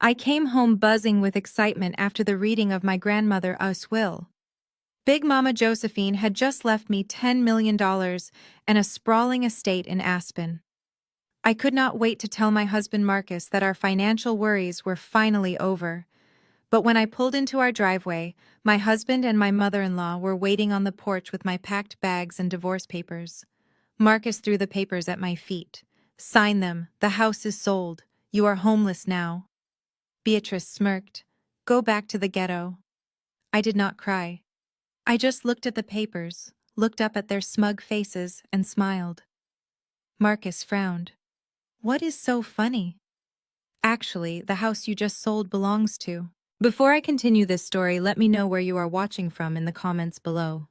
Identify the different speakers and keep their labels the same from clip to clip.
Speaker 1: I came home buzzing with excitement after the reading of my grandmother's will. Big Mama Josephine had just left me $10 million and a sprawling estate in Aspen. I could not wait to tell my husband Marcus that our financial worries were finally over. But when I pulled into our driveway, my husband and my mother-in-law were waiting on the porch with my packed bags and divorce papers. Marcus threw the papers at my feet. "Sign them. The house is sold. You are homeless now." Beatrice smirked. "Go back to the ghetto." I did not cry. I just looked at the papers, looked up at their smug faces, and smiled. Marcus frowned. "What is so funny?" "Actually, the house you just sold belongs to." Before I continue this story, let me know where you are watching from in the comments below.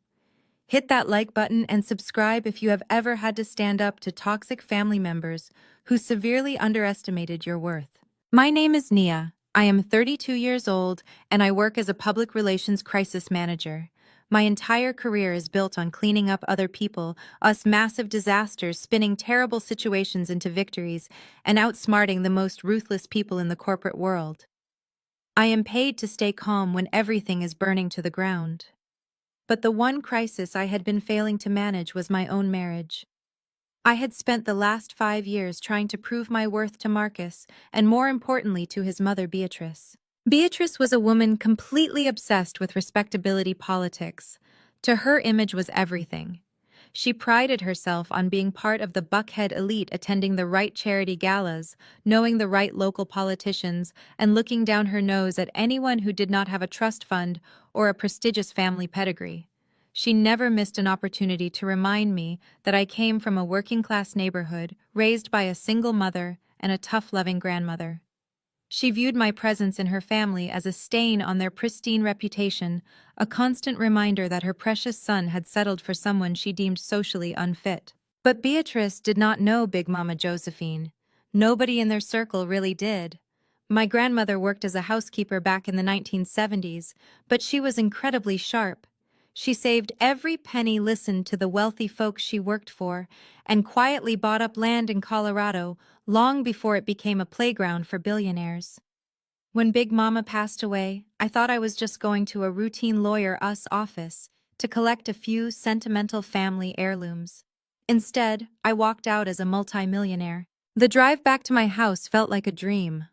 Speaker 1: Hit that like button and subscribe if you have ever had to stand up to toxic family members who severely underestimated your worth. My name is Nia. I am 32 years old and I work as a public relations crisis manager. My entire career is built on cleaning up other people, us massive disasters, spinning terrible situations into victories, and outsmarting the most ruthless people in the corporate world. I am paid to stay calm when everything is burning to the ground. But the one crisis I had been failing to manage was my own marriage. I had spent the last 5 years trying to prove my worth to Marcus, and more importantly to his mother Beatrice. Beatrice was a woman completely obsessed with respectability politics. To her, image was everything. She prided herself on being part of the Buckhead elite, attending the right charity galas, knowing the right local politicians, and looking down her nose at anyone who did not have a trust fund or a prestigious family pedigree. She never missed an opportunity to remind me that I came from a working-class neighborhood, raised by a single mother and a tough, loving grandmother. She viewed my presence in her family as a stain on their pristine reputation, a constant reminder that her precious son had settled for someone she deemed socially unfit. But Beatrice did not know Big Mama Josephine. Nobody in their circle really did. My grandmother worked as a housekeeper back in the 1970s, but she was incredibly sharp. She saved every penny, listened to the wealthy folks she worked for, and quietly bought up land in Colorado long before it became a playground for billionaires. When Big Mama passed away, I thought I was just going to a routine lawyer-us office to collect a few sentimental family heirlooms. Instead, I walked out as a multimillionaire. The drive back to my house felt like a dream.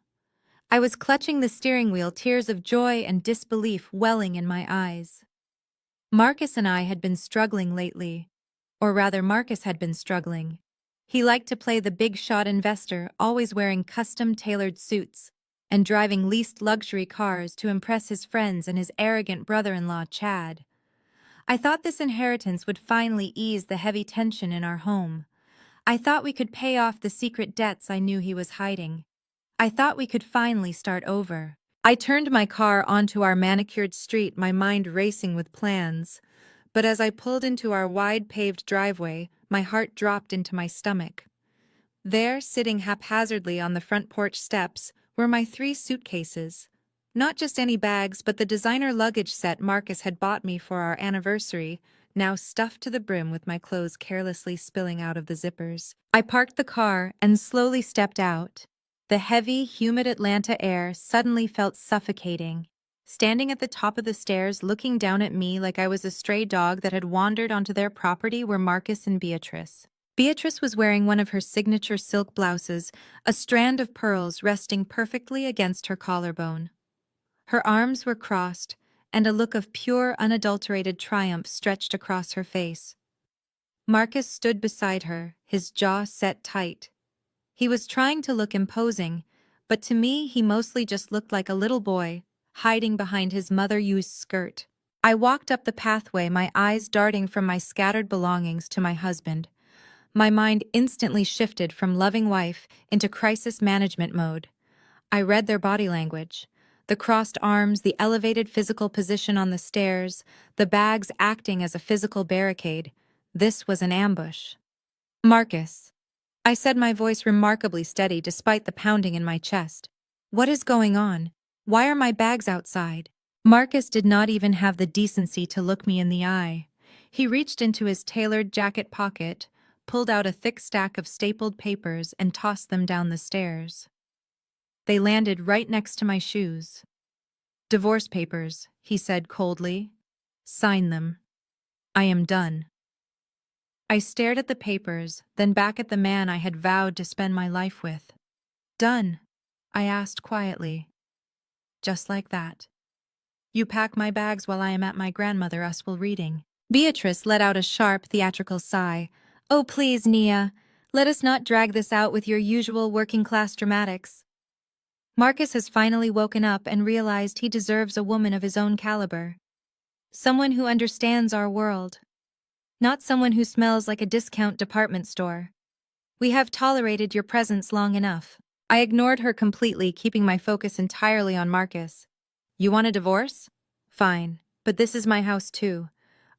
Speaker 1: I was clutching the steering wheel, tears of joy and disbelief welling in my eyes. Marcus and I had been struggling lately. Or rather, Marcus had been struggling. He liked to play the big shot investor, always wearing custom-tailored suits and driving leased luxury cars to impress his friends and his arrogant brother-in-law, Chad. I thought this inheritance would finally ease the heavy tension in our home. I thought we could pay off the secret debts I knew he was hiding. I thought we could finally start over. I turned my car onto our manicured street, my mind racing with plans. But as I pulled into our wide paved driveway, my heart dropped into my stomach. There, sitting haphazardly on the front porch steps, were my 3 suitcases. Not just any bags, but the designer luggage set Marcus had bought me for our anniversary, now stuffed to the brim with my clothes carelessly spilling out of the zippers. I parked the car and slowly stepped out. The heavy, humid Atlanta air suddenly felt suffocating. Standing at the top of the stairs, looking down at me like I was a stray dog that had wandered onto their property, were Marcus and Beatrice. Beatrice was wearing one of her signature silk blouses, a strand of pearls resting perfectly against her collarbone. Her arms were crossed, and a look of pure, unadulterated triumph stretched across her face. Marcus stood beside her, his jaw set tight. He was trying to look imposing, but to me he mostly just looked like a little boy, hiding behind his mother-used skirt. I walked up the pathway, my eyes darting from my scattered belongings to my husband. My mind instantly shifted from loving wife into crisis management mode. I read their body language. The crossed arms, the elevated physical position on the stairs, the bags acting as a physical barricade. This was an ambush. "Marcus," I said, my voice remarkably steady despite the pounding in my chest. "What is going on? Why are my bags outside?" Marcus did not even have the decency to look me in the eye. He reached into his tailored jacket pocket, pulled out a thick stack of stapled papers, and tossed them down the stairs. They landed right next to my shoes. "Divorce papers," he said coldly. "Sign them. I am done." I stared at the papers, then back at the man I had vowed to spend my life with. "Done?" I asked quietly. "Just like that. You pack my bags while I am at my grandmother Uswell reading." Beatrice let out a sharp, theatrical sigh. "Oh, please, Nia. Let us not drag this out with your usual working-class dramatics." Marcus has finally woken up and realized he deserves a woman of his own caliber. Someone who understands our world. Not someone who smells like a discount department store. "We have tolerated your presence long enough." I ignored her completely, keeping my focus entirely on Marcus. "You want a divorce? Fine, but this is my house too.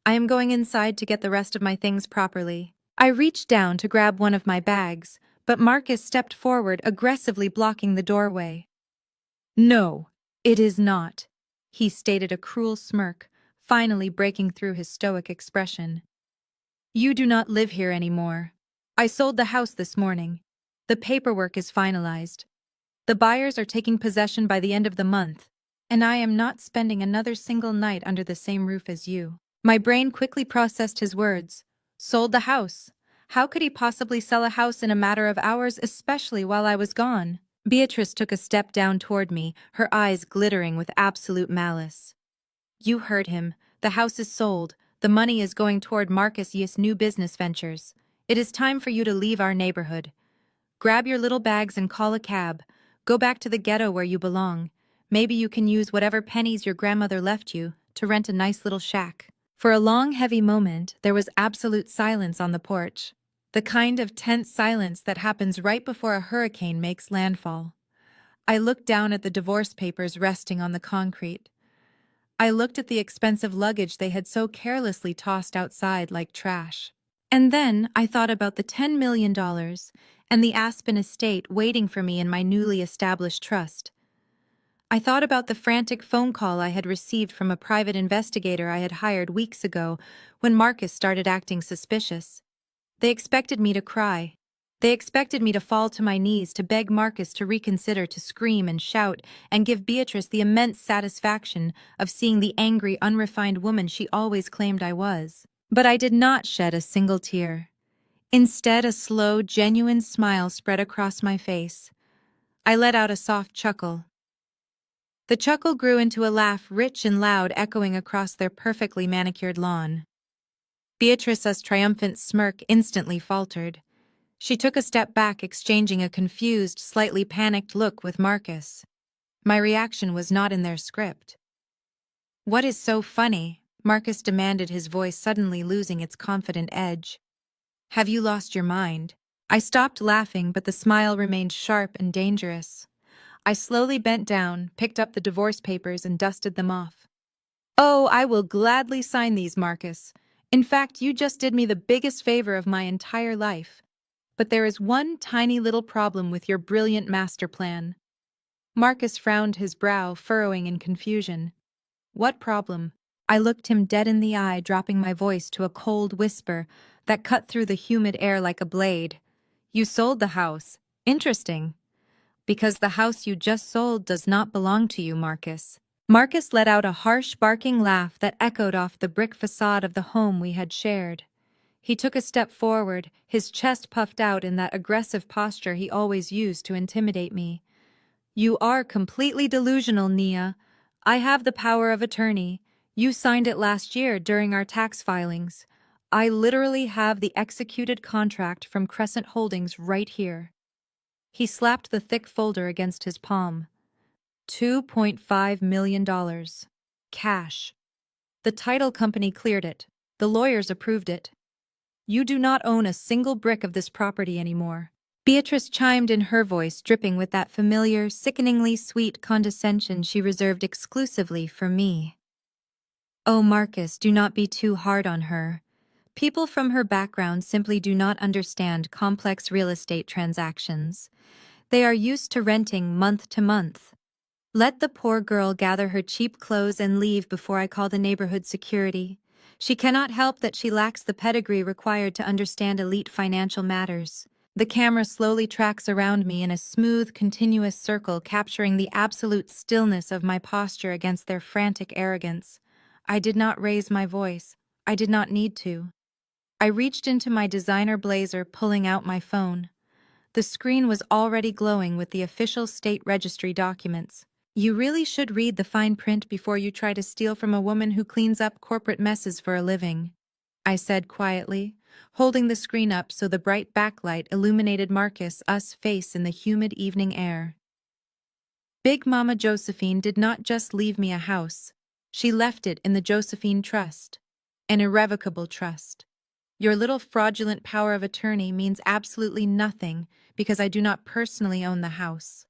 Speaker 1: I am going inside to get the rest of my things properly." I reached down to grab one of my bags, but Marcus stepped forward, aggressively blocking the doorway. "No, it is not," he stated, a cruel smirk, finally breaking through his stoic expression. "You do not live here anymore. I sold the house this morning. The paperwork is finalized. The buyers are taking possession by the end of the month, and I am not spending another single night under the same roof as you." My brain quickly processed his words. Sold the house. How could he possibly sell a house in a matter of hours, especially while I was gone? Beatrice took a step down toward me, her eyes glittering with absolute malice. "You heard him. The house is sold. The money is going toward Marcus's new business ventures. It is time for you to leave our neighborhood. Grab your little bags and call a cab. Go back to the ghetto where you belong. Maybe you can use whatever pennies your grandmother left you to rent a nice little shack." For a long, heavy moment, there was absolute silence on the porch. The kind of tense silence that happens right before a hurricane makes landfall. I looked down at the divorce papers resting on the concrete. I looked at the expensive luggage they had so carelessly tossed outside like trash. And then I thought about the $10 million and the Aspen estate waiting for me in my newly established trust. I thought about the frantic phone call I had received from a private investigator I had hired weeks ago when Marcus started acting suspicious. They expected me to cry. They expected me to fall to my knees, to beg Marcus to reconsider, to scream and shout, and give Beatrice the immense satisfaction of seeing the angry, unrefined woman she always claimed I was. But I did not shed a single tear. Instead, a slow, genuine smile spread across my face. I let out a soft chuckle. The chuckle grew into a laugh, rich and loud, echoing across their perfectly manicured lawn. Beatrice's triumphant smirk instantly faltered. She took a step back, exchanging a confused, slightly panicked look with Marcus. My reaction was not in their script. "What is so funny?" Marcus demanded, his voice suddenly losing its confident edge. "Have you lost your mind?" I stopped laughing, but the smile remained sharp and dangerous. I slowly bent down, picked up the divorce papers, and dusted them off. "Oh, I will gladly sign these, Marcus. In fact, you just did me the biggest favor of my entire life. But there is one tiny little problem with your brilliant master plan." Marcus frowned, his brow furrowing in confusion. "What problem?" I looked him dead in the eye, dropping my voice to a cold whisper that cut through the humid air like a blade. "You sold the house. Interesting. Because the house you just sold does not belong to you, Marcus." Marcus let out a harsh, barking laugh that echoed off the brick facade of the home we had shared. He took a step forward, his chest puffed out in that aggressive posture he always used to intimidate me. "You are completely delusional, Nia. I have the power of attorney. You signed it last year during our tax filings. I literally have the executed contract from Crescent Holdings right here." He slapped the thick folder against his palm. $2.5 million. Cash. The title company cleared it. The lawyers approved it. You do not own a single brick of this property anymore. Beatrice chimed in, her voice dripping with that familiar, sickeningly sweet condescension she reserved exclusively for me. "Oh, Marcus, do not be too hard on her. People from her background simply do not understand complex real estate transactions. They are used to renting month to month. Let the poor girl gather her cheap clothes and leave before I call the neighborhood security. She cannot help that she lacks the pedigree required to understand elite financial matters." The camera slowly tracks around me in a smooth, continuous circle, capturing the absolute stillness of my posture against their frantic arrogance. I did not raise my voice. I did not need to. I reached into my designer blazer, pulling out my phone. The screen was already glowing with the official state registry documents. You really should read the fine print before you try to steal from a woman who cleans up corporate messes for a living, I said quietly, holding the screen up so the bright backlight illuminated Marcus' face in the humid evening air. Big Mama Josephine did not just leave me a house. She left it in the Josephine Trust. An irrevocable trust. Your little fraudulent power of attorney means absolutely nothing because I do not personally own the house.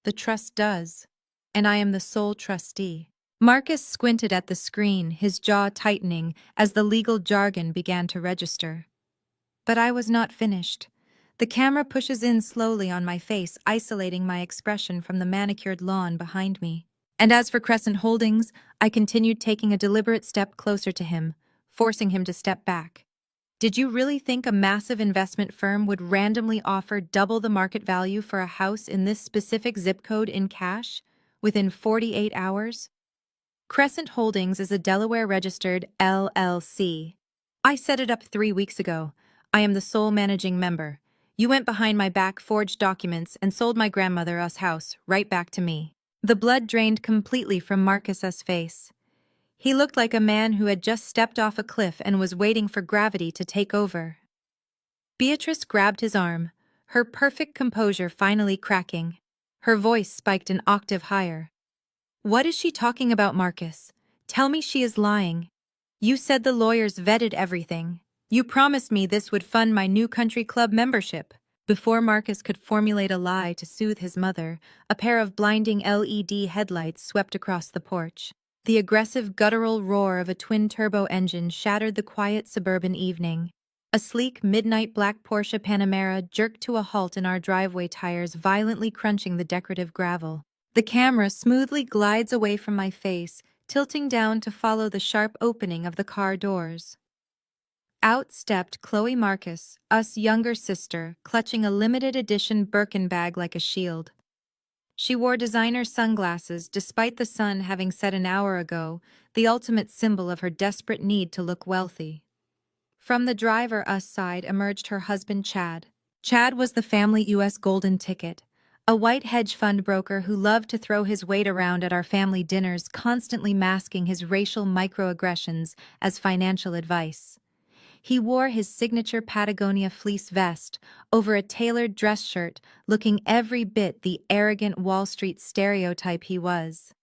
Speaker 1: The trust does, and I am the sole trustee. Marcus squinted at the screen, his jaw tightening as the legal jargon began to register. But I was not finished. The camera pushes in slowly on my face, isolating my expression from the manicured lawn behind me. And as for Crescent Holdings, I continued taking a deliberate step closer to him, forcing him to step back. Did you really think a massive investment firm would randomly offer double the market value for a house in this specific zip code in cash within 48 hours? Crescent Holdings is a Delaware-registered LLC. I set it up 3 weeks ago. I am the sole managing member. You went behind my back, forged documents, and sold my grandmother's house right back to me. The blood drained completely from Marcus's face. He looked like a man who had just stepped off a cliff and was waiting for gravity to take over. Beatrice grabbed his arm, her perfect composure finally cracking. Her voice spiked an octave higher. What is she talking about, Marcus? Tell me she is lying. You said the lawyers vetted everything. You promised me this would fund my new country club membership. Before Marcus could formulate a lie to soothe his mother, a pair of blinding LED headlights swept across the porch. The aggressive guttural roar of a twin-turbo engine shattered the quiet suburban evening. A sleek, midnight black Porsche Panamera jerked to a halt in our driveway, tires violently crunching the decorative gravel. The camera smoothly glides away from my face, tilting down to follow the sharp opening of the car doors. Out stepped Chloe Marcus, us younger sister, clutching a limited edition Birkin bag like a shield. She wore designer sunglasses despite the sun having set an hour ago, the ultimate symbol of her desperate need to look wealthy. From the driver-us side emerged her husband Chad. Chad was the family U.S. golden ticket, a white hedge fund broker who loved to throw his weight around at our family dinners, constantly masking his racial microaggressions as financial advice. He wore his signature Patagonia fleece vest over a tailored dress shirt, looking every bit the arrogant Wall Street stereotype he was.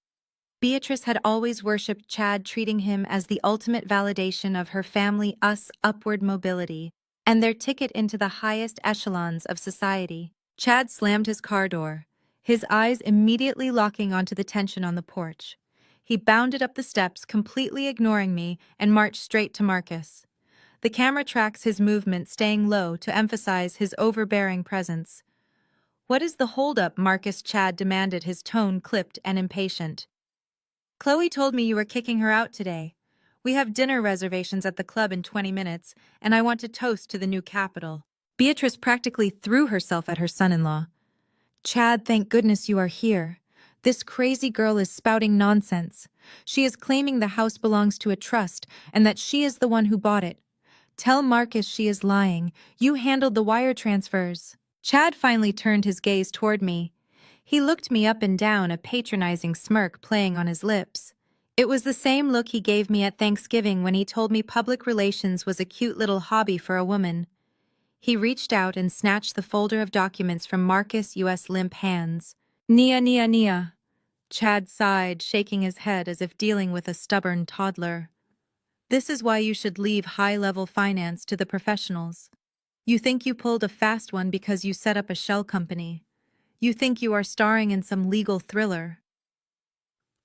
Speaker 1: Beatrice had always worshipped Chad, treating him as the ultimate validation of her family-us upward mobility and their ticket into the highest echelons of society. Chad slammed his car door, his eyes immediately locking onto the tension on the porch. He bounded up the steps, completely ignoring me, and marched straight to Marcus. The camera tracks his movement, staying low to emphasize his overbearing presence. "What is the holdup?" Marcus Chad demanded, his tone clipped and impatient. "Chloe told me you were kicking her out today. We have dinner reservations at the club in 20 minutes, and I want to toast to the new capital." Beatrice practically threw herself at her son-in-law. "Chad, thank goodness you are here. This crazy girl is spouting nonsense. She is claiming the house belongs to a trust and that she is the one who bought it. Tell Marcus she is lying. You handled the wire transfers." Chad finally turned his gaze toward me. He looked me up and down, a patronizing smirk playing on his lips. It was the same look he gave me at Thanksgiving when he told me public relations was a cute little hobby for a woman. He reached out and snatched the folder of documents from Marcus' limp hands. "Nia, Nia, Nia." Chad sighed, shaking his head as if dealing with a stubborn toddler. "This is why you should leave high-level finance to the professionals. You think you pulled a fast one because you set up a shell company. You think you are starring in some legal thriller.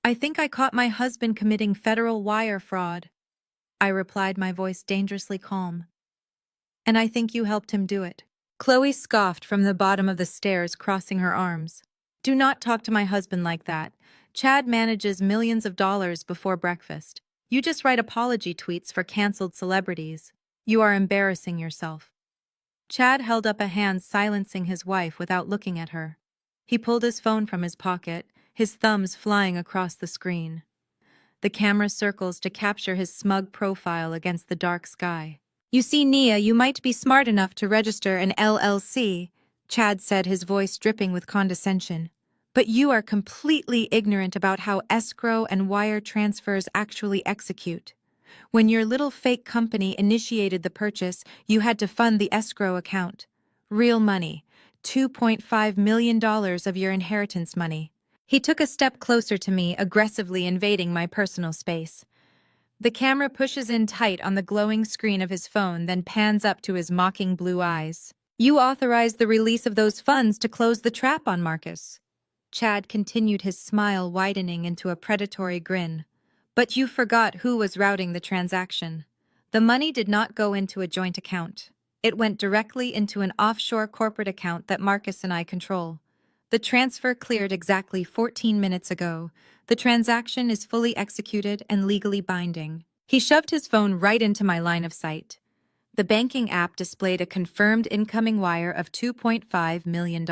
Speaker 1: I think I caught my husband committing federal wire fraud," I replied, my voice dangerously calm. "And I think you helped him do it." Chloe scoffed from the bottom of the stairs, crossing her arms. "Do not talk to my husband like that. Chad manages millions of dollars before breakfast. You just write apology tweets for canceled celebrities. You are embarrassing yourself." Chad held up a hand silencing his wife without looking at her. He pulled his phone from his pocket, his thumbs flying across the screen. The camera circles to capture his smug profile against the dark sky. "You see, Nia, you might be smart enough to register an LLC," Chad said, his voice dripping with condescension. "But you are completely ignorant about how escrow and wire transfers actually execute. When your little fake company initiated the purchase, you had to fund the escrow account. Real money. $2.5 million of your inheritance money." He took a step closer to me, aggressively invading my personal space. The camera pushes in tight on the glowing screen of his phone, then pans up to his mocking blue eyes. "You authorized the release of those funds to close the trap on Marcus." Chad continued, his smile widening into a predatory grin. "But you forgot who was routing the transaction. The money did not go into a joint account. It went directly into an offshore corporate account that Marcus and I control. The transfer cleared exactly 14 minutes ago. The transaction is fully executed and legally binding." He shoved his phone right into my line of sight. The banking app displayed a confirmed incoming wire of $2.5 million.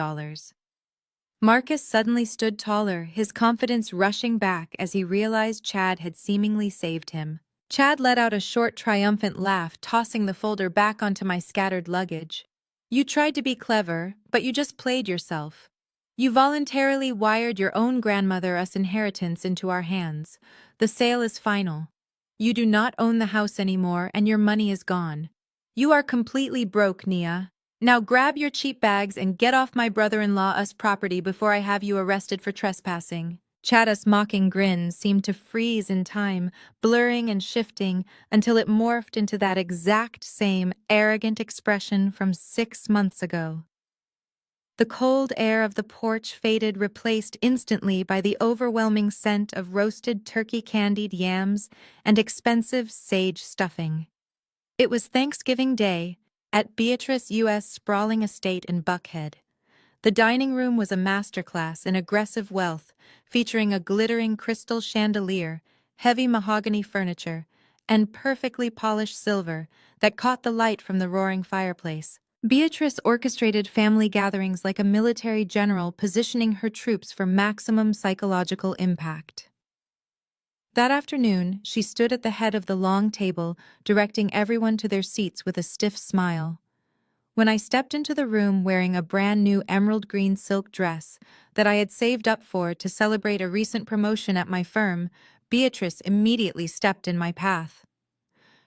Speaker 1: Marcus suddenly stood taller, his confidence rushing back as he realized Chad had seemingly saved him. Chad let out a short, triumphant laugh, tossing the folder back onto my scattered luggage. "You tried to be clever, but you just played yourself. You voluntarily wired your own grandmother us inheritance into our hands. The sale is final. You do not own the house anymore, and your money is gone. You are completely broke, Nia. Now grab your cheap bags and get off my brother-in-law us property before I have you arrested for trespassing." Chad's mocking grin seemed to freeze in time, blurring and shifting until it morphed into that exact same arrogant expression from 6 months ago. The cold air of the porch faded, replaced instantly by the overwhelming scent of roasted turkey, candied yams, and expensive sage stuffing. It was Thanksgiving Day at Beatrice U.S. sprawling estate in Buckhead. The dining room was a masterclass in aggressive wealth, featuring a glittering crystal chandelier, heavy mahogany furniture, and perfectly polished silver that caught the light from the roaring fireplace. Beatrice orchestrated family gatherings like a military general, positioning her troops for maximum psychological impact. That afternoon, she stood at the head of the long table, directing everyone to their seats with a stiff smile. When I stepped into the room wearing a brand new emerald green silk dress that I had saved up for to celebrate a recent promotion at my firm, Beatrice immediately stepped in my path.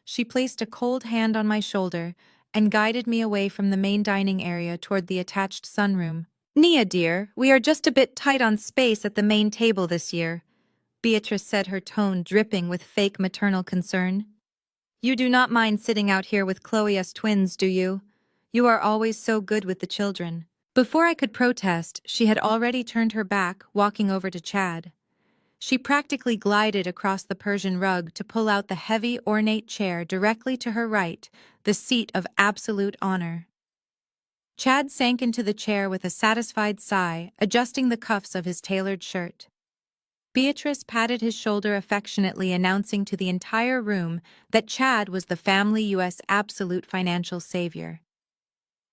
Speaker 1: She placed a cold hand on my shoulder and guided me away from the main dining area toward the attached sunroom. "Nia, dear, we are just a bit tight on space at the main table this year," Beatrice said, her tone dripping with fake maternal concern. "You do not mind sitting out here with Chloe, us twins, do you? You are always so good with the children." Before I could protest, she had already turned her back, walking over to Chad. She practically glided across the Persian rug to pull out the heavy, ornate chair directly to her right, the seat of absolute honor. Chad sank into the chair with a satisfied sigh, adjusting the cuffs of his tailored shirt. Beatrice patted his shoulder affectionately, announcing to the entire room that Chad was the family U.S. absolute financial savior.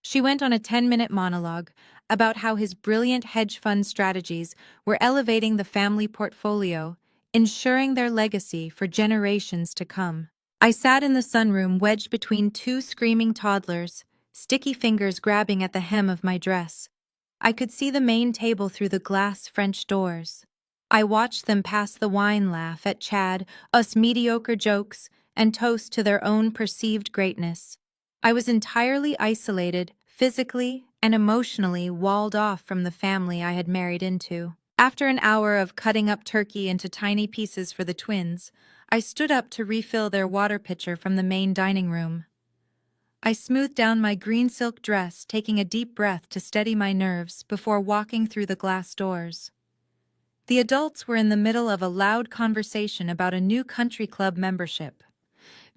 Speaker 1: She went on a 10-minute monologue about how his brilliant hedge fund strategies were elevating the family portfolio, ensuring their legacy for generations to come. I sat in the sunroom, wedged between two screaming toddlers, sticky fingers grabbing at the hem of my dress. I could see the main table through the glass French doors. I watched them pass the wine, laugh at Chad, us mediocre jokes, and toast to their own perceived greatness. I was entirely isolated, physically and emotionally walled off from the family I had married into. After an hour of cutting up turkey into tiny pieces for the twins, I stood up to refill their water pitcher from the main dining room. I smoothed down my green silk dress, taking a deep breath to steady my nerves before walking through the glass doors. The adults were in the middle of a loud conversation about a new country club membership.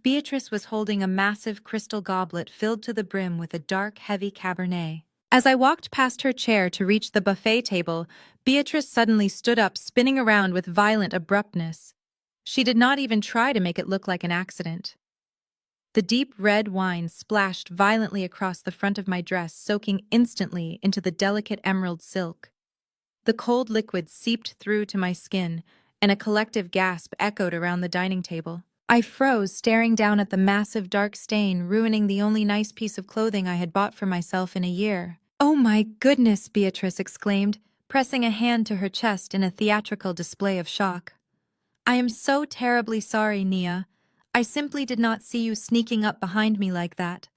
Speaker 1: Beatrice was holding a massive crystal goblet filled to the brim with a dark, heavy Cabernet. As I walked past her chair to reach the buffet table, Beatrice suddenly stood up, spinning around with violent abruptness. She did not even try to make it look like an accident. The deep red wine splashed violently across the front of my dress, soaking instantly into the delicate emerald silk. The cold liquid seeped through to my skin, and a collective gasp echoed around the dining table. I froze, staring down at the massive dark stain, ruining the only nice piece of clothing I had bought for myself in a year. "Oh my goodness," Beatrice exclaimed, pressing a hand to her chest in a theatrical display of shock. "I am so terribly sorry, Nia. I simply did not see you sneaking up behind me like that.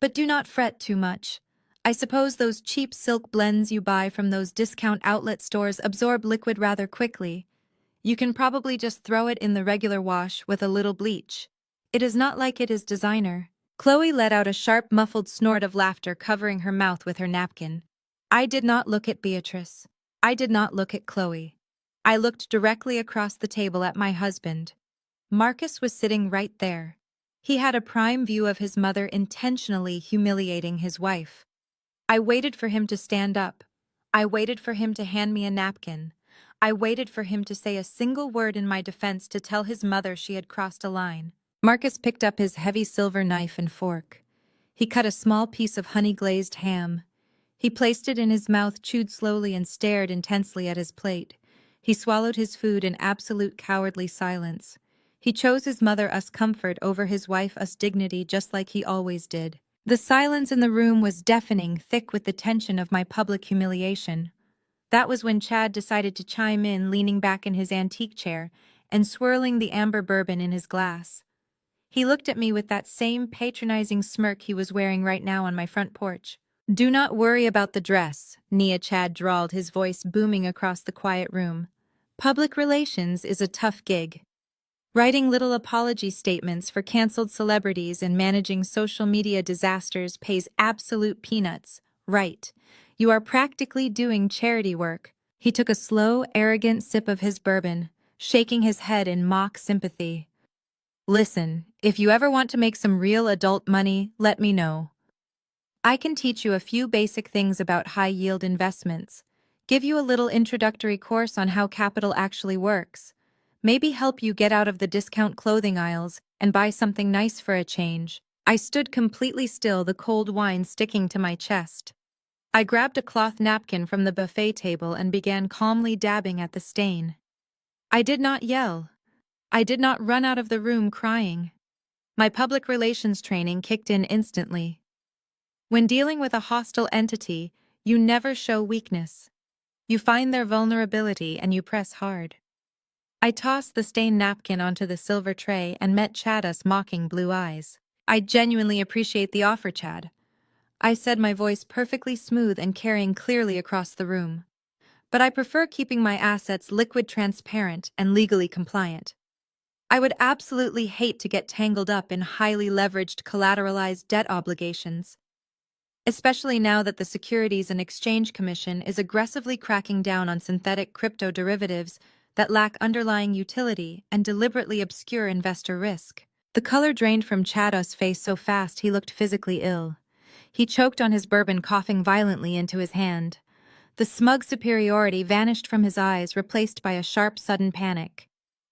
Speaker 1: But do not fret too much. I suppose those cheap silk blends you buy from those discount outlet stores absorb liquid rather quickly. You can probably just throw it in the regular wash with a little bleach. It is not like it is designer." Chloe let out a sharp, muffled snort of laughter, covering her mouth with her napkin. I did not look at Beatrice. I did not look at Chloe. I looked directly across the table at my husband. Marcus was sitting right there. He had a prime view of his mother intentionally humiliating his wife. I waited for him to stand up. I waited for him to hand me a napkin. I waited for him to say a single word in my defense, to tell his mother she had crossed a line. Marcus picked up his heavy silver knife and fork. He cut a small piece of honey-glazed ham. He placed it in his mouth, chewed slowly, and stared intensely at his plate. He swallowed his food in absolute cowardly silence. He chose his mother us comfort over his wife us dignity, just like he always did. The silence in the room was deafening, thick with the tension of my public humiliation. That was when Chad decided to chime in, leaning back in his antique chair and swirling the amber bourbon in his glass. He looked at me with that same patronizing smirk he was wearing right now on my front porch. "Do not worry about the dress," Nia, Chad drawled, his voice booming across the quiet room. "Public relations is a tough gig. Writing little apology statements for canceled celebrities and managing social media disasters pays absolute peanuts, right? You are practically doing charity work." He took a slow, arrogant sip of his bourbon, shaking his head in mock sympathy. "Listen, if you ever want to make some real adult money, let me know. I can teach you a few basic things about high-yield investments, give you a little introductory course on how capital actually works, maybe help you get out of the discount clothing aisles and buy something nice for a change." I stood completely still, the cold wine sticking to my chest. I grabbed a cloth napkin from the buffet table and began calmly dabbing at the stain. I did not yell. I did not run out of the room crying. My public relations training kicked in instantly. When dealing with a hostile entity, you never show weakness. You find their vulnerability and you press hard. I tossed the stained napkin onto the silver tray and met Chad's mocking blue eyes. "I genuinely appreciate the offer, Chad," I said, my voice perfectly smooth and carrying clearly across the room. "But I prefer keeping my assets liquid, transparent, and legally compliant. I would absolutely hate to get tangled up in highly leveraged collateralized debt obligations, especially now that the Securities and Exchange Commission is aggressively cracking down on synthetic crypto derivatives that lack underlying utility and deliberately obscure investor risk." The color drained from Chad's face so fast he looked physically ill. He choked on his bourbon, coughing violently into his hand. The smug superiority vanished from his eyes, replaced by a sharp, sudden panic.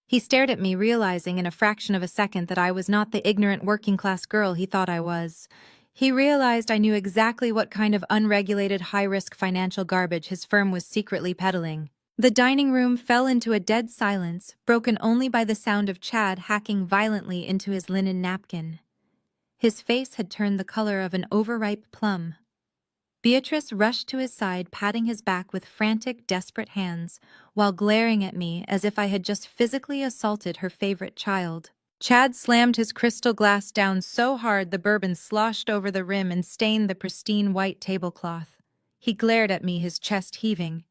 Speaker 1: He stared at me, realizing in a fraction of a second that I was not the ignorant working-class girl he thought I was. He realized I knew exactly what kind of unregulated, high-risk financial garbage his firm was secretly peddling. The dining room fell into a dead silence, broken only by the sound of Chad hacking violently into his linen napkin. His face had turned the color of an overripe plum. Beatrice rushed to his side, patting his back with frantic, desperate hands, while glaring at me as if I had just physically assaulted her favorite child. Chad slammed his crystal glass down so hard the bourbon sloshed over the rim and stained the pristine white tablecloth. He glared at me, his chest heaving.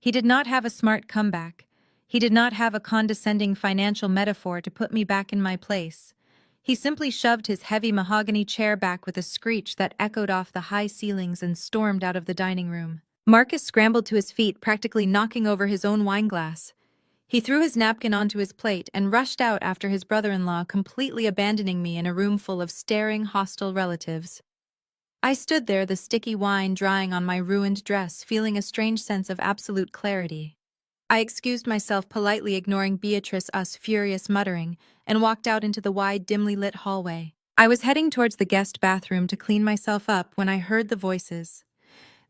Speaker 1: He did not have a smart comeback. He did not have a condescending financial metaphor to put me back in my place. He simply shoved his heavy mahogany chair back with a screech that echoed off the high ceilings and stormed out of the dining room. Marcus scrambled to his feet, practically knocking over his own wineglass. He threw his napkin onto his plate and rushed out after his brother-in-law, completely abandoning me in a room full of staring, hostile relatives. I stood there, the sticky wine drying on my ruined dress, feeling a strange sense of absolute clarity. I excused myself, politely ignoring Beatrice's furious muttering, and walked out into the wide, dimly lit hallway. I was heading towards the guest bathroom to clean myself up when I heard the voices.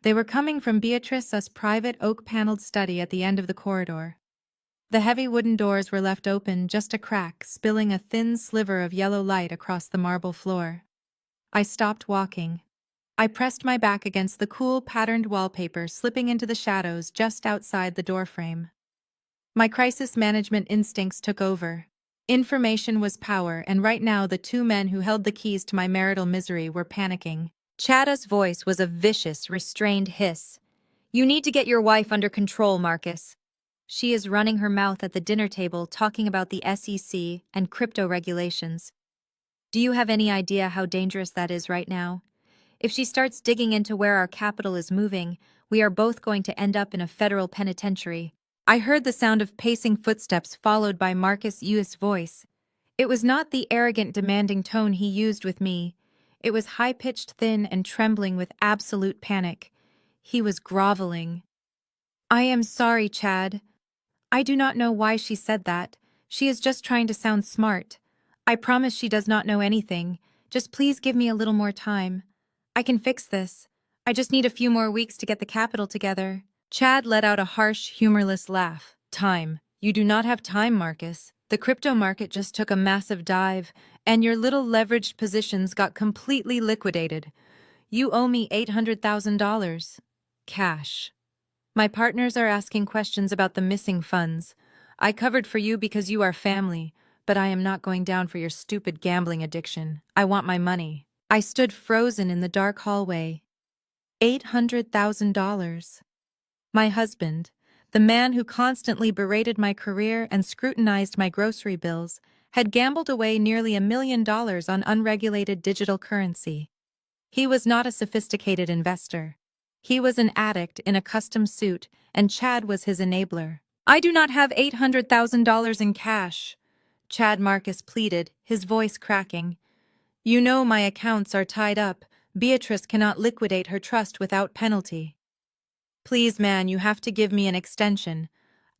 Speaker 1: They were coming from Beatrice's private oak-paneled study at the end of the corridor. The heavy wooden doors were left open just a crack, spilling a thin sliver of yellow light across the marble floor. I stopped walking. I pressed my back against the cool, patterned wallpaper, slipping into the shadows just outside the doorframe. My crisis management instincts took over. Information was power, and right now the two men who held the keys to my marital misery were panicking. Chada's voice was a vicious, restrained hiss. "You need to get your wife under control, Marcus. She is running her mouth at the dinner table talking about the SEC and crypto regulations. Do you have any idea how dangerous that is right now? If she starts digging into where our capital is moving, we are both going to end up in a federal penitentiary." I heard the sound of pacing footsteps followed by Marcus Ewes' voice. It was not the arrogant, demanding tone he used with me. It was high-pitched, thin, and trembling with absolute panic. He was groveling. "I am sorry, Chad. I do not know why she said that. She is just trying to sound smart. I promise she does not know anything. Just please give me a little more time. I can fix this. I just need a few more weeks to get the capital together." Chad let out a harsh, humorless laugh. "Time. You do not have time, Marcus. The crypto market just took a massive dive, and your little leveraged positions got completely liquidated. You owe me $800,000. Cash. My partners are asking questions about the missing funds. I covered for you because you are family, but I am not going down for your stupid gambling addiction. I want my money." I stood frozen in the dark hallway. $800,000. My husband, the man who constantly berated my career and scrutinized my grocery bills, had gambled away nearly $1 million on unregulated digital currency. He was not a sophisticated investor. He was an addict in a custom suit, and Chad was his enabler. "I do not have $800,000 in cash," Chad Marcus pleaded, his voice cracking. "You know my accounts are tied up. Beatrice cannot liquidate her trust without penalty. Please, man, you have to give me an extension.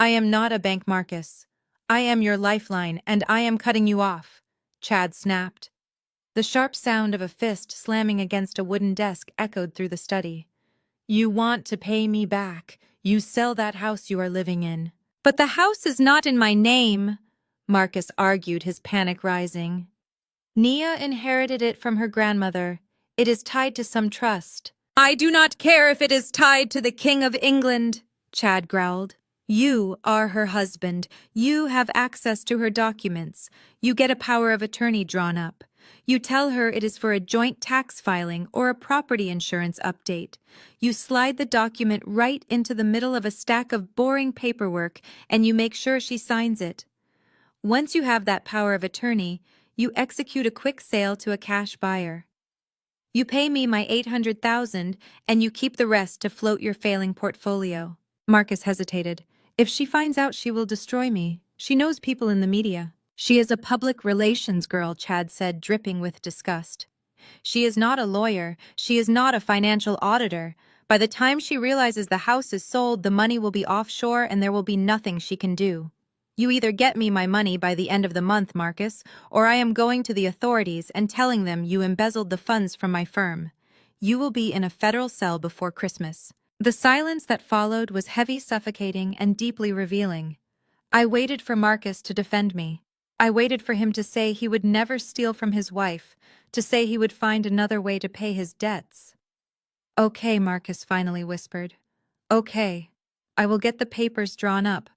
Speaker 1: I am not a bank, Marcus. I am your lifeline, and I am cutting you off," Chad snapped. The sharp sound of a fist slamming against a wooden desk echoed through the study. "You want to pay me back. You sell that house you are living in." "But the house is not in my name," Marcus argued, his panic rising. "Nia inherited it from her grandmother. It is tied to some trust." "I do not care if it is tied to the King of England," Chad growled. "You are her husband. You have access to her documents. You get a power of attorney drawn up. You tell her it is for a joint tax filing or a property insurance update. You slide the document right into the middle of a stack of boring paperwork, and you make sure she signs it. Once you have that power of attorney, you execute a quick sale to a cash buyer. You pay me my $800,000, and you keep the rest to float your failing portfolio." Marcus hesitated. "If she finds out, she will destroy me. She knows people in the media." "She is a public relations girl," Chad said, dripping with disgust. "She is not a lawyer. She is not a financial auditor. By the time she realizes the house is sold, the money will be offshore and there will be nothing she can do. You either get me my money by the end of the month, Marcus, or I am going to the authorities and telling them you embezzled the funds from my firm. You will be in a federal cell before Christmas." The silence that followed was heavy, suffocating, and deeply revealing. I waited for Marcus to defend me. I waited for him to say he would never steal from his wife, to say he would find another way to pay his debts. "Okay," Marcus finally whispered. "Okay. I will get the papers drawn up.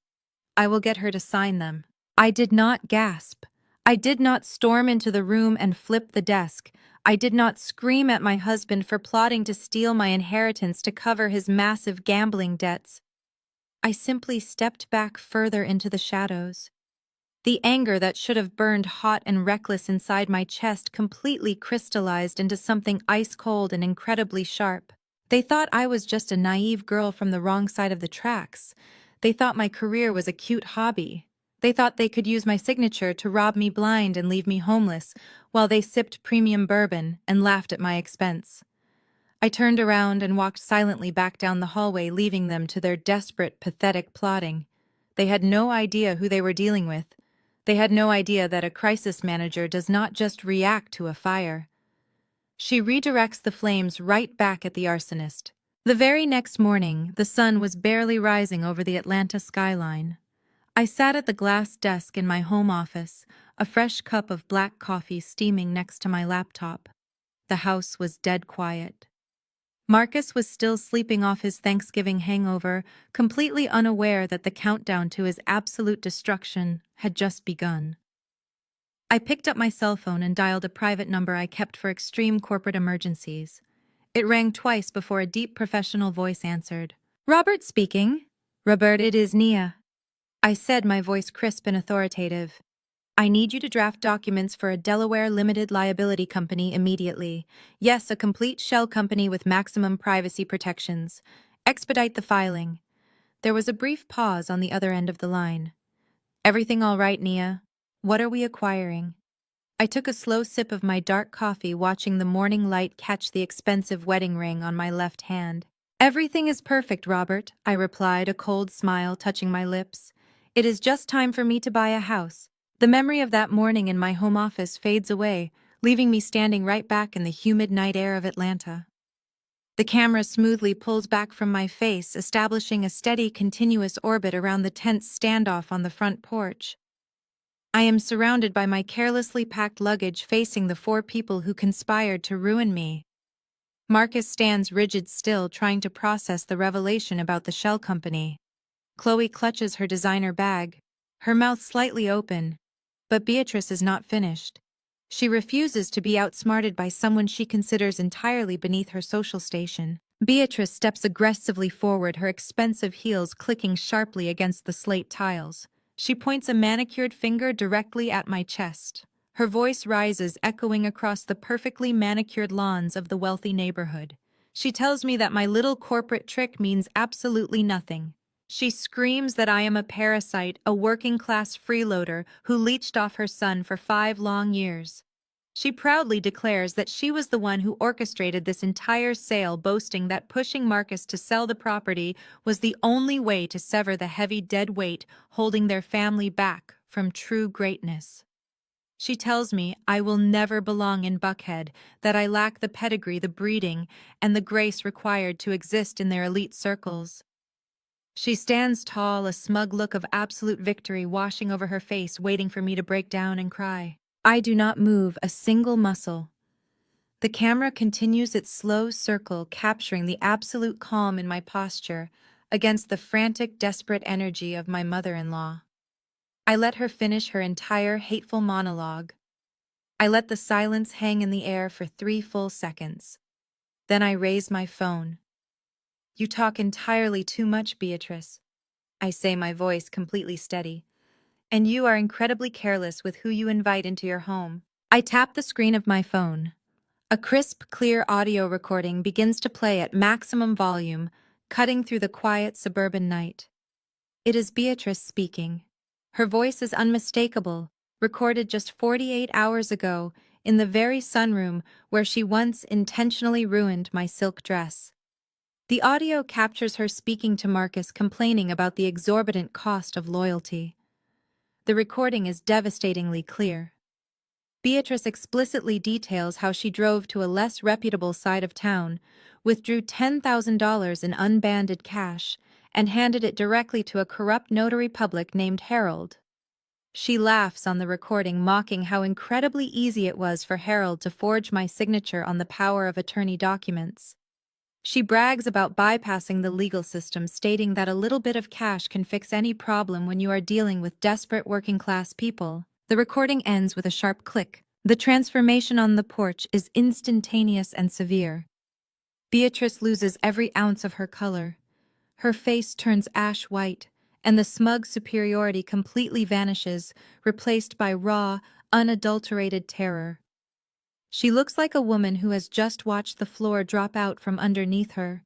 Speaker 1: I will get her to sign them." I did not gasp. I did not storm into the room and flip the desk. I did not scream at my husband for plotting to steal my inheritance to cover his massive gambling debts. I simply stepped back further into the shadows. The anger that should have burned hot and reckless inside my chest completely crystallized into something ice-cold and incredibly sharp. They thought I was just a naive girl from the wrong side of the tracks. They thought my career was a cute hobby. They thought they could use my signature to rob me blind and leave me homeless, while they sipped premium bourbon and laughed at my expense. I turned around and walked silently back down the hallway, leaving them to their desperate, pathetic plotting. They had no idea who they were dealing with. They had no idea that a crisis manager does not just react to a fire. She redirects the flames right back at the arsonist. The very next morning, the sun was barely rising over the Atlanta skyline. I sat at the glass desk in my home office, a fresh cup of black coffee steaming next to my laptop. The house was dead quiet. Marcus was still sleeping off his Thanksgiving hangover, completely unaware that the countdown to his absolute destruction had just begun. I picked up my cell phone and dialed a private number I kept for extreme corporate emergencies. It rang twice before a deep professional voice answered. "Robert speaking." "Robert, it is Nia," I said, my voice crisp and authoritative. "I need you to draft documents for a Delaware limited liability company immediately. Yes, a complete shell company with maximum privacy protections. Expedite the filing." There was a brief pause on the other end of the line. "Everything all right, Nia? What are we acquiring?" I took a slow sip of my dark coffee, watching the morning light catch the expensive wedding ring on my left hand. "Everything is perfect, Robert," I replied, a cold smile touching my lips. "It is just time for me to buy a house." The memory of that morning in my home office fades away, leaving me standing right back in the humid night air of Atlanta. The camera smoothly pulls back from my face, establishing a steady, continuous orbit around the tense standoff on the front porch. I am surrounded by my carelessly packed luggage, facing the four people who conspired to ruin me. Marcus stands rigid still, trying to process the revelation about the shell company. Chloe clutches her designer bag, her mouth slightly open. But Beatrice is not finished. She refuses to be outsmarted by someone she considers entirely beneath her social station. Beatrice steps aggressively forward, her expensive heels clicking sharply against the slate tiles. She points a manicured finger directly at my chest. Her voice rises, echoing across the perfectly manicured lawns of the wealthy neighborhood. She tells me that my little corporate trick means absolutely nothing. She screams that I am a parasite, a working-class freeloader who leeched off her son for 5 long years. She proudly declares that she was the one who orchestrated this entire sale, boasting that pushing Marcus to sell the property was the only way to sever the heavy dead weight holding their family back from true greatness. She tells me I will never belong in Buckhead, that I lack the pedigree, the breeding, and the grace required to exist in their elite circles. She stands tall, a smug look of absolute victory washing over her face, waiting for me to break down and cry. I do not move a single muscle. The camera continues its slow circle, capturing the absolute calm in my posture against the frantic, desperate energy of my mother-in-law. I let her finish her entire hateful monologue. I let the silence hang in the air for 3 full seconds. Then I raise my phone. "You talk entirely too much, Beatrice," I say, my voice completely steady. "And you are incredibly careless with who you invite into your home." I tap the screen of my phone. A crisp, clear audio recording begins to play at maximum volume, cutting through the quiet suburban night. It is Beatrice speaking. Her voice is unmistakable, recorded just 48 hours ago in the very sunroom where she once intentionally ruined my silk dress. The audio captures her speaking to Marcus, complaining about the exorbitant cost of loyalty. The recording is devastatingly clear. Beatrice explicitly details how she drove to a less reputable side of town, withdrew $10,000 in unbanded cash, and handed it directly to a corrupt notary public named Harold. She laughs on the recording, mocking how incredibly easy it was for Harold to forge my signature on the power of attorney documents. She brags about bypassing the legal system, stating that a little bit of cash can fix any problem when you are dealing with desperate working-class people. The recording ends with a sharp click. The transformation on the porch is instantaneous and severe. Beatrice loses every ounce of her color. Her face turns ash white, and the smug superiority completely vanishes, replaced by raw, unadulterated terror. She looks like a woman who has just watched the floor drop out from underneath her.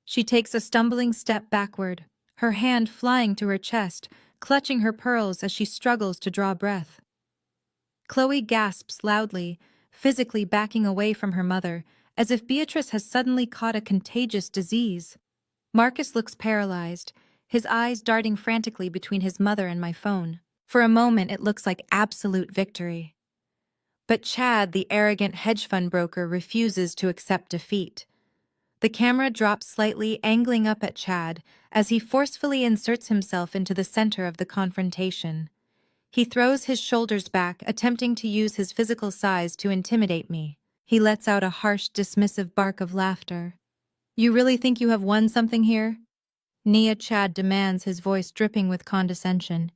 Speaker 1: She takes a stumbling step backward, her hand flying to her chest, clutching her pearls as she struggles to draw breath. Chloe gasps loudly, physically backing away from her mother, as if Beatrice has suddenly caught a contagious disease. Marcus looks paralyzed, his eyes darting frantically between his mother and my phone. For a moment, it looks like absolute victory. But Chad, the arrogant hedge fund broker, refuses to accept defeat. The camera drops slightly, angling up at Chad as he forcefully inserts himself into the center of the confrontation. He throws his shoulders back, attempting to use his physical size to intimidate me. He lets out a harsh, dismissive bark of laughter. "You really think you have won something here?" Nia Chad demands, his voice dripping with condescension.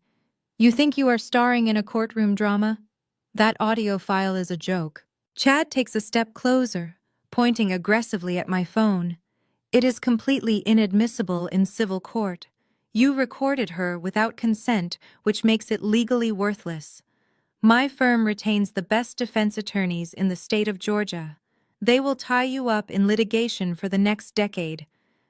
Speaker 1: "You think you are starring in a courtroom drama? That audio file is a joke." Chad takes a step closer, pointing aggressively at my phone. "It is completely inadmissible in civil court. You recorded her without consent, which makes it legally worthless. My firm retains the best defense attorneys in the state of Georgia. They will tie you up in litigation for the next decade.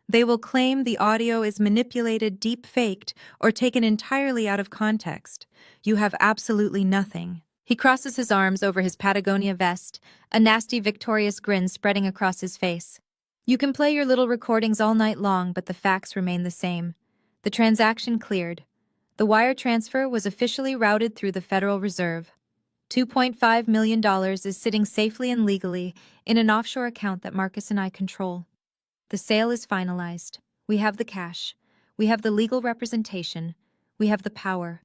Speaker 1: They will claim the audio is manipulated, deep-faked, or taken entirely out of context. You have absolutely nothing." He crosses his arms over his Patagonia vest, a nasty, victorious grin spreading across his face. "You can play your little recordings all night long, but the facts remain the same. The transaction cleared. The wire transfer was officially routed through the Federal Reserve. $2.5 million is sitting safely and legally in an offshore account that Marcus and I control. The sale is finalized. We have the cash. We have the legal representation. We have the power."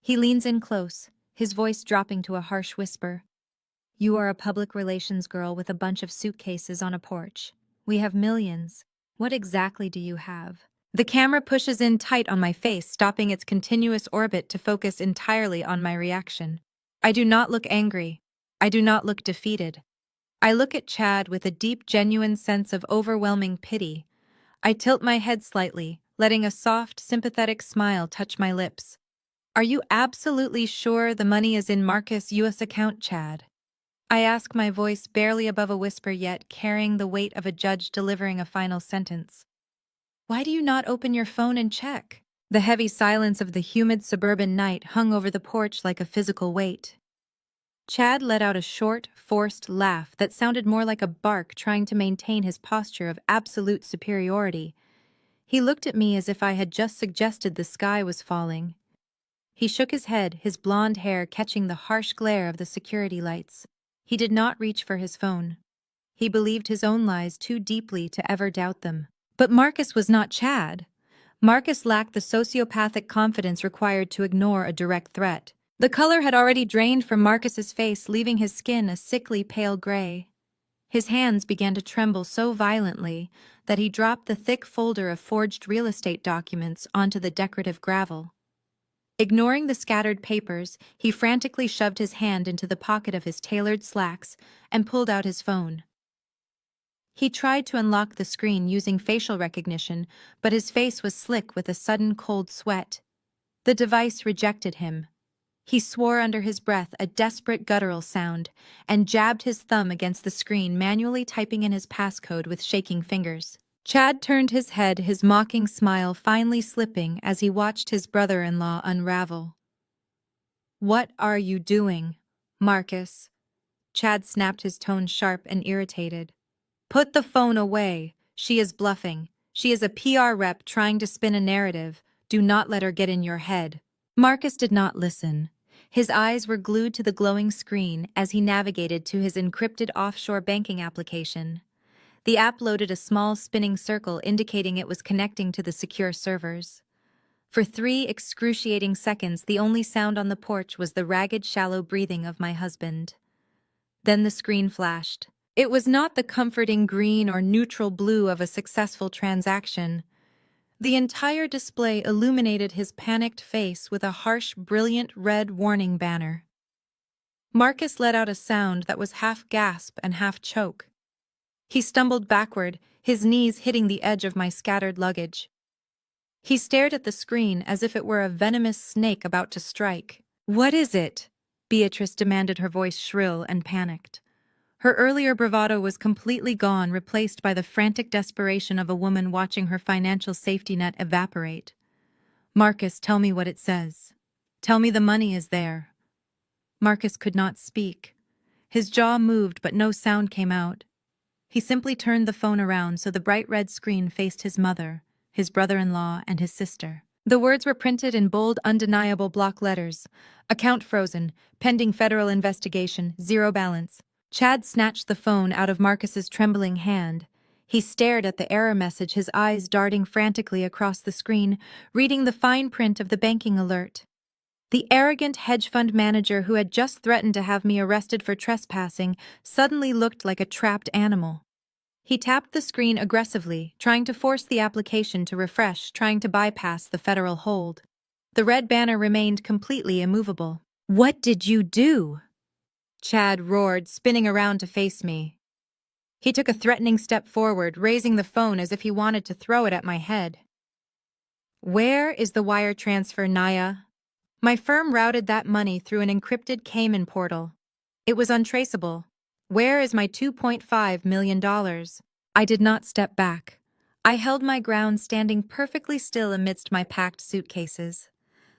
Speaker 1: He leans in close, his voice dropping to a harsh whisper. "You are a public relations girl with a bunch of suitcases on a porch. We have millions. What exactly do you have?" The camera pushes in tight on my face, stopping its continuous orbit to focus entirely on my reaction. I do not look angry. I do not look defeated. I look at Chad with a deep, genuine sense of overwhelming pity. I tilt my head slightly, letting a soft, sympathetic smile touch my lips. "Are you absolutely sure the money is in Marcus' U.S. account, Chad?" I ask, my voice barely above a whisper, yet carrying the weight of a judge delivering a final sentence. "Why do you not open your phone and check?" The heavy silence of the humid suburban night hung over the porch like a physical weight. Chad let out a short, forced laugh that sounded more like a bark, trying to maintain his posture of absolute superiority. He looked at me as if I had just suggested the sky was falling. He shook his head, his blonde hair catching the harsh glare of the security lights. He did not reach for his phone. He believed his own lies too deeply to ever doubt them. But Marcus was not Chad. Marcus lacked the sociopathic confidence required to ignore a direct threat. The color had already drained from Marcus's face, leaving his skin a sickly pale gray. His hands began to tremble so violently that he dropped the thick folder of forged real estate documents onto the decorative gravel. Ignoring the scattered papers, he frantically shoved his hand into the pocket of his tailored slacks and pulled out his phone. He tried to unlock the screen using facial recognition, but his face was slick with a sudden cold sweat. The device rejected him. He swore under his breath, a desperate guttural sound, and jabbed his thumb against the screen, manually typing in his passcode with shaking fingers. Chad turned his head, his mocking smile finally slipping as he watched his brother-in-law unravel. "What are you doing, Marcus?" Chad snapped, his tone sharp and irritated. "Put the phone away. She is bluffing. She is a PR rep trying to spin a narrative. Do not let her get in your head." Marcus did not listen. His eyes were glued to the glowing screen as he navigated to his encrypted offshore banking application. The app loaded a small spinning circle indicating it was connecting to the secure servers. For 3 excruciating seconds, the only sound on the porch was the ragged, shallow breathing of my husband. Then the screen flashed. It was not the comforting green or neutral blue of a successful transaction. The entire display illuminated his panicked face with a harsh, brilliant red warning banner. Marcus let out a sound that was half gasp and half choke. He stumbled backward, his knees hitting the edge of my scattered luggage. He stared at the screen as if it were a venomous snake about to strike. "What is it?" Beatrice demanded, her voice shrill and panicked. Her earlier bravado was completely gone, replaced by the frantic desperation of a woman watching her financial safety net evaporate. "Marcus, tell me what it says. Tell me the money is there." Marcus could not speak. His jaw moved, but no sound came out. He simply turned the phone around so the bright red screen faced his mother, his brother-in-law, and his sister. The words were printed in bold, undeniable block letters. Account frozen, pending federal investigation, zero balance. Chad snatched the phone out of Marcus's trembling hand. He stared at the error message, his eyes darting frantically across the screen, reading the fine print of the banking alert. The arrogant hedge fund manager who had just threatened to have me arrested for trespassing suddenly looked like a trapped animal. He tapped the screen aggressively, trying to force the application to refresh, trying to bypass the federal hold. The red banner remained completely immovable. "What did you do?" Chad roared, spinning around to face me. He took a threatening step forward, raising the phone as if he wanted to throw it at my head. "Where is the wire transfer, Naya?" My firm routed that money through an encrypted Cayman portal. It was untraceable. Where is my $2.5 million? I did not step back. I held my ground, standing perfectly still amidst my packed suitcases.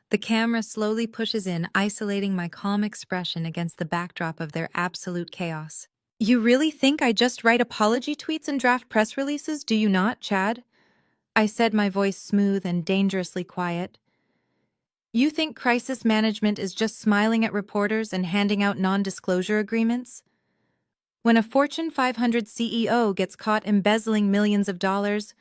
Speaker 1: The camera slowly pushes in, isolating my calm expression against the backdrop of their absolute chaos. "You really think I just write apology tweets and draft press releases, do you not, Chad?" I said, my voice smooth and dangerously quiet. "You think crisis management is just smiling at reporters and handing out non-disclosure agreements? When a Fortune 500 CEO gets caught embezzling millions of dollars,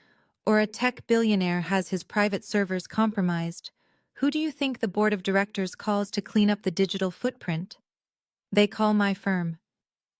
Speaker 1: or a tech billionaire has his private servers compromised, who do you think the board of directors calls to clean up the digital footprint? They call my firm.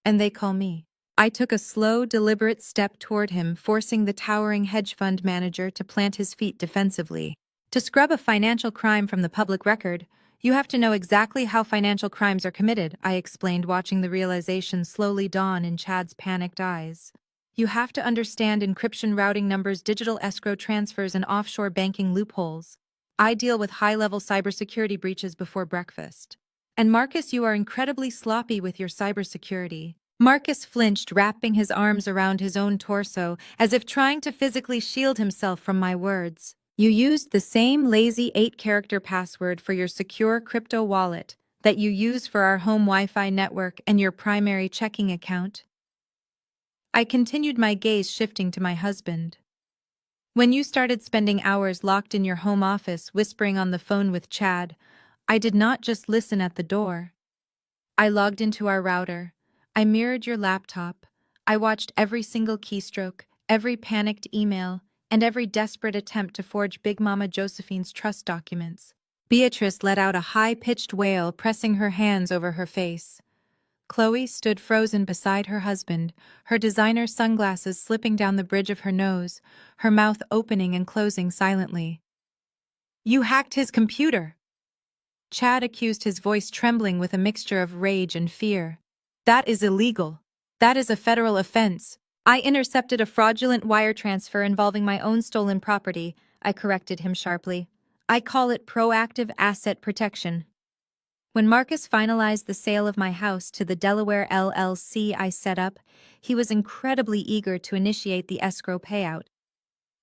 Speaker 1: And they call me." I took a slow, deliberate step toward him, forcing the towering hedge fund manager to plant his feet defensively. To scrub a financial crime from the public record, you have to know exactly how financial crimes are committed, I explained, watching the realization slowly dawn in Chad's panicked eyes. You have to understand encryption, routing numbers, digital escrow transfers, and offshore banking loopholes. I deal with high-level cybersecurity breaches before breakfast. And Marcus, you are incredibly sloppy with your cybersecurity. Marcus flinched, wrapping his arms around his own torso, as if trying to physically shield himself from my words. "You used the same lazy 8-character password for your secure crypto wallet that you use for our home Wi-Fi network and your primary checking account." I continued, my gaze shifting to my husband. "When you started spending hours locked in your home office whispering on the phone with Chad, I did not just listen at the door. I logged into our router. I mirrored your laptop. I watched every single keystroke, every panicked email, and every desperate attempt to forge Big Mama Josephine's trust documents." Beatrice let out a high-pitched wail, pressing her hands over her face. Chloe stood frozen beside her husband, her designer sunglasses slipping down the bridge of her nose, her mouth opening and closing silently. "You hacked his computer!" Chad accused, his voice trembling with a mixture of rage and fear. "That is illegal. That is a federal offense." "I intercepted a fraudulent wire transfer involving my own stolen property," I corrected him sharply. "I call it proactive asset protection." When Marcus finalized the sale of my house to the Delaware LLC I set up, he was incredibly eager to initiate the escrow payout.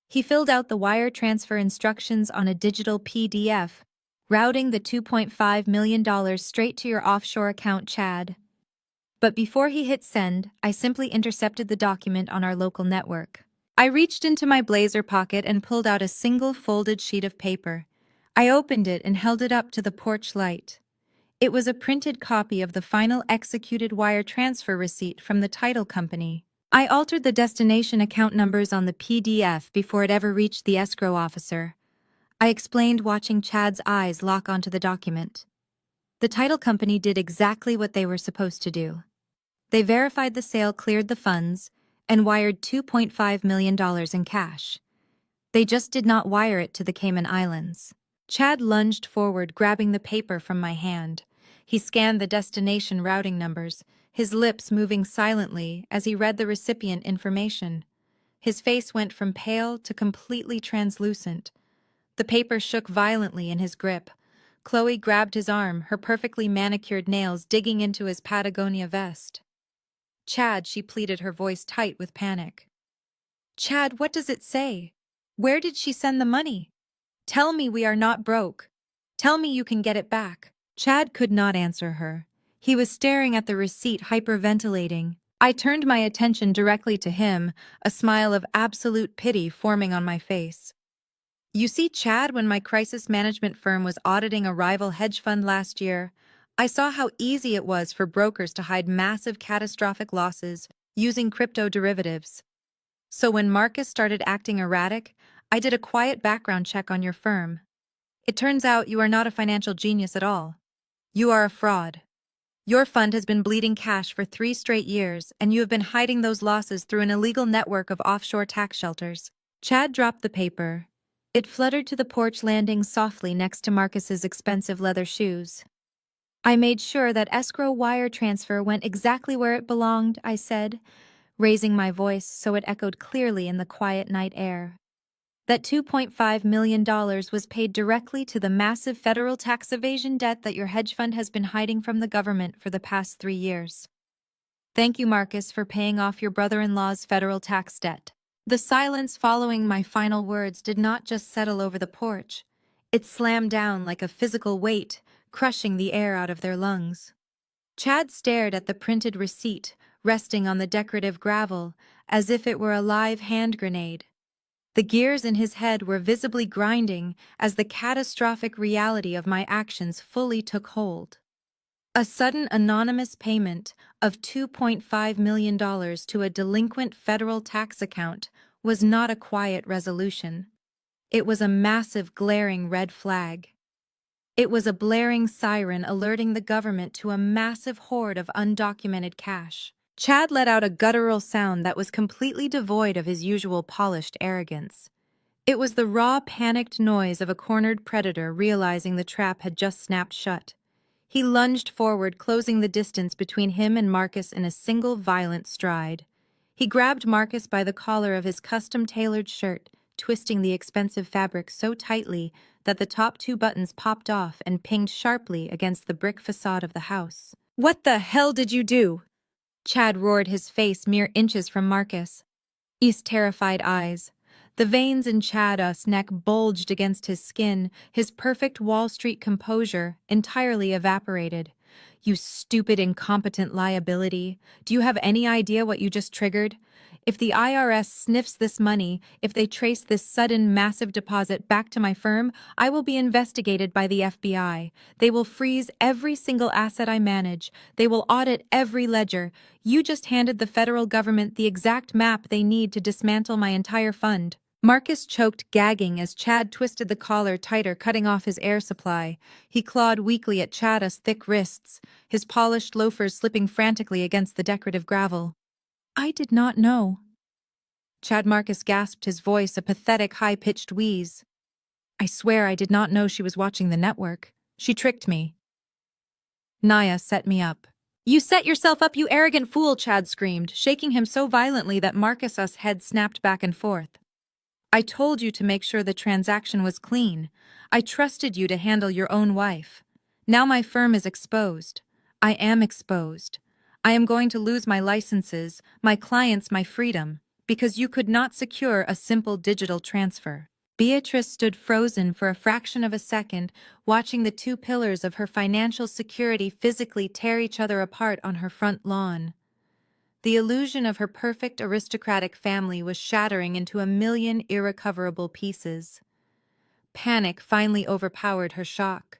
Speaker 1: He filled out the wire transfer instructions on a digital PDF, routing the $2.5 million straight to your offshore account, Chad. But before he hit send, I simply intercepted the document on our local network. I reached into my blazer pocket and pulled out a single folded sheet of paper. I opened it and held it up to the porch light. It was a printed copy of the final executed wire transfer receipt from the title company. I altered the destination account numbers on the PDF before it ever reached the escrow officer. I explained, watching Chad's eyes lock onto the document. The title company did exactly what they were supposed to do. They verified the sale cleared the funds and wired $2.5 million in cash. They just did not wire it to the Cayman Islands. Chad lunged forward, grabbing the paper from my hand. He scanned the destination routing numbers, his lips moving silently as he read the recipient information. His face went from pale to completely translucent. The paper shook violently in his grip. Chloe grabbed his arm, her perfectly manicured nails digging into his Patagonia vest. "Chad," she pleaded, her voice tight with panic. "Chad, what does it say? Where did she send the money? Tell me we are not broke. Tell me you can get it back." Chad could not answer her. He was staring at the receipt, hyperventilating. I turned my attention directly to him, a smile of absolute pity forming on my face. You see, Chad, when my crisis management firm was auditing a rival hedge fund last year, I saw how easy it was for brokers to hide massive catastrophic losses using crypto derivatives. So when Marcus started acting erratic, I did a quiet background check on your firm. It turns out you are not a financial genius at all. You are a fraud. Your fund has been bleeding cash for 3 straight years, and you have been hiding those losses through an illegal network of offshore tax shelters. Chad dropped the paper. It fluttered to the porch landing softly next to Marcus's expensive leather shoes. I made sure that escrow wire transfer went exactly where it belonged, I said, raising my voice so it echoed clearly in the quiet night air. That $2.5 million was paid directly to the massive federal tax evasion debt that your hedge fund has been hiding from the government for the past 3 years. Thank you, Marcus, for paying off your brother-in-law's federal tax debt. The silence following my final words did not just settle over the porch. It slammed down like a physical weight, crushing the air out of their lungs. Chad stared at the printed receipt, resting on the decorative gravel, as if it were a live hand grenade. The gears in his head were visibly grinding as the catastrophic reality of my actions fully took hold. A sudden anonymous payment of $2.5 million to a delinquent federal tax account was not a quiet resolution. It was a massive, glaring red flag. It was a blaring siren alerting the government to a massive hoard of undocumented cash. Chad let out a guttural sound that was completely devoid of his usual polished arrogance. It was the raw, panicked noise of a cornered predator realizing the trap had just snapped shut. He lunged forward, closing the distance between him and Marcus in a single violent stride. He grabbed Marcus by the collar of his custom-tailored shirt, twisting the expensive fabric so tightly that the top 2 buttons popped off and pinged sharply against the brick facade of the house. "What the hell did you do?" Chad roared, his face mere inches from Marcus. His terrified eyes. The veins in Chad's neck bulged against his skin, his perfect Wall Street composure entirely evaporated. "You stupid, incompetent liability. Do you have any idea what you just triggered? If the IRS sniffs this money, if they trace this sudden massive deposit back to my firm, I will be investigated by the FBI. They will freeze every single asset I manage. They will audit every ledger. You just handed the federal government the exact map they need to dismantle my entire fund." Marcus choked, gagging as Chad twisted the collar tighter, cutting off his air supply. He clawed weakly at Chad's thick wrists, his polished loafers slipping frantically against the decorative gravel. "I did not know." Chad Marcus gasped, his voice a pathetic, high-pitched wheeze. "I swear I did not know she was watching the network. She tricked me. Naya set me up." "You set yourself up, you arrogant fool," Chad screamed, shaking him so violently that Marcus's head snapped back and forth. "I told you to make sure the transaction was clean. I trusted you to handle your own wife. Now my firm is exposed. I am exposed. I am going to lose my licenses, my clients, my freedom, because you could not secure a simple digital transfer." Beatrice stood frozen for a fraction of a second, watching the 2 pillars of her financial security physically tear each other apart on her front lawn. The illusion of her perfect aristocratic family was shattering into a million irrecoverable pieces. Panic finally overpowered her shock.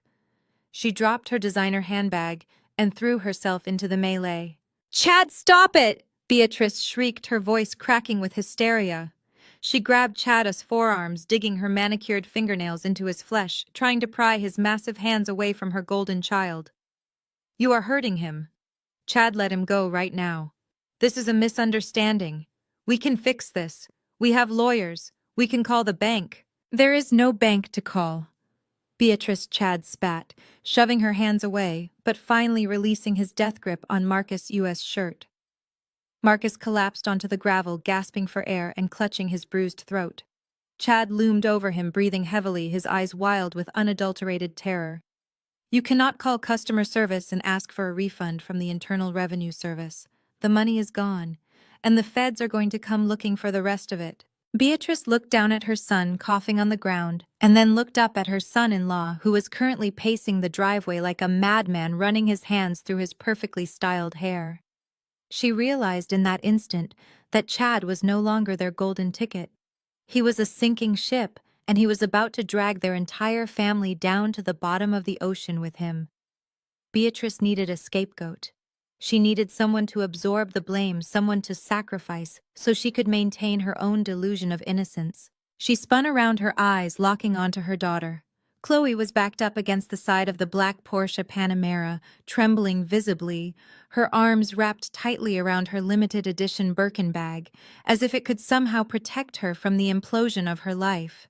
Speaker 1: She dropped her designer handbag and threw herself into the melee. "Chad, stop it!" Beatrice shrieked, her voice cracking with hysteria. She grabbed Chad's forearms, digging her manicured fingernails into his flesh, trying to pry his massive hands away from her golden child. "You are hurting him. Chad, let him go right now. This is a misunderstanding. We can fix this. We have lawyers. We can call the bank." "There is no bank to call." Beatrice Chad spat, shoving her hands away, but finally releasing his death grip on Marcus' shirt. Marcus collapsed onto the gravel, gasping for air and clutching his bruised throat. Chad loomed over him, breathing heavily, his eyes wild with unadulterated terror. "You cannot call customer service and ask for a refund from the Internal Revenue Service. The money is gone, and the feds are going to come looking for the rest of it." Beatrice looked down at her son, coughing on the ground, and then looked up at her son-in-law, who was currently pacing the driveway like a madman, running his hands through his perfectly styled hair. She realized in that instant that Chad was no longer their golden ticket. He was a sinking ship, and he was about to drag their entire family down to the bottom of the ocean with him. Beatrice needed a scapegoat. She needed someone to absorb the blame, someone to sacrifice, so she could maintain her own delusion of innocence. She spun around, her eyes locking onto her daughter. Chloe was backed up against the side of the black Porsche Panamera, trembling visibly, her arms wrapped tightly around her limited edition Birkin bag, as if it could somehow protect her from the implosion of her life.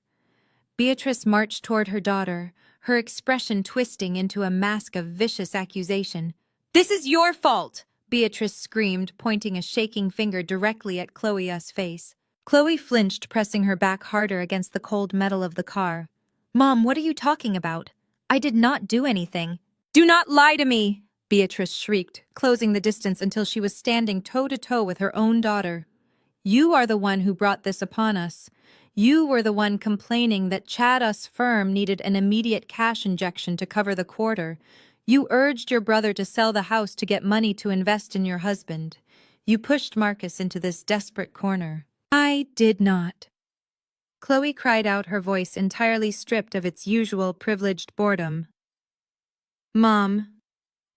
Speaker 1: Beatrice marched toward her daughter, her expression twisting into a mask of vicious accusation. "This is your fault!" Beatrice screamed, pointing a shaking finger directly at Chloe's face. Chloe flinched, pressing her back harder against the cold metal of the car. "Mom, what are you talking about? I did not do anything." "Do not lie to me!" Beatrice shrieked, closing the distance until she was standing toe-to-toe with her own daughter. "You are the one who brought this upon us. You were the one complaining that Chad's firm needed an immediate cash injection to cover the quarter. You urged your brother to sell the house to get money to invest in your husband. You pushed Marcus into this desperate corner." "I did not." Chloe cried out, her voice entirely stripped of its usual privileged boredom. "Mom,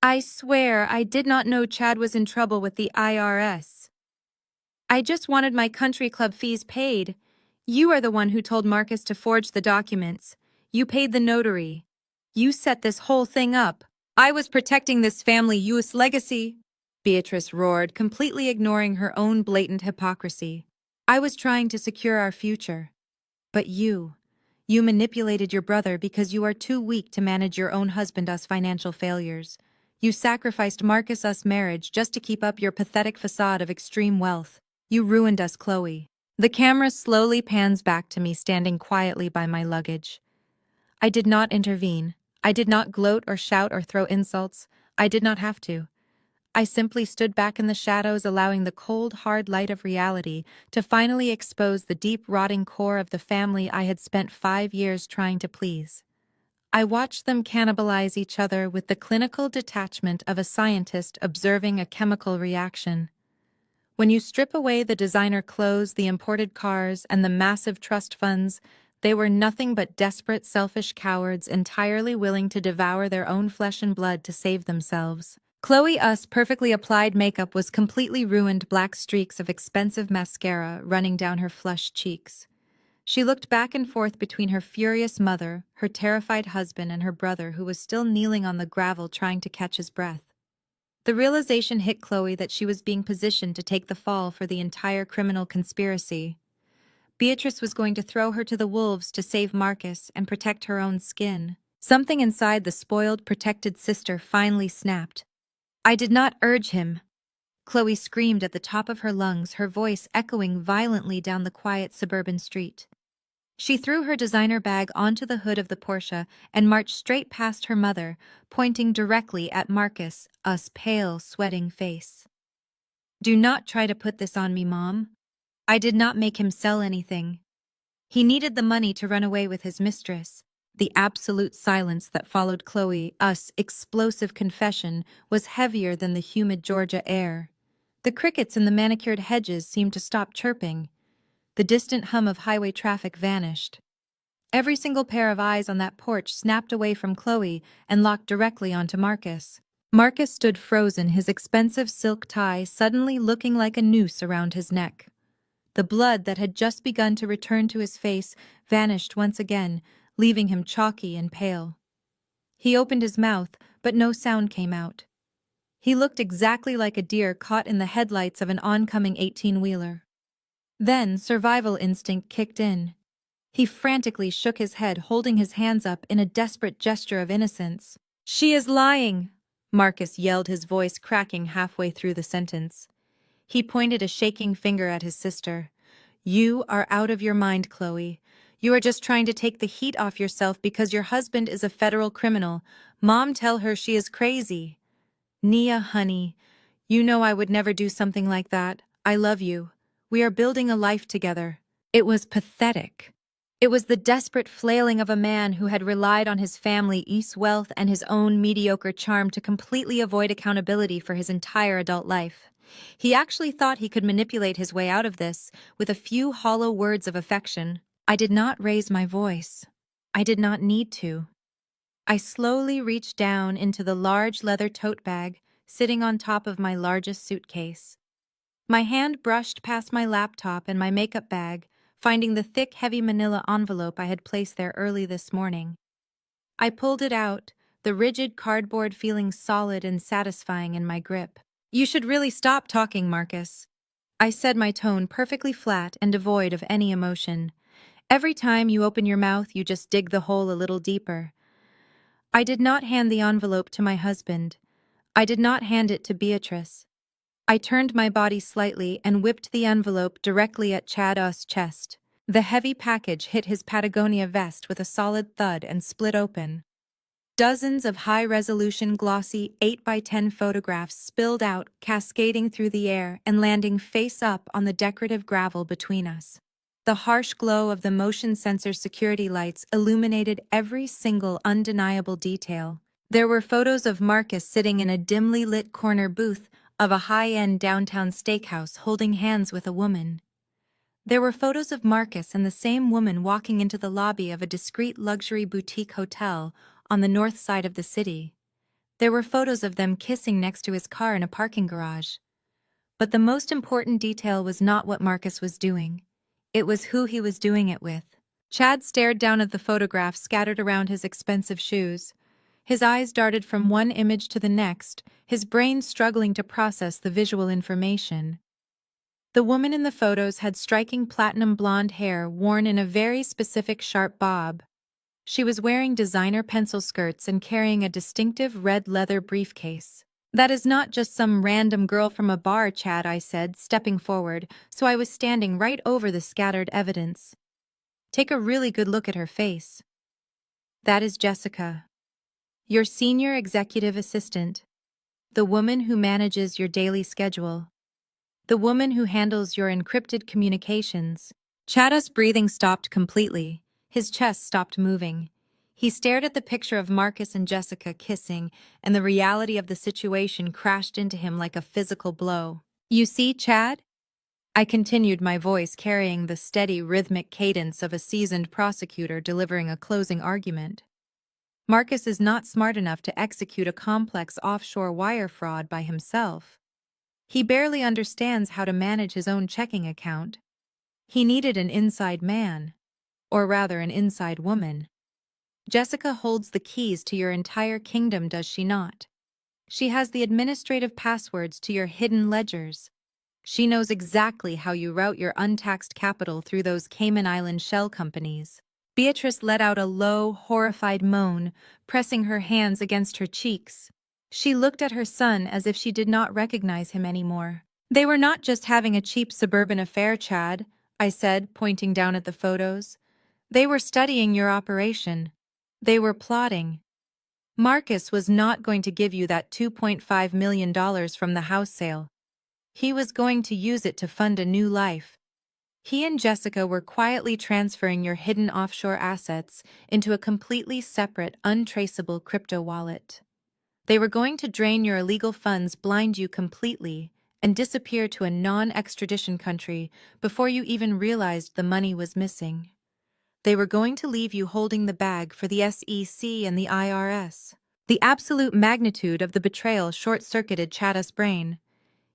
Speaker 1: I swear I did not know Chad was in trouble with the IRS. I just wanted my country club fees paid. You are the one who told Marcus to forge the documents. You paid the notary. You set this whole thing up. I was protecting this family use legacy," Beatrice roared, completely ignoring her own blatant hypocrisy. "I was trying to secure our future. But you manipulated your brother because you are too weak to manage your own husband's financial failures. You sacrificed Marcus's marriage just to keep up your pathetic facade of extreme wealth. You ruined us, Chloe." The camera slowly pans back to me standing quietly by my luggage. I did not intervene. I did not gloat or shout or throw insults. I did not have to. I simply stood back in the shadows, allowing the cold, hard light of reality to finally expose the deep, rotting core of the family I had spent 5 years trying to please. I watched them cannibalize each other with the clinical detachment of a scientist observing a chemical reaction. When you strip away the designer clothes, the imported cars, and the massive trust funds, they were nothing but desperate, selfish cowards entirely willing to devour their own flesh and blood to save themselves. Chloe's perfectly applied makeup was completely ruined, black streaks of expensive mascara running down her flushed cheeks. She looked back and forth between her furious mother, her terrified husband, and her brother, who was still kneeling on the gravel trying to catch his breath. The realization hit Chloe that she was being positioned to take the fall for the entire criminal conspiracy. Beatrice was going to throw her to the wolves to save Marcus and protect her own skin. Something inside the spoiled, protected sister finally snapped. "I did not urge him," Chloe screamed at the top of her lungs, her voice echoing violently down the quiet suburban street. She threw her designer bag onto the hood of the Porsche and marched straight past her mother, pointing directly at Marcus's pale, sweating face. "Do not try to put this on me, Mom. I did not make him sell anything. He needed the money to run away with his mistress." The absolute silence that followed Chloe's explosive confession was heavier than the humid Georgia air. The crickets in the manicured hedges seemed to stop chirping. The distant hum of highway traffic vanished. Every single pair of eyes on that porch snapped away from Chloe and locked directly onto Marcus. Marcus stood frozen, his expensive silk tie suddenly looking like a noose around his neck. The blood that had just begun to return to his face vanished once again, leaving him chalky and pale. He opened his mouth, but no sound came out. He looked exactly like a deer caught in the headlights of an oncoming 18-wheeler. Then survival instinct kicked in. He frantically shook his head, holding his hands up in a desperate gesture of innocence. "She is lying," Marcus yelled, his voice cracking halfway through the sentence. He pointed a shaking finger at his sister. "You are out of your mind, Chloe. You are just trying to take the heat off yourself because your husband is a federal criminal. Mom, tell her she is crazy." "Nia, honey, you know I would never do something like that. I love you. We are building a life together." It was pathetic. It was the desperate flailing of a man who had relied on his family's wealth and his own mediocre charm to completely avoid accountability for his entire adult life. He actually thought he could manipulate his way out of this with a few hollow words of affection. I did not raise my voice. I did not need to. I slowly reached down into the large leather tote bag sitting on top of my largest suitcase. My hand brushed past my laptop and my makeup bag, finding the thick, heavy manila envelope I had placed there early this morning. I pulled it out, the rigid cardboard feeling solid and satisfying in my grip. "You should really stop talking, Marcus," I said, my tone perfectly flat and devoid of any emotion. "Every time you open your mouth, you just dig the hole a little deeper." I did not hand the envelope to my husband. I did not hand it to Beatrice. I turned my body slightly and whipped the envelope directly at Chad's chest. The heavy package hit his Patagonia vest with a solid thud and split open. Dozens of high-resolution glossy 8x10 photographs spilled out, cascading through the air and landing face-up on the decorative gravel between us. The harsh glow of the motion sensor security lights illuminated every single undeniable detail. There were photos of Marcus sitting in a dimly lit corner booth of a high-end downtown steakhouse holding hands with a woman. There were photos of Marcus and the same woman walking into the lobby of a discreet luxury boutique hotel on the north side of the city. There were photos of them kissing next to his car in a parking garage. But the most important detail was not what Marcus was doing. It was who he was doing it with. Chad stared down at the photographs scattered around his expensive shoes. His eyes darted from one image to the next, his brain struggling to process the visual information. The woman in the photos had striking platinum blonde hair worn in a very specific sharp bob. She was wearing designer pencil skirts and carrying a distinctive red leather briefcase. "That is not just some random girl from a bar, Chad," I said, stepping forward, so I was standing right over the scattered evidence. "Take a really good look at her face. That is Jessica, your senior executive assistant, the woman who manages your daily schedule, the woman who handles your encrypted communications." Chad's breathing stopped completely. His chest stopped moving. He stared at the picture of Marcus and Jessica kissing, and the reality of the situation crashed into him like a physical blow. "You see, Chad?" I continued, my voice carrying the steady, rhythmic cadence of a seasoned prosecutor delivering a closing argument. "Marcus is not smart enough to execute a complex offshore wire fraud by himself. He barely understands how to manage his own checking account. He needed an inside man, or rather an inside woman. Jessica holds the keys to your entire kingdom, does she not? She has the administrative passwords to your hidden ledgers. She knows exactly how you route your untaxed capital through those Cayman Island shell companies." Beatrice let out a low, horrified moan, pressing her hands against her cheeks. She looked at her son as if she did not recognize him anymore. "They were not just having a cheap suburban affair, Chad," I said, pointing down at the photos. "They were studying your operation. They were plotting. Marcus was not going to give you that $2.5 million from the house sale. He was going to use it to fund a new life. He and Jessica were quietly transferring your hidden offshore assets into a completely separate, untraceable crypto wallet. They were going to drain your illegal funds, blind you completely, and disappear to a non-extradition country before you even realized the money was missing. They were going to leave you holding the bag for the SEC and the IRS. The absolute magnitude of the betrayal short-circuited Chad's brain.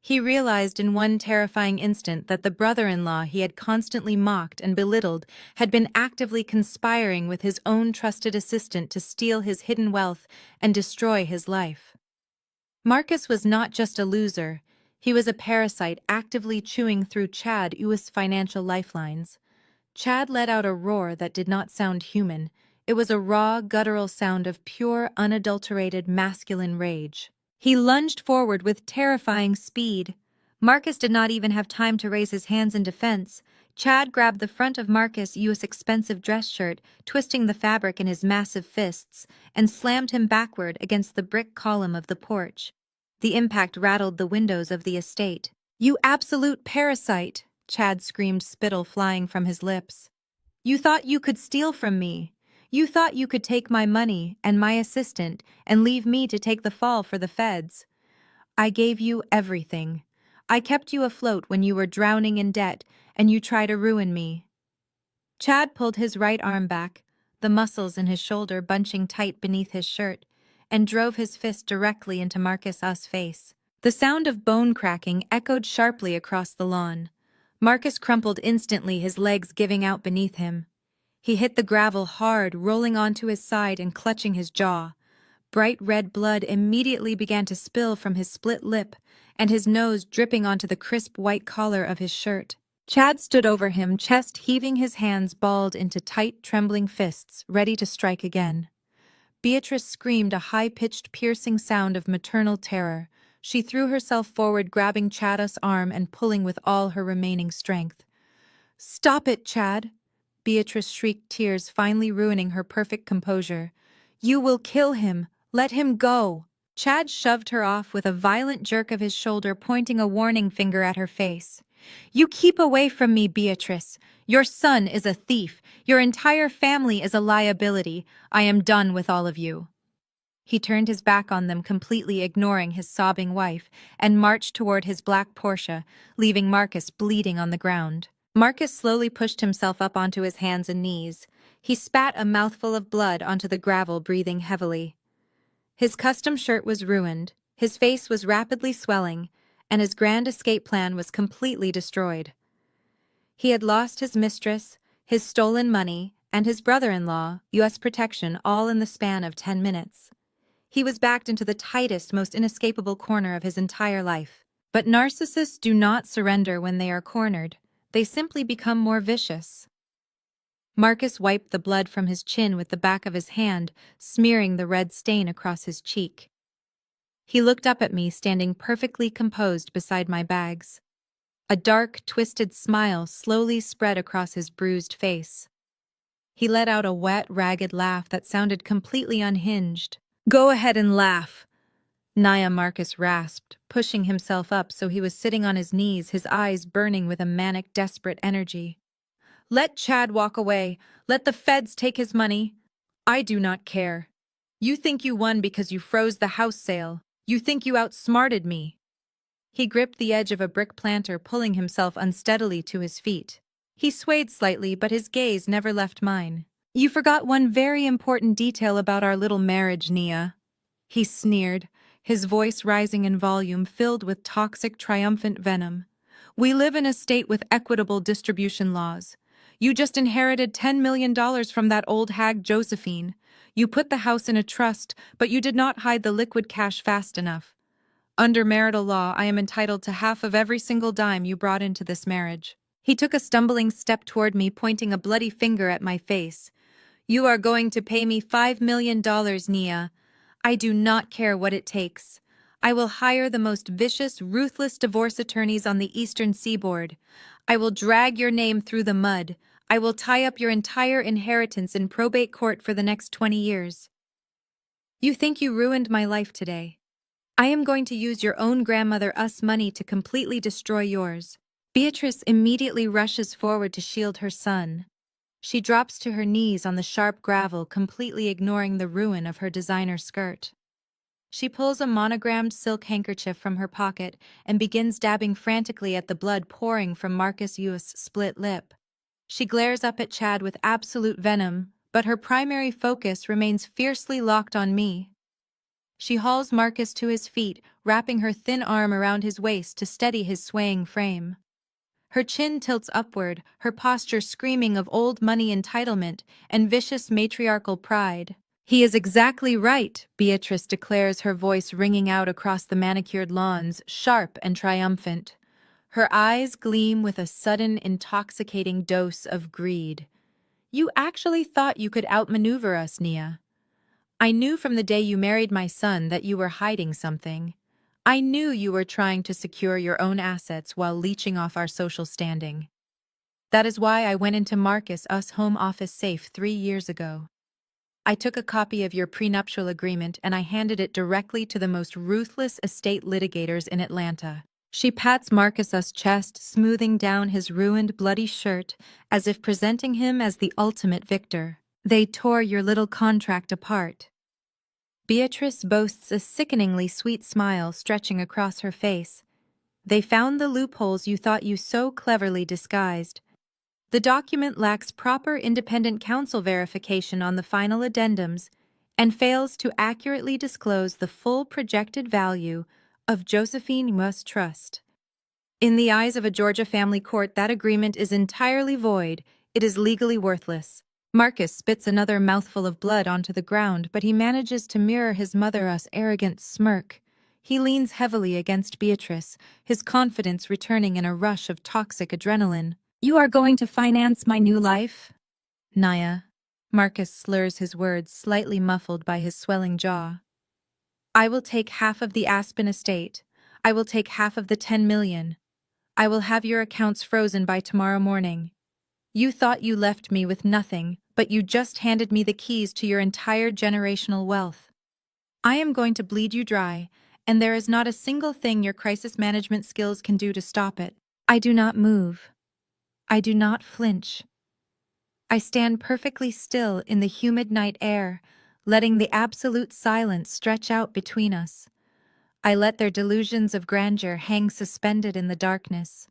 Speaker 1: He realized in one terrifying instant that the brother-in-law he had constantly mocked and belittled had been actively conspiring with his own trusted assistant to steal his hidden wealth and destroy his life. Marcus was not just a loser, he was a parasite actively chewing through Chad's financial lifelines. Chad let out a roar that did not sound human. It was a raw, guttural sound of pure, unadulterated masculine rage. He lunged forward with terrifying speed. Marcus did not even have time to raise his hands in defense. Chad grabbed the front of Marcus' expensive dress shirt, twisting the fabric in his massive fists, and slammed him backward against the brick column of the porch. The impact rattled the windows of the estate. "You absolute parasite!" Chad screamed, spittle flying from his lips. "You thought you could steal from me. You thought you could take my money and my assistant and leave me to take the fall for the feds. I gave you everything. I kept you afloat when you were drowning in debt, and you try to ruin me." Chad pulled his right arm back, the muscles in his shoulder bunching tight beneath his shirt, and drove his fist directly into Marcus's face. The sound of bone cracking echoed sharply across the lawn. Marcus crumpled instantly, his legs giving out beneath him. He hit the gravel hard, rolling onto his side and clutching his jaw. Bright red blood immediately began to spill from his split lip, and his nose dripping onto the crisp white collar of his shirt. Chad stood over him, chest heaving, his hands balled into tight, trembling fists, ready to strike again. Beatrice screamed a high-pitched, piercing sound of maternal terror. She threw herself forward, grabbing Chad's arm and pulling with all her remaining strength. "Stop it, Chad!" Beatrice shrieked, tears finally ruining her perfect composure. "You will kill him! Let him go!" Chad shoved her off with a violent jerk of his shoulder, pointing a warning finger at her face. "You keep away from me, Beatrice. Your son is a thief. Your entire family is a liability. I am done with all of you." He turned his back on them, completely ignoring his sobbing wife, and marched toward his black Porsche, leaving Marcus bleeding on the ground. Marcus slowly pushed himself up onto his hands and knees. He spat a mouthful of blood onto the gravel, breathing heavily. His custom shirt was ruined, his face was rapidly swelling, and his grand escape plan was completely destroyed. He had lost his mistress, his stolen money, and his brother-in-law, U.S. protection, all in the span of 10 minutes. He was backed into the tightest, most inescapable corner of his entire life. But narcissists do not surrender when they are cornered. They simply become more vicious. Marcus wiped the blood from his chin with the back of his hand, smearing the red stain across his cheek. He looked up at me, standing perfectly composed beside my bags. A dark, twisted smile slowly spread across his bruised face. He let out a wet, ragged laugh that sounded completely unhinged. "Go ahead and laugh," Nia, Marcus rasped, pushing himself up so he was sitting on his knees, his eyes burning with a manic, desperate energy. "Let Chad walk away. Let the feds take his money. I do not care. You think you won because you froze the house sale. You think you outsmarted me." He gripped the edge of a brick planter, pulling himself unsteadily to his feet. He swayed slightly, but his gaze never left mine. "You forgot one very important detail about our little marriage, Nia," he sneered, his voice rising in volume, filled with toxic, triumphant venom. "We live in a state with equitable distribution laws. You just inherited $10 million from that old hag Josephine. You put the house in a trust, but you did not hide the liquid cash fast enough. Under marital law, I am entitled to half of every single dime you brought into this marriage." He took a stumbling step toward me, pointing a bloody finger at my face. "You are going to pay me $5 million, Nia. I do not care what it takes. I will hire the most vicious, ruthless divorce attorneys on the Eastern Seaboard. I will drag your name through the mud. I will tie up your entire inheritance in probate court for the next 20 years. You think you ruined my life today. I am going to use your own grandmother-us money to completely destroy yours." Beatrice immediately rushes forward to shield her son. She drops to her knees on the sharp gravel, completely ignoring the ruin of her designer skirt. She pulls a monogrammed silk handkerchief from her pocket and begins dabbing frantically at the blood pouring from Marcus's split lip. She glares up at Chad with absolute venom, but her primary focus remains fiercely locked on me. She hauls Marcus to his feet, wrapping her thin arm around his waist to steady his swaying frame. Her chin tilts upward, her posture screaming of old money entitlement and vicious matriarchal pride. "He is exactly right," Beatrice declares, her voice ringing out across the manicured lawns, sharp and triumphant. Her eyes gleam with a sudden, intoxicating dose of greed. "You actually thought you could outmaneuver us, Nia. I knew from the day you married my son that you were hiding something. I knew you were trying to secure your own assets while leeching off our social standing. That is why I went into Marcus's home office safe 3 years ago. I took a copy of your prenuptial agreement and I handed it directly to the most ruthless estate litigators in Atlanta." She pats Marcus's chest, smoothing down his ruined, bloody shirt, as if presenting him as the ultimate victor. "They tore your little contract apart." Beatrice boasts a sickeningly sweet smile stretching across her face. "They found the loopholes you thought you so cleverly disguised. The document lacks proper independent counsel verification on the final addendums and fails to accurately disclose the full projected value of Josephine Must Trust. In the eyes of a Georgia family court, that agreement is entirely void. It is legally worthless. Marcus spits another mouthful of blood onto the ground, but he manages to mirror his mother's arrogant smirk. He leans heavily against Beatrice, his confidence returning in a rush of toxic adrenaline. "You are going to finance my new life?" "Naya." Marcus slurs his words, slightly muffled by his swelling jaw. "I will take half of the Aspen estate. I will take half of the 10 million. I will have your accounts frozen by tomorrow morning. You thought you left me with nothing, but you just handed me the keys to your entire generational wealth. I am going to bleed you dry, and there is not a single thing your crisis management skills can do to stop it." I do not move. I do not flinch. I stand perfectly still in the humid night air, letting the absolute silence stretch out between us. I let their delusions of grandeur hang suspended in the darkness.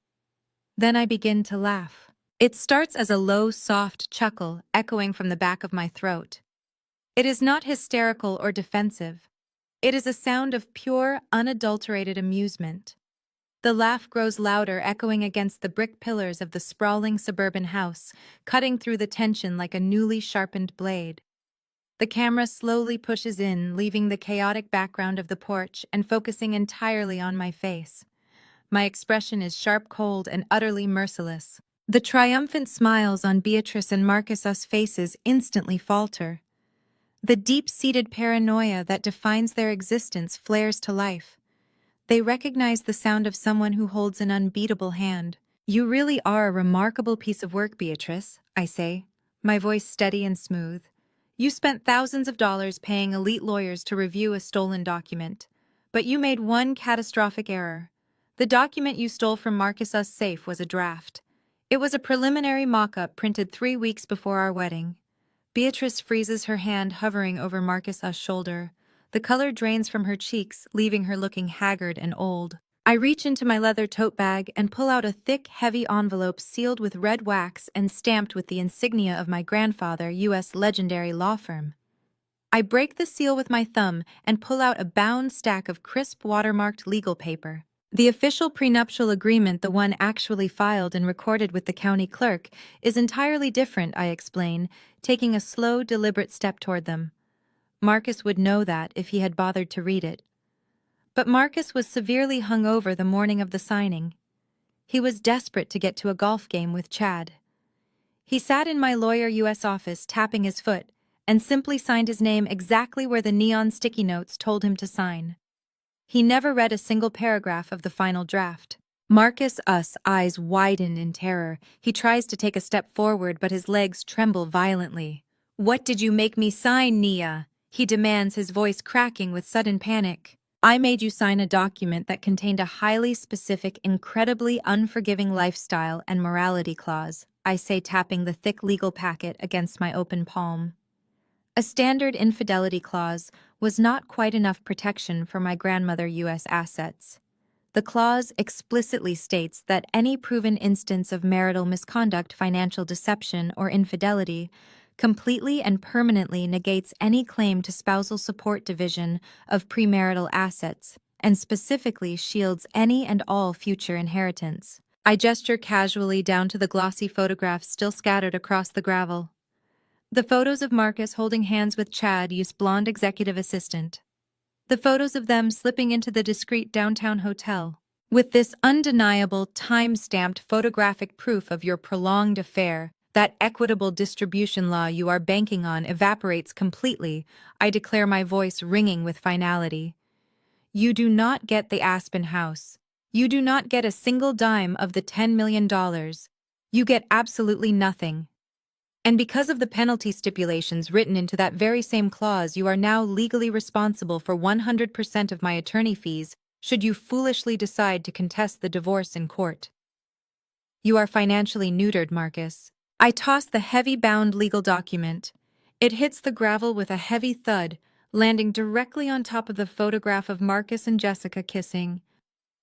Speaker 1: Then I begin to laugh. It starts as a low, soft chuckle echoing from the back of my throat. It is not hysterical or defensive. It is a sound of pure, unadulterated amusement. The laugh grows louder, echoing against the brick pillars of the sprawling suburban house, cutting through the tension like a newly sharpened blade. The camera slowly pushes in, leaving the chaotic background of the porch and focusing entirely on my face. My expression is sharp, cold, and utterly merciless. The triumphant smiles on Beatrice and Marcus's faces instantly falter. The deep-seated paranoia that defines their existence flares to life. They recognize the sound of someone who holds an unbeatable hand. "You really are a remarkable piece of work, Beatrice," I say, my voice steady and smooth. "You spent thousands of dollars paying elite lawyers to review a stolen document. But you made one catastrophic error. The document you stole from Marcus's safe was a draft. It was a preliminary mock-up printed 3 weeks before our wedding." Beatrice freezes her hand hovering over Marcus's shoulder. The color drains from her cheeks, leaving her looking haggard and old. I reach into my leather tote bag and pull out a thick, heavy envelope sealed with red wax and stamped with the insignia of my grandfather, U.S. legendary law firm. I break the seal with my thumb and pull out a bound stack of crisp, watermarked legal paper. The official prenuptial agreement, the one actually filed and recorded with the county clerk, is entirely different, I explain, taking a slow, deliberate step toward them. Marcus would know that if he had bothered to read it. But Marcus was severely hungover the morning of the signing. He was desperate to get to a golf game with Chad. He sat in my lawyer U.S. office tapping his foot and simply signed his name exactly where the neon sticky notes told him to sign. He never read a single paragraph of the final draft. Marcus's eyes widen in terror. He tries to take a step forward, but his legs tremble violently. "What did you make me sign, Nia?" he demands, his voice cracking with sudden panic. "I made you sign a document that contained a highly specific, incredibly unforgiving lifestyle and morality clause," I say, tapping the thick legal packet against my open palm. A standard infidelity clause was not quite enough protection for my grandmother U.S. assets. The clause explicitly states that any proven instance of marital misconduct, financial deception, or infidelity completely and permanently negates any claim to spousal support division of premarital assets, and specifically shields any and all future inheritance. I gesture casually down to the glossy photographs still scattered across the gravel. The photos of Marcus holding hands with Chad, U.S. blonde executive assistant. The photos of them slipping into the discreet downtown hotel. With this undeniable, time-stamped photographic proof of your prolonged affair, that equitable distribution law you are banking on evaporates completely, I declare, my voice ringing with finality. You do not get the Aspen house. You do not get a single dime of the $10 million. You get absolutely nothing. And because of the penalty stipulations written into that very same clause, you are now legally responsible for 100% of my attorney fees should you foolishly decide to contest the divorce in court. You are financially neutered, Marcus. I toss the heavy-bound legal document. It hits the gravel with a heavy thud, landing directly on top of the photograph of Marcus and Jessica kissing.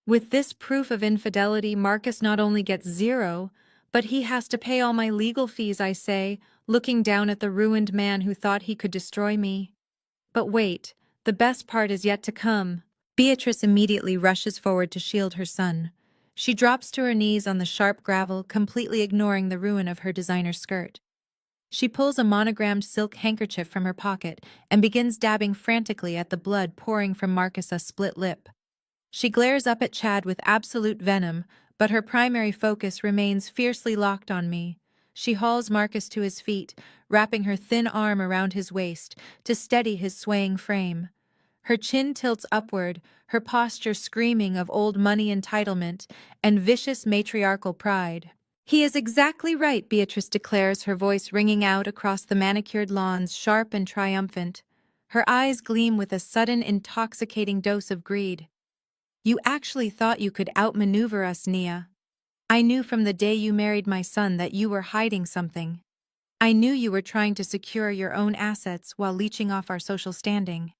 Speaker 1: With this proof of infidelity, Marcus not only gets zero, But he has to pay all my legal fees, I say, looking down at the ruined man who thought he could destroy me. But wait, the best part is yet to come. Beatrice immediately rushes forward to shield her son. She drops to her knees on the sharp gravel, completely ignoring the ruin of her designer skirt. She pulls a monogrammed silk handkerchief from her pocket and begins dabbing frantically at the blood pouring from Marcus's split lip. She glares up at Chad with absolute venom, but her primary focus remains fiercely locked on me. She hauls Marcus to his feet, wrapping her thin arm around his waist to steady his swaying frame. Her chin tilts upward, her posture screaming of old money entitlement and vicious matriarchal pride. "He is exactly right," Beatrice declares, her voice ringing out across the manicured lawns, sharp and triumphant. Her eyes gleam with a sudden intoxicating dose of greed. "You actually thought you could outmaneuver us, Nia. I knew from the day you married my son that you were hiding something. I knew you were trying to secure your own assets while leeching off our social standing.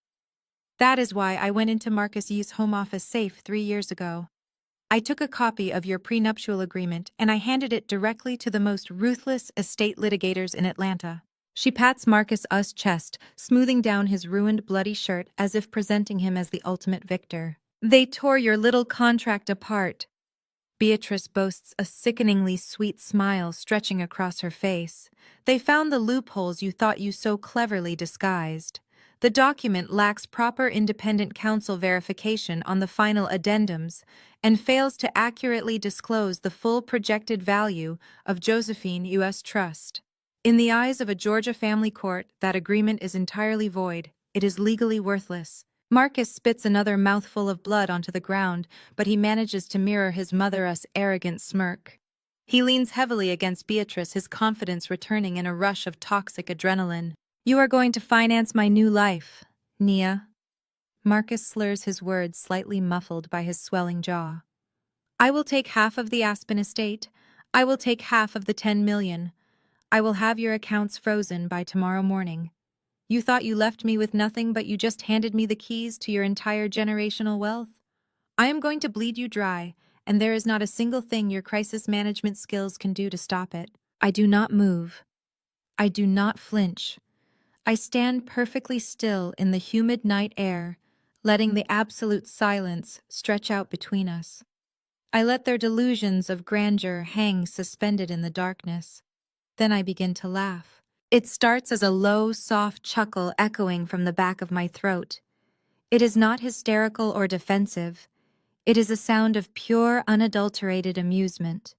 Speaker 1: That is why I went into Marcus Yu's home office safe 3 years ago. I took a copy of your prenuptial agreement and I handed it directly to the most ruthless estate litigators in Atlanta." She pats Marcus's chest, smoothing down his ruined bloody shirt as if presenting him as the ultimate victor. "They tore your little contract apart." Beatrice boasts a sickeningly sweet smile stretching across her face. "They found the loopholes you thought you so cleverly disguised. The document lacks proper independent counsel verification on the final addendums and fails to accurately disclose the full projected value of Josephine U.S. Trust. In the eyes of a Georgia family court, that agreement is entirely void. It is legally worthless." Marcus spits another mouthful of blood onto the ground, but he manages to mirror his mother's arrogant smirk. He leans heavily against Beatrice, his confidence returning in a rush of toxic adrenaline. "You are going to finance my new life, Nia." Marcus slurs his words, slightly muffled by his swelling jaw. "I will take half of the Aspen estate. I will take half of the 10 million. I will have your accounts frozen by tomorrow morning. You thought you left me with nothing, but you just handed me the keys to your entire generational wealth. I am going to bleed you dry, and there is not a single thing your crisis management skills can do to stop it." I do not move. I do not flinch. I stand perfectly still in the humid night air, letting the absolute silence stretch out between us. I let their delusions of grandeur hang suspended in the darkness. Then I begin to laugh. It starts as a low, soft chuckle echoing from the back of my throat. It is not hysterical or defensive. It is a sound of pure, unadulterated amusement.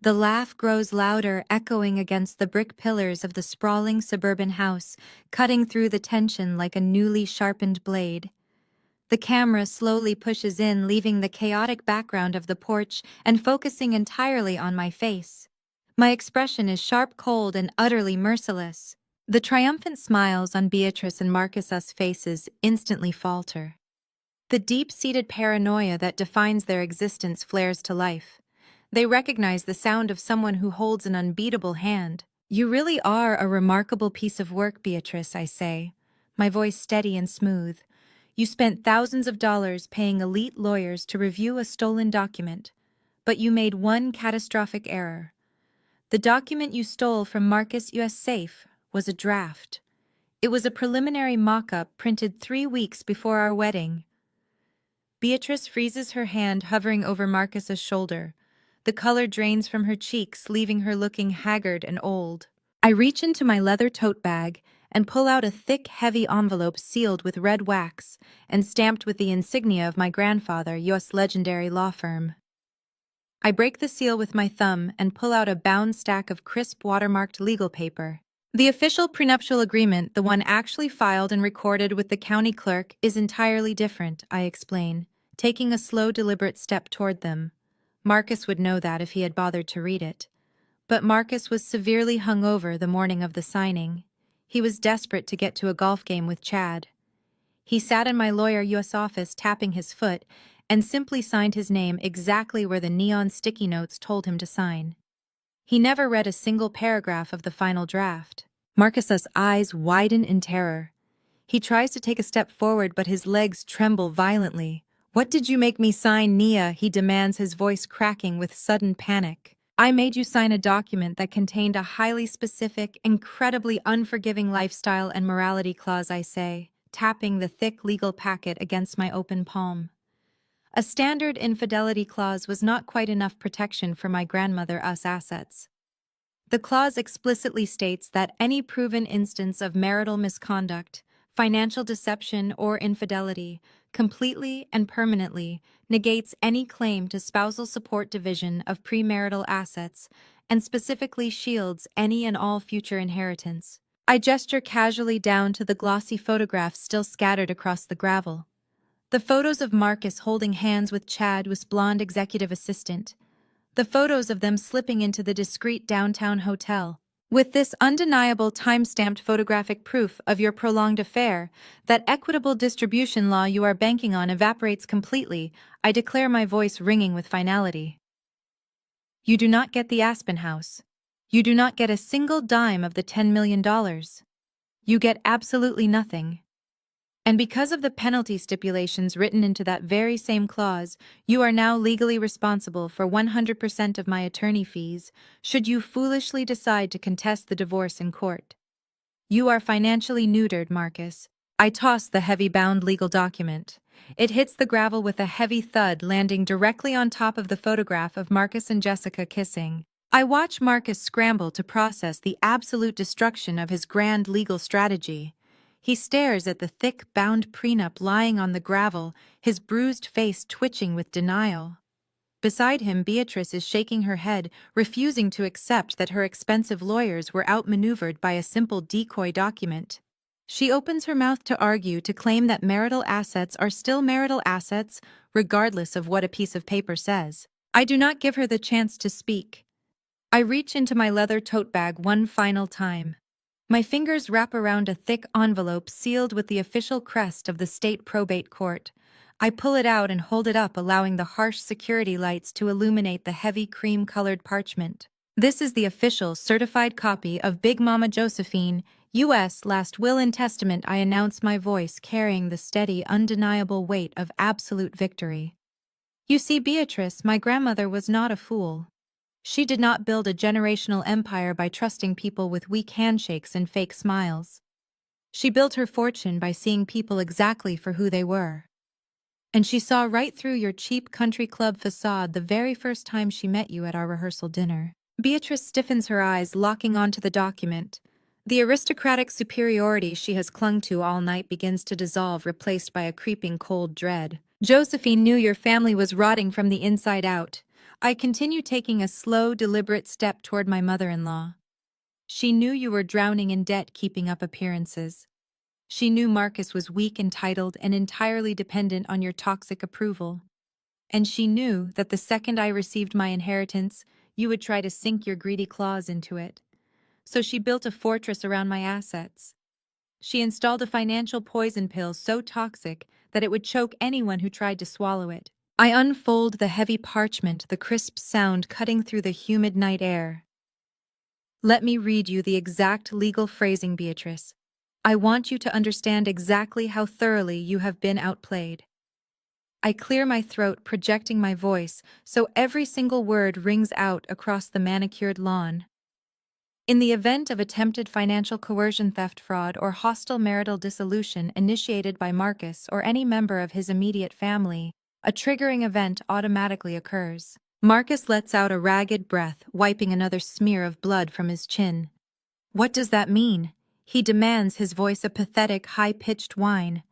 Speaker 1: The laugh grows louder, echoing against the brick pillars of the sprawling suburban house, cutting through the tension like a newly sharpened blade. The camera slowly pushes in, leaving the chaotic background of the porch and focusing entirely on my face. My expression is sharp, cold, and utterly merciless. The triumphant smiles on Beatrice and Marcus's faces instantly falter. The deep-seated paranoia that defines their existence flares to life. They recognize the sound of someone who holds an unbeatable hand. "You really are a remarkable piece of work, Beatrice," I say, my voice steady and smooth. "You spent thousands of dollars paying elite lawyers to review a stolen document, but you made one catastrophic error. The document you stole from Marcus U.S. safe was a draft. It was a preliminary mock-up printed 3 weeks before our wedding." Beatrice freezes her hand, hovering over Marcus's shoulder. The color drains from her cheeks, leaving her looking haggard and old. I reach into my leather tote bag and pull out a thick, heavy envelope sealed with red wax and stamped with the insignia of my grandfather, U.S. legendary law firm. I break the seal with my thumb and pull out a bound stack of crisp watermarked legal paper. "The official prenuptial agreement, the one actually filed and recorded with the county clerk, is entirely different," I explain, taking a slow, deliberate step toward them. Marcus would know that if he had bothered to read it. But Marcus was severely hungover the morning of the signing. He was desperate to get to a golf game with Chad. He sat in my lawyer U.S. office tapping his foot and simply signed his name exactly where the neon sticky notes told him to sign. He never read a single paragraph of the final draft. Marcus's eyes widen in terror. He tries to take a step forward, but his legs tremble violently. "What did you make me sign, Nia?" he demands, his voice cracking with sudden panic. I made you sign a document that contained a highly specific, incredibly unforgiving lifestyle and morality clause, I say, tapping the thick legal packet against my open palm. A standard infidelity clause was not quite enough protection for my grandmother-us assets. The clause explicitly states that any proven instance of marital misconduct, financial deception, or infidelity completely and permanently negates any claim to spousal support division of premarital assets and specifically shields any and all future inheritance. I gesture casually down to the glossy photographs still scattered across the gravel. The photos of Marcus holding hands with Chad's blonde executive assistant. The photos of them slipping into the discreet downtown hotel. With this undeniable time-stamped photographic proof of your prolonged affair, that equitable distribution law you are banking on evaporates completely, I declare, my voice ringing with finality. You do not get the Aspen house. You do not get a single dime of the $10 million. You get absolutely nothing. And because of the penalty stipulations written into that very same clause, you are now legally responsible for 100% of my attorney fees, should you foolishly decide to contest the divorce in court. You are financially neutered, Marcus. I toss the heavy-bound legal document. It hits the gravel with a heavy thud, landing directly on top of the photograph of Marcus and Jessica kissing. I watch Marcus scramble to process the absolute destruction of his grand legal strategy. He stares at the thick, bound prenup lying on the gravel, his bruised face twitching with denial. Beside him, Beatrice is shaking her head, refusing to accept that her expensive lawyers were outmaneuvered by a simple decoy document. She opens her mouth to argue, to claim that marital assets are still marital assets, regardless of what a piece of paper says. I do not give her the chance to speak. I reach into my leather tote bag one final time. My fingers wrap around a thick envelope sealed with the official crest of the state probate court. I pull it out and hold it up, allowing the harsh security lights to illuminate the heavy cream-colored parchment. This is the official, certified copy of Big Mama Josephine, U.S. last will and testament. I announce, my voice carrying the steady, undeniable weight of absolute victory. You see, Beatrice, my grandmother, was not a fool. She did not build a generational empire by trusting people with weak handshakes and fake smiles. She built her fortune by seeing people exactly for who they were. And she saw right through your cheap country club facade the very first time she met you at our rehearsal dinner. Beatrice stiffens her eyes, locking onto the document. The aristocratic superiority she has clung to all night begins to dissolve, replaced by a creeping cold dread. Josephine knew your family was rotting from the inside out. I continue, taking a slow, deliberate step toward my mother-in-law. She knew you were drowning in debt, keeping up appearances. She knew Marcus was weak, entitled, and entirely dependent on your toxic approval. And she knew that the second I received my inheritance, you would try to sink your greedy claws into it. So she built a fortress around my assets. She installed a financial poison pill so toxic that it would choke anyone who tried to swallow it. I unfold the heavy parchment, the crisp sound cutting through the humid night air. Let me read you the exact legal phrasing, Beatrice. I want you to understand exactly how thoroughly you have been outplayed. I clear my throat, projecting my voice, so every single word rings out across the manicured lawn. In the event of attempted financial coercion, theft, fraud, or hostile marital dissolution initiated by Marcus or any member of his immediate family, a triggering event automatically occurs. Marcus lets out a ragged breath, wiping another smear of blood from his chin. What does that mean? He demands, his voice a pathetic, high-pitched whine.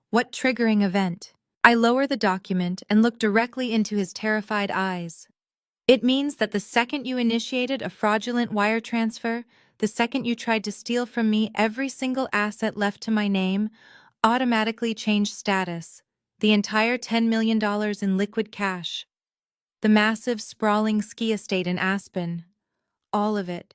Speaker 1: What triggering event? I lower the document and look directly into his terrified eyes. It means that the second you initiated a fraudulent wire transfer, the second you tried to steal from me every single asset left to my name, automatically changed status. The entire $10 million in liquid cash. The massive, sprawling ski estate in Aspen. All of it.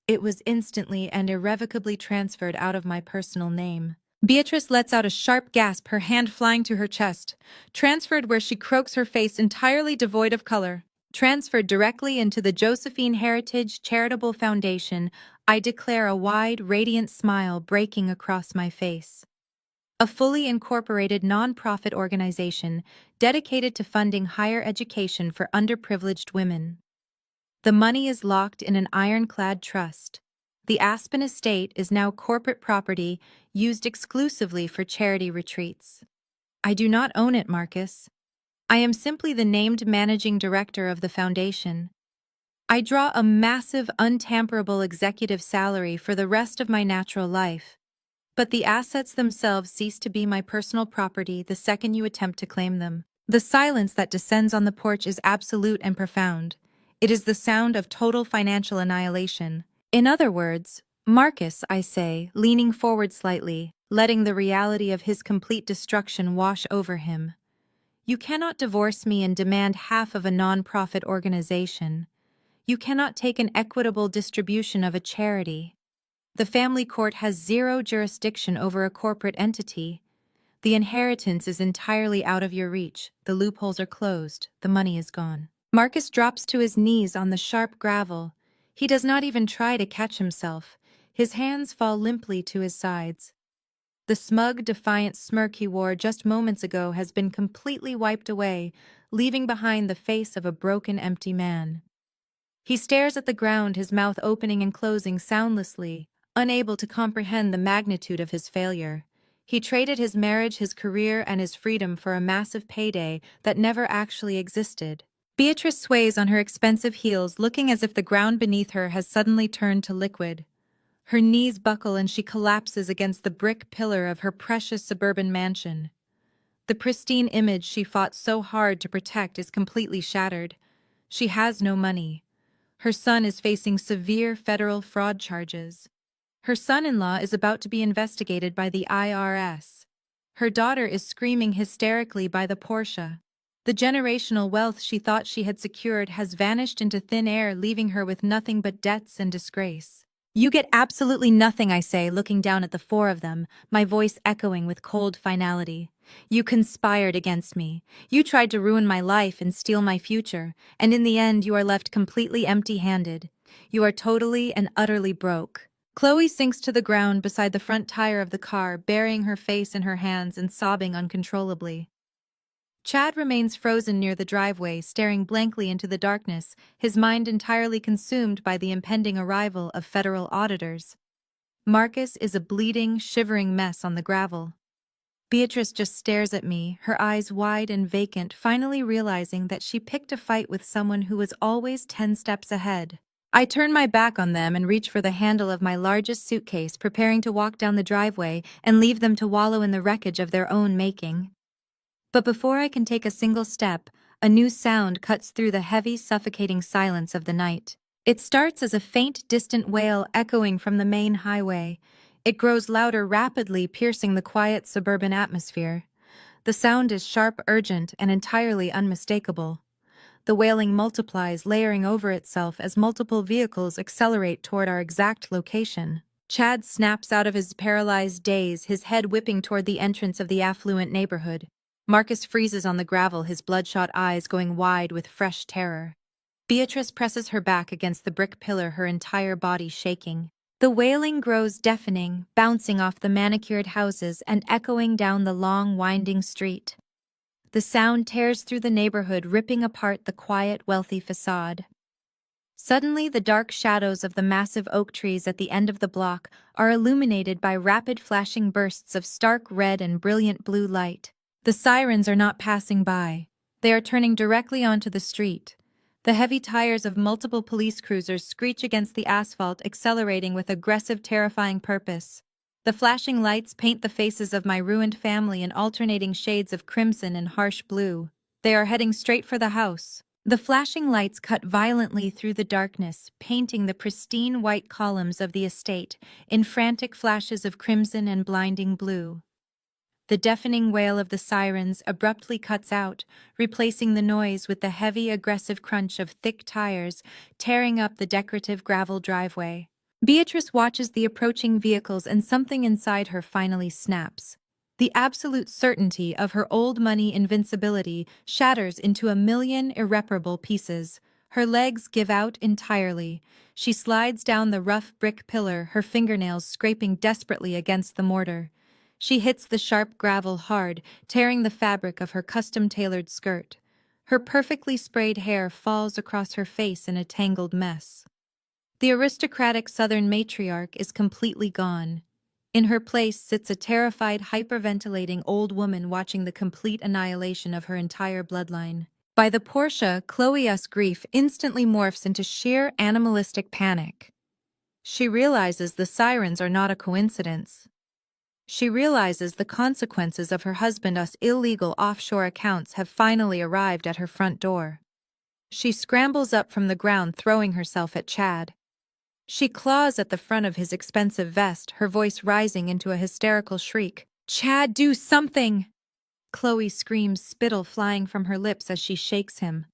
Speaker 1: It was instantly and irrevocably transferred out of my personal name. Beatrice lets out a sharp gasp, her hand flying to her chest. Transferred where? She croaks, her face entirely devoid of color. Transferred directly into the Josephine Heritage Charitable Foundation, I declare, a wide, radiant smile breaking across my face. A fully incorporated nonprofit organization dedicated to funding higher education for underprivileged women. The money is locked in an ironclad trust. The Aspen estate is now corporate property used exclusively for charity retreats. I do not own it, Marcus. I am simply the named managing director of the foundation. I draw a massive, untamperable executive salary for the rest of my natural life. But the assets themselves cease to be my personal property the second you attempt to claim them. The silence that descends on the porch is absolute and profound. It is the sound of total financial annihilation. In other words, Marcus, I say, leaning forward slightly, letting the reality of his complete destruction wash over him. You cannot divorce me and demand half of a non-profit organization. You cannot take an equitable distribution of a charity. The family court has zero jurisdiction over a corporate entity. The inheritance is entirely out of your reach, the loopholes are closed, the money is gone. Marcus drops to his knees on the sharp gravel. He does not even try to catch himself. His hands fall limply to his sides. The smug, defiant smirk he wore just moments ago has been completely wiped away, leaving behind the face of a broken, empty man. He stares at the ground, his mouth opening and closing soundlessly, unable to comprehend the magnitude of his failure. He traded his marriage, his career, and his freedom for a massive payday that never actually existed. Beatrice sways on her expensive heels, looking as if the ground beneath her has suddenly turned to liquid. Her knees buckle and she collapses against the brick pillar of her precious suburban mansion. The pristine image she fought so hard to protect is completely shattered. She has no money. Her son is facing severe federal fraud charges. Her son-in-law is about to be investigated by the IRS. Her daughter is screaming hysterically by the Porsche. The generational wealth she thought she had secured has vanished into thin air, leaving her with nothing but debts and disgrace. You get absolutely nothing, I say, looking down at the four of them, my voice echoing with cold finality. You conspired against me. You tried to ruin my life and steal my future, and in the end you are left completely empty-handed. You are totally and utterly broke. Chloe sinks to the ground beside the front tire of the car, burying her face in her hands and sobbing uncontrollably. Chad remains frozen near the driveway, staring blankly into the darkness, his mind entirely consumed by the impending arrival of federal auditors. Marcus is a bleeding, shivering mess on the gravel. Beatrice just stares at me, her eyes wide and vacant, finally realizing that she picked a fight with someone who was always 10 steps ahead. I turn my back on them and reach for the handle of my largest suitcase, preparing to walk down the driveway and leave them to wallow in the wreckage of their own making. But before I can take a single step, a new sound cuts through the heavy, suffocating silence of the night. It starts as a faint, distant wail echoing from the main highway. It grows louder rapidly, piercing the quiet suburban atmosphere. The sound is sharp, urgent, and entirely unmistakable. The wailing multiplies, layering over itself as multiple vehicles accelerate toward our exact location. Chad snaps out of his paralyzed daze, his head whipping toward the entrance of the affluent neighborhood. Marcus freezes on the gravel, his bloodshot eyes going wide with fresh terror. Beatrice presses her back against the brick pillar, her entire body shaking. The wailing grows deafening, bouncing off the manicured houses and echoing down the long, winding street. The sound tears through the neighborhood, ripping apart the quiet, wealthy facade. Suddenly, the dark shadows of the massive oak trees at the end of the block are illuminated by rapid flashing bursts of stark red and brilliant blue light. The sirens are not passing by. They are turning directly onto the street. The heavy tires of multiple police cruisers screech against the asphalt, accelerating with aggressive, terrifying purpose. The flashing lights paint the faces of my ruined family in alternating shades of crimson and harsh blue. They are heading straight for the house. The flashing lights cut violently through the darkness, painting the pristine white columns of the estate in frantic flashes of crimson and blinding blue. The deafening wail of the sirens abruptly cuts out, replacing the noise with the heavy, aggressive crunch of thick tires tearing up the decorative gravel driveway. Beatrice watches the approaching vehicles and something inside her finally snaps. The absolute certainty of her old money invincibility shatters into a million irreparable pieces. Her legs give out entirely. She slides down the rough brick pillar, her fingernails scraping desperately against the mortar. She hits the sharp gravel hard, tearing the fabric of her custom-tailored skirt. Her perfectly sprayed hair falls across her face in a tangled mess. The aristocratic Southern matriarch is completely gone. In her place sits a terrified, hyperventilating old woman watching the complete annihilation of her entire bloodline. By the Portia, Chloe's grief instantly morphs into sheer animalistic panic. She realizes the sirens are not a coincidence. She realizes the consequences of her husband's illegal offshore accounts have finally arrived at her front door. She scrambles up from the ground, throwing herself at Chad. She claws at the front of his expensive vest, her voice rising into a hysterical shriek. "Chad, do something!" Chloe screams, spittle flying from her lips as she shakes him.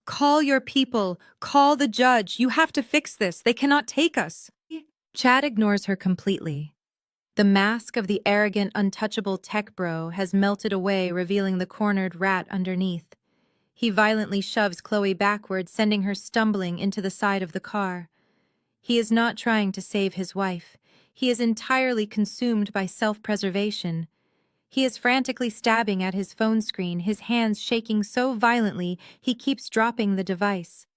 Speaker 1: "Call your people! Call the judge! You have to fix this! They cannot take us!" Chad ignores her completely. The mask of the arrogant, untouchable tech bro has melted away, revealing the cornered rat underneath. He violently shoves Chloe backward, sending her stumbling into the side of the car. He is not trying to save his wife. He is entirely consumed by self-preservation. He is frantically stabbing at his phone screen, his hands shaking so violently he keeps dropping the device.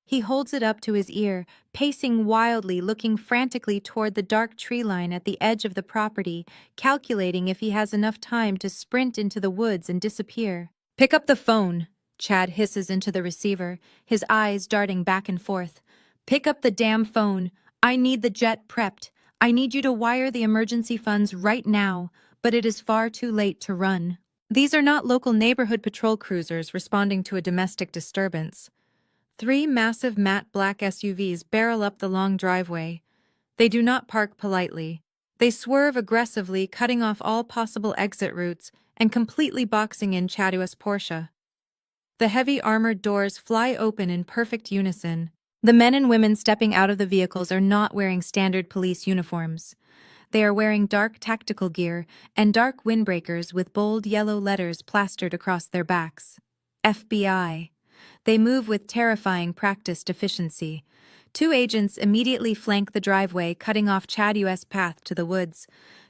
Speaker 1: He holds it up to his ear, pacing wildly, looking frantically toward the dark tree line at the edge of the property, calculating if he has enough time to sprint into the woods and disappear. "Pick up the phone," Chad hisses into the receiver, his eyes darting back and forth. "Pick up the damn phone. I need the jet prepped. I need you to wire the emergency funds right now, but it is far too late to run." These are not local neighborhood patrol cruisers responding to a domestic disturbance. 3 massive matte black SUVs barrel up the long driveway. They do not park politely. They swerve aggressively, cutting off all possible exit routes and completely boxing in Chad's Porsche. The heavy armored doors fly open in perfect unison. The men and women stepping out of the vehicles are not wearing standard police uniforms. They are wearing dark tactical gear and dark windbreakers with bold yellow letters plastered across their backs. FBI. They move with terrifying practiced efficiency. 2 agents immediately flank the driveway, cutting off Chad's path to the woods.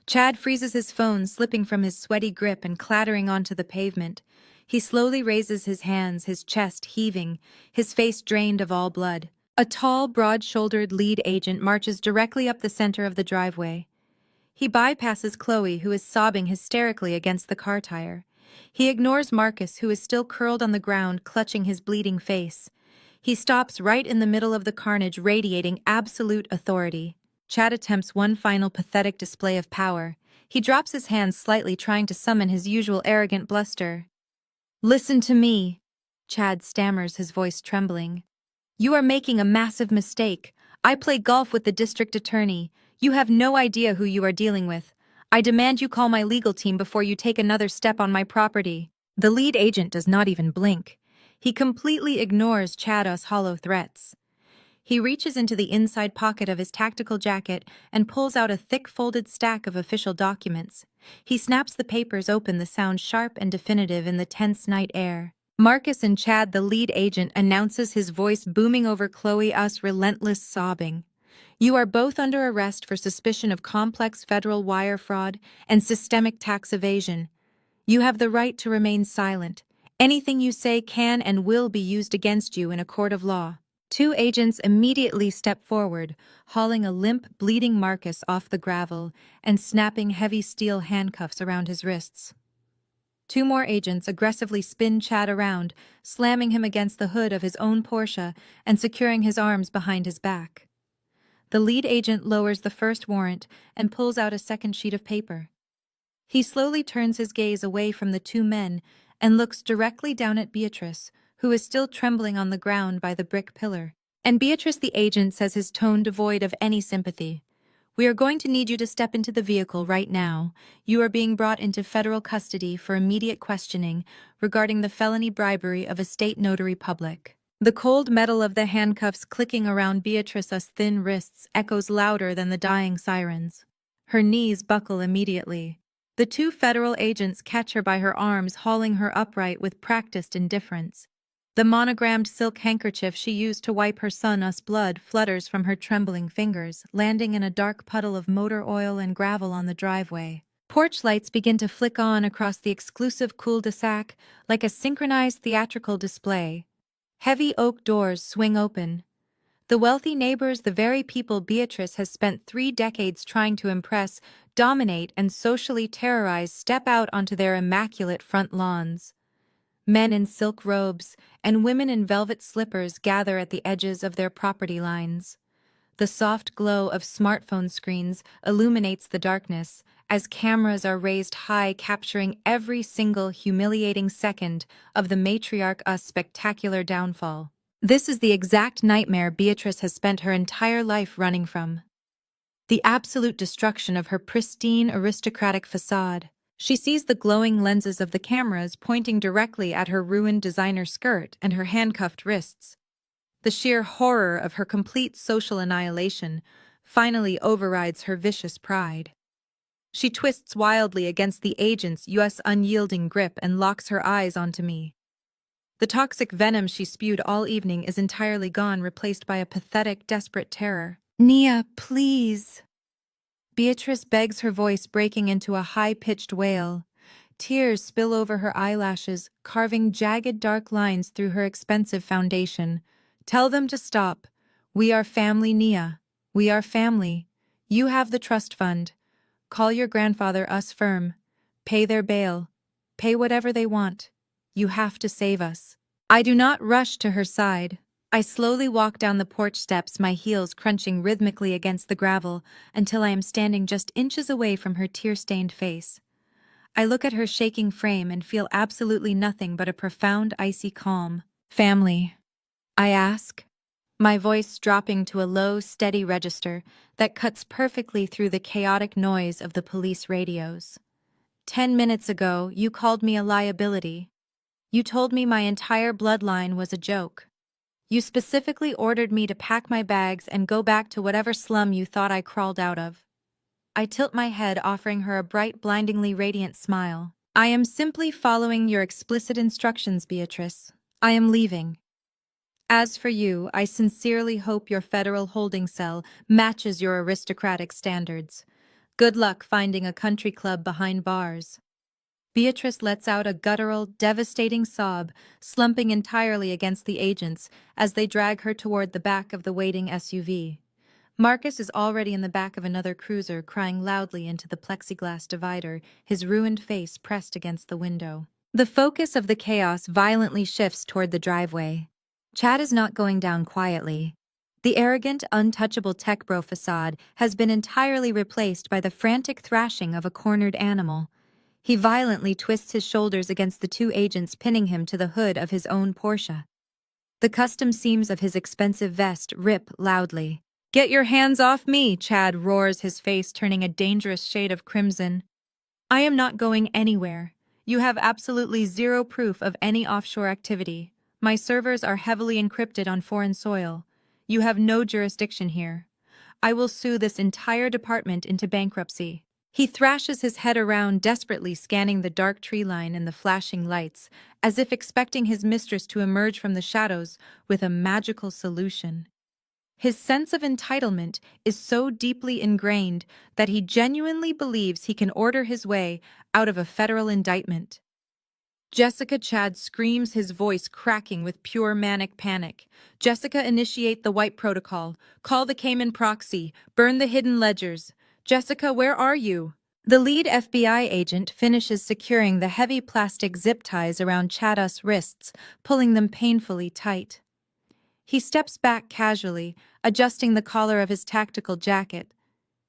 Speaker 1: Chad freezes his phone, slipping from his sweaty grip and clattering onto the pavement. He slowly raises his hands, his chest heaving, his face drained of all blood. A tall, broad-shouldered lead agent marches directly up the center of the driveway. He bypasses Chloe, who is sobbing hysterically against the car tire. He ignores Marcus, who is still curled on the ground, clutching his bleeding face. He stops right in the middle of the carnage, radiating absolute authority. Chad attempts one final pathetic display of power. He drops his hands slightly, trying to summon his usual arrogant bluster. "Listen to me," Chad stammers, his voice trembling. "You are making a massive mistake. I play golf with the district attorney. You have no idea who you are dealing with. I demand you call my legal team before you take another step on my property." The lead agent does not even blink. He completely ignores Chad's hollow threats. He reaches into the inside pocket of his tactical jacket and pulls out a thick folded stack of official documents. He snaps the papers open, the sound sharp and definitive in the tense night air. Marcus and Chad, the lead agent, announces, his voice booming over Chloe's relentless sobbing. "You are both under arrest for suspicion of complex federal wire fraud and systemic tax evasion. You have the right to remain silent. Anything you say can and will be used against you in a court of law." 2 agents immediately step forward, hauling a limp, bleeding Marcus off the gravel and snapping heavy steel handcuffs around his wrists. 2 more agents aggressively spin Chad around, slamming him against the hood of his own Porsche and securing his arms behind his back. The lead agent lowers the first warrant and pulls out a second sheet of paper. He slowly turns his gaze away from the 2 men and looks directly down at Beatrice, who is still trembling on the ground by the brick pillar. And Beatrice, the agent, says, his tone devoid of any sympathy, "We are going to need you to step into the vehicle right now. You are being brought into federal custody for immediate questioning regarding the felony bribery of a state notary public." The cold metal of the handcuffs clicking around Beatrice's thin wrists echoes louder than the dying sirens. Her knees buckle immediately. The 2 federal agents catch her by her arms, hauling her upright with practiced indifference. The monogrammed silk handkerchief she used to wipe her son's blood flutters from her trembling fingers, landing in a dark puddle of motor oil and gravel on the driveway. porch lights begin to flick on across the exclusive cul-de-sac like a synchronized theatrical display. Heavy oak doors swing open. The wealthy neighbors, the very people Beatrice has spent 3 decades trying to impress, dominate, and socially terrorize, step out onto their immaculate front lawns. Men in silk robes and women in velvet slippers gather at the edges of their property lines. The soft glow of smartphone screens illuminates the darkness as cameras are raised high, capturing every single humiliating second of the matriarch's spectacular downfall. This is the exact nightmare Beatrice has spent her entire life running from. The absolute destruction of her pristine, aristocratic facade. She sees the glowing lenses of the cameras pointing directly at her ruined designer skirt and her handcuffed wrists. The sheer horror of her complete social annihilation finally overrides her vicious pride. She twists wildly against the agent's unyielding grip and locks her eyes onto me. The toxic venom she spewed all evening is entirely gone, replaced by a pathetic, desperate terror. "Nia, please." Beatrice begs, her voice breaking into a high-pitched wail. Tears spill over her eyelashes, carving jagged dark lines through her expensive foundation. "Tell them to stop. We are family, Nia. We are family. You have the trust fund. Call your grandfather, us firm. Pay their bail. Pay whatever they want. You have to save us." I do not rush to her side. I slowly walk down the porch steps, my heels crunching rhythmically against the gravel, until I am standing just inches away from her tear-stained face. I look at her shaking frame and feel absolutely nothing but a profound, icy calm. "Family?" I ask, my voice dropping to a low, steady register that cuts perfectly through the chaotic noise of the police radios. 10 minutes ago, you called me a liability. You told me my entire bloodline was a joke. You specifically ordered me to pack my bags and go back to whatever slum you thought I crawled out of. I tilt my head, offering her a bright, blindingly radiant smile. "I am simply following your explicit instructions, Beatrice. I am leaving. As for you, I sincerely hope your federal holding cell matches your aristocratic standards. Good luck finding a country club behind bars." Beatrice lets out a guttural, devastating sob, slumping entirely against the agents as they drag her toward the back of the waiting SUV. Marcus is already in the back of another cruiser, crying loudly into the plexiglass divider, his ruined face pressed against the window. The focus of the chaos violently shifts toward the driveway. Chad is not going down quietly. The arrogant, untouchable tech bro facade has been entirely replaced by the frantic thrashing of a cornered animal. He violently twists his shoulders against the 2 agents, pinning him to the hood of his own Porsche. The custom seams of his expensive vest rip loudly. "Get your hands off me!" Chad roars, his face turning a dangerous shade of crimson. "I am not going anywhere. You have absolutely zero proof of any offshore activity. My servers are heavily encrypted on foreign soil. You have no jurisdiction here. I will sue this entire department into bankruptcy." He thrashes his head around, desperately scanning the dark tree line and the flashing lights, as if expecting his mistress to emerge from the shadows with a magical solution. His sense of entitlement is so deeply ingrained that he genuinely believes he can order his way out of a federal indictment. "Jessica," Chad screams, his voice cracking with pure manic panic. "Jessica, initiate the White Protocol. Call the Cayman proxy. Burn the hidden ledgers. Jessica, where are you?" The lead FBI agent finishes securing the heavy plastic zip ties around Chad's wrists, pulling them painfully tight. He steps back casually, adjusting the collar of his tactical jacket.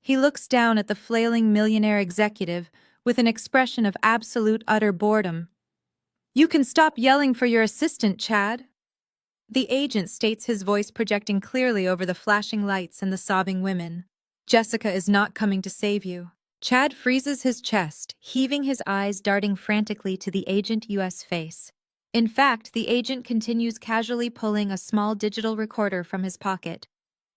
Speaker 1: He looks down at the flailing millionaire executive with an expression of absolute utter boredom. "You can stop yelling for your assistant, Chad." The agent states, his voice projecting clearly over the flashing lights and the sobbing women. "Jessica is not coming to save you." Chad freezes his chest, heaving his eyes darting frantically to the agent's face. In fact, the agent continues casually pulling a small digital recorder from his pocket.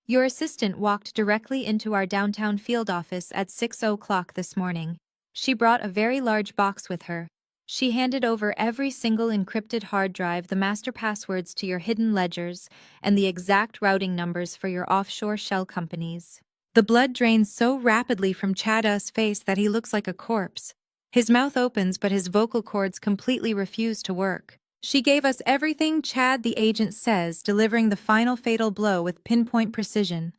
Speaker 1: "Your assistant walked directly into our downtown field office at 6 o'clock this morning. She brought a very large box with her. She handed over every single encrypted hard drive, the master passwords to your hidden ledgers, and the exact routing numbers for your offshore shell companies. The blood drains so rapidly from Chada's face that he looks like a corpse. His mouth opens, but his vocal cords completely refuse to work. She gave us everything Chad the agent says, delivering the final fatal blow with pinpoint precision.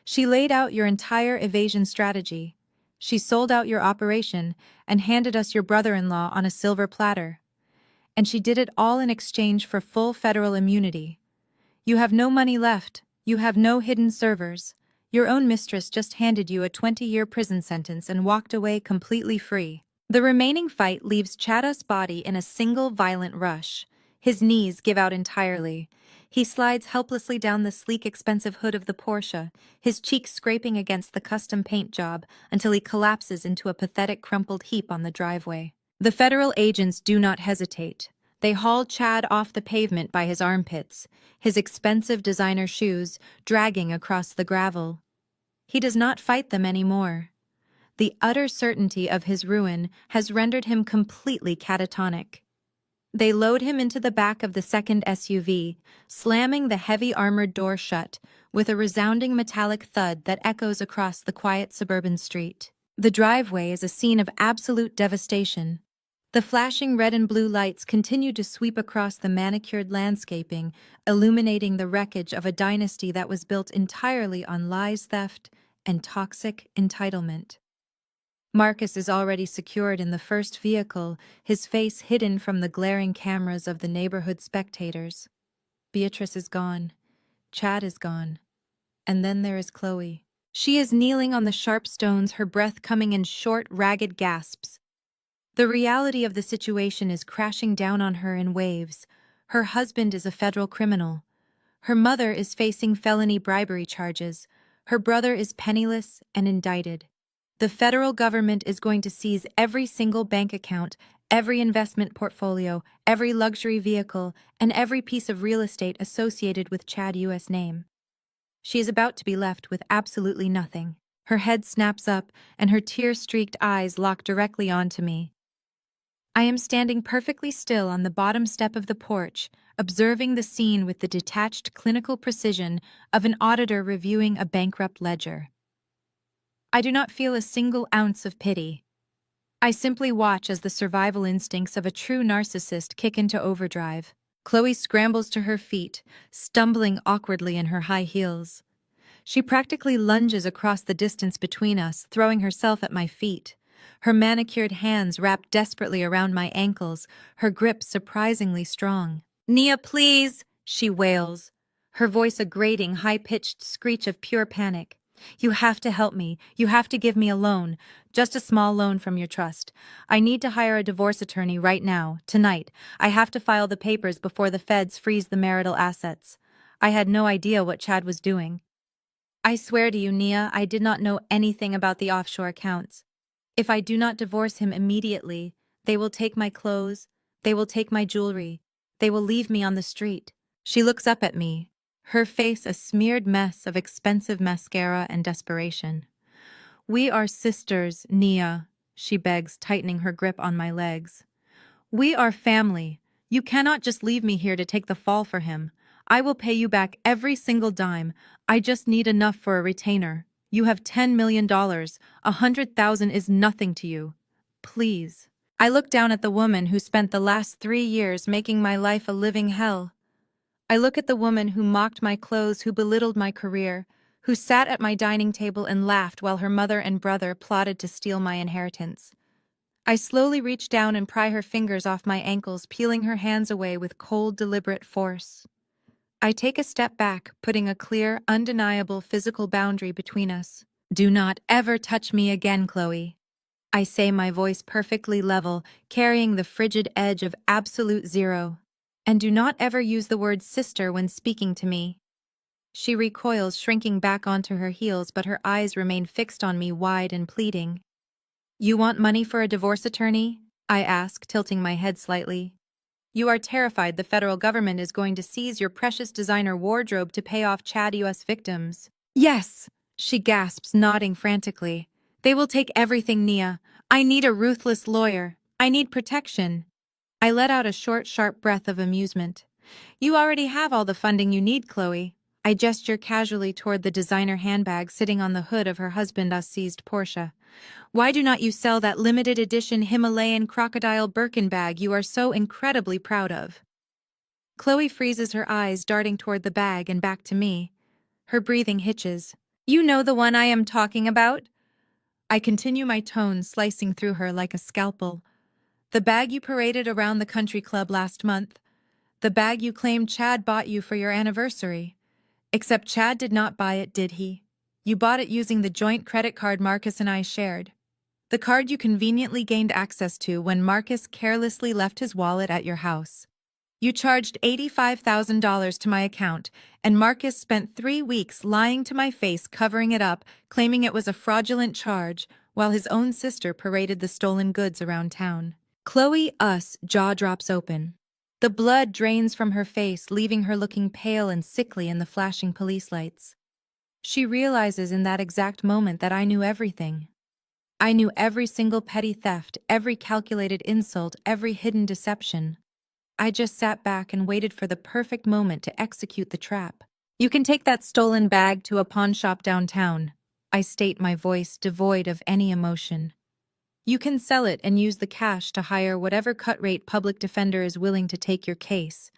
Speaker 1: She laid out your entire evasion strategy. She sold out your operation and handed us your brother-in-law on a silver platter. And she did it all in exchange for full federal immunity. You have no money left. You have no hidden servers. Your own mistress just handed you a 20-year prison sentence and walked away completely free. The remaining fight leaves Chada's body in a single violent rush. His knees give out entirely. He slides helplessly down the sleek, expensive hood of the Porsche, his cheeks scraping against the custom paint job until he collapses into a pathetic crumpled heap on the driveway. The federal agents do not hesitate. They haul Chad off the pavement by his armpits, his expensive designer shoes dragging across the gravel. He does not fight them anymore. The utter certainty of his ruin has rendered him completely catatonic. They load him into the back of the second SUV, slamming the heavy armored door shut with a resounding metallic thud that echoes across the quiet suburban street. The driveway is a scene of absolute devastation. The flashing red and blue lights continue to sweep across the manicured landscaping, illuminating the wreckage of a dynasty that was built entirely on lies, theft, and toxic entitlement. Marcus is already secured in the first vehicle, his face hidden from the glaring cameras of the neighborhood spectators. Beatrice is gone. Chad is gone. And then there is Chloe. She is kneeling on the sharp stones, her breath coming in short, ragged gasps. The reality of the situation is crashing down on her in waves. Her husband is a federal criminal. Her mother is facing felony bribery charges. Her brother is penniless and indicted. The federal government is going to seize every single bank account, every investment portfolio, every luxury vehicle, and every piece of real estate associated with Chad U.S. name. She is about to be left with absolutely nothing. Her head snaps up, and her tear-streaked eyes lock directly onto me. I am standing perfectly still on the bottom step of the porch, observing the scene with the detached clinical precision of an auditor reviewing a bankrupt ledger. I do not feel a single ounce of pity. I simply watch as the survival instincts of a true narcissist kick into overdrive. Chloe scrambles to her feet, stumbling awkwardly in her high heels. She practically lunges across the distance between us, throwing herself at my feet. Her manicured hands wrap desperately around my ankles, her grip surprisingly strong. "Nia, please," she wails, her voice a grating, high-pitched screech of pure panic. "You have to help me. You have to give me a loan. Just a small loan from your trust. I need to hire a divorce attorney right now, tonight. I have to file the papers before the feds freeze the marital assets. I had no idea what Chad was doing. I swear to you, Nia, I did not know anything about the offshore accounts. If I do not divorce him immediately, they will take my clothes, they will take my jewelry, they will leave me on the street." She looks up at me, her face a smeared mess of expensive mascara and desperation. "We are sisters, Nia," she begs, tightening her grip on my legs. "We are family. You cannot just leave me here to take the fall for him. I will pay you back every single dime. I just need enough for a retainer. You have $10 million. 100,000 is nothing to you. Please." I look down at the woman who spent the last 3 years making my life a living hell. I look at the woman who mocked my clothes, who belittled my career, who sat at my dining table and laughed while her mother and brother plotted to steal my inheritance. I slowly reach down and pry her fingers off my ankles, peeling her hands away with cold, deliberate force. I take a step back, putting a clear, undeniable physical boundary between us. "Do not ever touch me again, Chloe," I say, my voice perfectly level, carrying the frigid edge of absolute zero. "And do not ever use the word sister when speaking to me." She recoils, shrinking back onto her heels, but her eyes remain fixed on me, wide and pleading. "You want money for a divorce attorney?" I ask, tilting my head slightly. "You are terrified the federal government is going to seize your precious designer wardrobe to pay off Chad U.S. victims." "Yes," she gasps, nodding frantically. "They will take everything, Nia. I need a ruthless lawyer. I need protection." I let out a short, sharp breath of amusement. "You already have all the funding you need, Chloe. I gesture casually toward the designer handbag sitting on the hood of her husband's seized Porsche. Why do not you sell that limited edition Himalayan crocodile Birkin bag you are so incredibly proud of? Chloe freezes her eyes, darting toward the bag and back to me. Her breathing hitches. You know the one I am talking about? I continue my tone, slicing through her like a scalpel. The bag you paraded around the country club last month. The bag you claimed Chad bought you for your anniversary. Except Chad did not buy it, did he? You bought it using the joint credit card Marcus and I shared. The card you conveniently gained access to when Marcus carelessly left his wallet at your house. You charged $85,000 to my account, and Marcus spent 3 weeks lying to my face, covering it up, claiming it was a fraudulent charge, while his own sister paraded the stolen goods around town. Chloe's jaw drops open. The blood drains from her face, leaving her looking pale and sickly in the flashing police lights. She realizes in that exact moment that I knew everything. I knew every single petty theft, every calculated insult, every hidden deception. I just sat back and waited for the perfect moment to execute the trap. You can take that stolen bag to a pawn shop downtown. I state, my voice devoid of any emotion. You can sell it and use the cash to hire whatever cut-rate public defender is willing to take your case.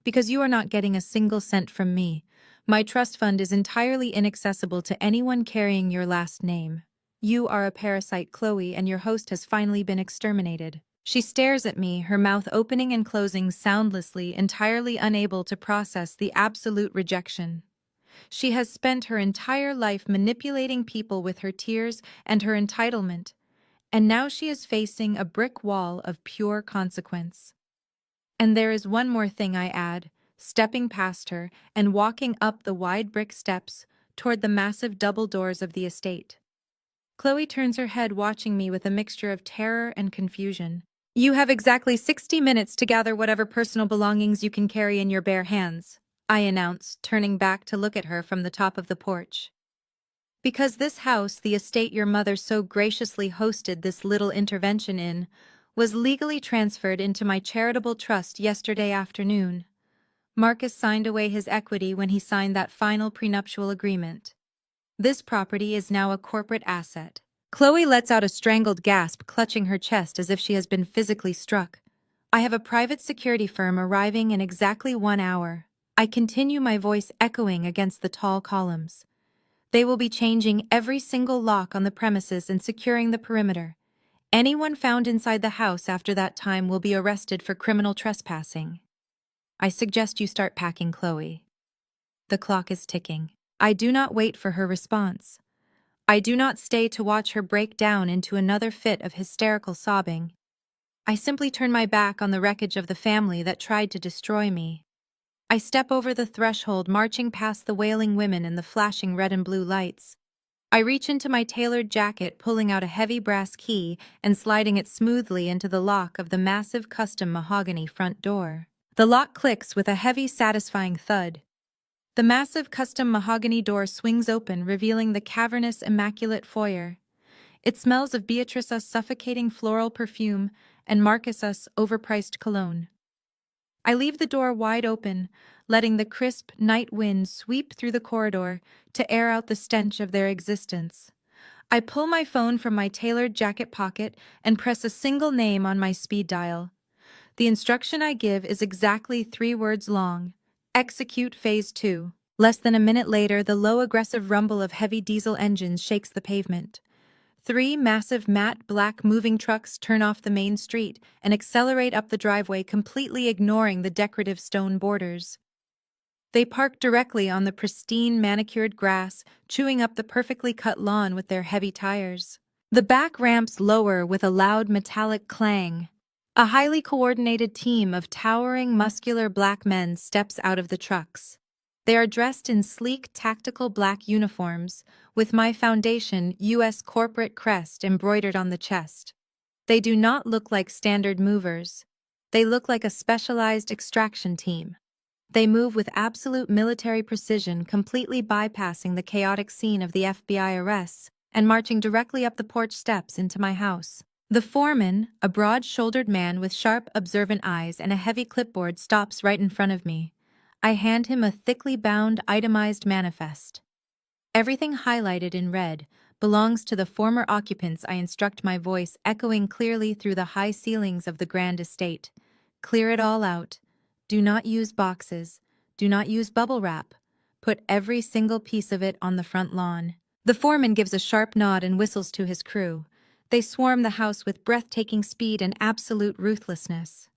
Speaker 1: Because you are not getting a single cent from me. My trust fund is entirely inaccessible to anyone carrying your last name. You are a parasite, Chloe, and your host has finally been exterminated. She stares at me, her mouth opening and closing soundlessly, entirely unable to process the absolute rejection. She has spent her entire life manipulating people with her tears and her entitlement, and now she is facing a brick wall of pure consequence. And there is one more thing, I add, stepping past her and walking up the wide brick steps toward the massive double doors of the estate. Chloe turns her head, watching me with a mixture of terror and confusion. You have exactly 60 minutes to gather whatever personal belongings you can carry in your bare hands, I announce, turning back to look at her from the top of the porch. Because this house, the estate your mother so graciously hosted this little intervention in, was legally transferred into my charitable trust yesterday afternoon. Marcus signed away his equity when he signed that final prenuptial agreement. This property is now a corporate asset. Chloe lets out a strangled gasp, clutching her chest as if she has been physically struck. I have a private security firm arriving in exactly 1 hour. I continue, my voice echoing against the tall columns. They will be changing every single lock on the premises and securing the perimeter. Anyone found inside the house after that time will be arrested for criminal trespassing. I suggest you start packing, Chloe. The clock is ticking. I do not wait for her response. I do not stay to watch her break down into another fit of hysterical sobbing. I simply turn my back on the wreckage of the family that tried to destroy me. I step over the threshold, marching past the wailing women and the flashing red and blue lights. I reach into my tailored jacket, pulling out a heavy brass key and sliding it smoothly into the lock of the massive custom mahogany front door. The lock clicks with a heavy, satisfying thud. The massive custom mahogany door swings open, revealing the cavernous, immaculate foyer. It smells of Beatrice's suffocating floral perfume and Marcus's overpriced cologne. I leave the door wide open, letting the crisp night wind sweep through the corridor to air out the stench of their existence. I pull my phone from my tailored jacket pocket and press a single name on my speed dial. The instruction I give is exactly 3 words long. Execute Phase 2. Less than a minute later, the low, aggressive rumble of heavy diesel engines shakes the pavement. 3 massive matte black moving trucks turn off the main street and accelerate up the driveway, completely ignoring the decorative stone borders. They park directly on the pristine, manicured grass, chewing up the perfectly cut lawn with their heavy tires. The back ramps lower with a loud metallic clang. A highly coordinated team of towering, muscular black men steps out of the trucks. They are dressed in sleek, tactical black uniforms, with my Foundation U.S. corporate crest embroidered on the chest. They do not look like standard movers. They look like a specialized extraction team. They move with absolute military precision, completely bypassing the chaotic scene of the FBI arrests and marching directly up the porch steps into my house. The foreman, a broad-shouldered man with sharp, observant eyes and a heavy clipboard, stops right in front of me. I hand him a thickly bound, itemized manifest. Everything highlighted in red belongs to the former occupants. I instruct, my voice echoing clearly through the high ceilings of the grand estate. Clear it all out. Do not use boxes. Do not use bubble wrap. Put every single piece of it on the front lawn. The foreman gives a sharp nod and whistles to his crew. They swarm the house with breathtaking speed and absolute ruthlessness.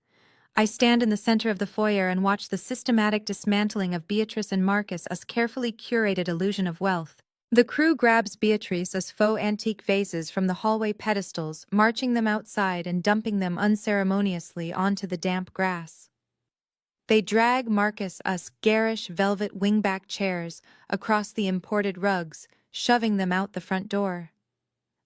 Speaker 1: I stand in the center of the foyer and watch the systematic dismantling of Beatrice and Marcus, a carefully curated illusion of wealth. The crew grabs Beatrice as faux antique vases from the hallway pedestals, marching them outside and dumping them unceremoniously onto the damp grass. They drag Marcus us garish velvet wingback chairs across the imported rugs, shoving them out the front door.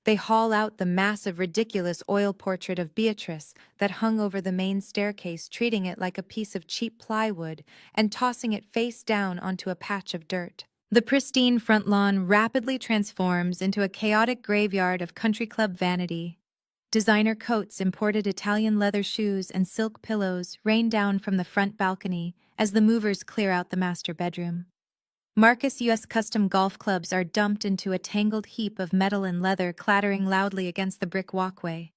Speaker 1: They haul out the massive, ridiculous oil portrait of Beatrice that hung over the main staircase, treating it like a piece of cheap plywood and tossing it face down onto a patch of dirt. The pristine front lawn rapidly transforms into a chaotic graveyard of country club vanity. Designer coats, imported Italian leather shoes, and silk pillows rain down from the front balcony as the movers clear out the master bedroom. Marcus U.S. custom golf clubs are dumped into a tangled heap of metal and leather, clattering loudly against the brick walkway.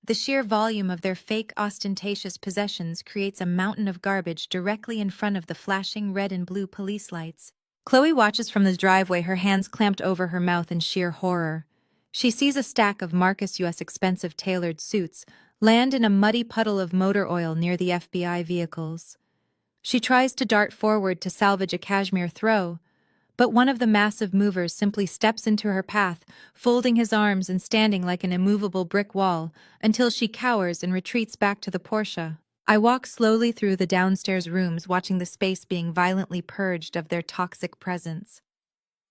Speaker 1: The sheer volume of their fake, ostentatious possessions creates a mountain of garbage directly in front of the flashing red and blue police lights. Chloe watches from the driveway, her hands clamped over her mouth in sheer horror. She sees a stack of Marcus U.S. expensive tailored suits land in a muddy puddle of motor oil near the FBI vehicles. She tries to dart forward to salvage a cashmere throw, but one of the massive movers simply steps into her path, folding his arms and standing like an immovable brick wall until she cowers and retreats back to the Porsche. I walk slowly through the downstairs rooms, watching the space being violently purged of their toxic presence.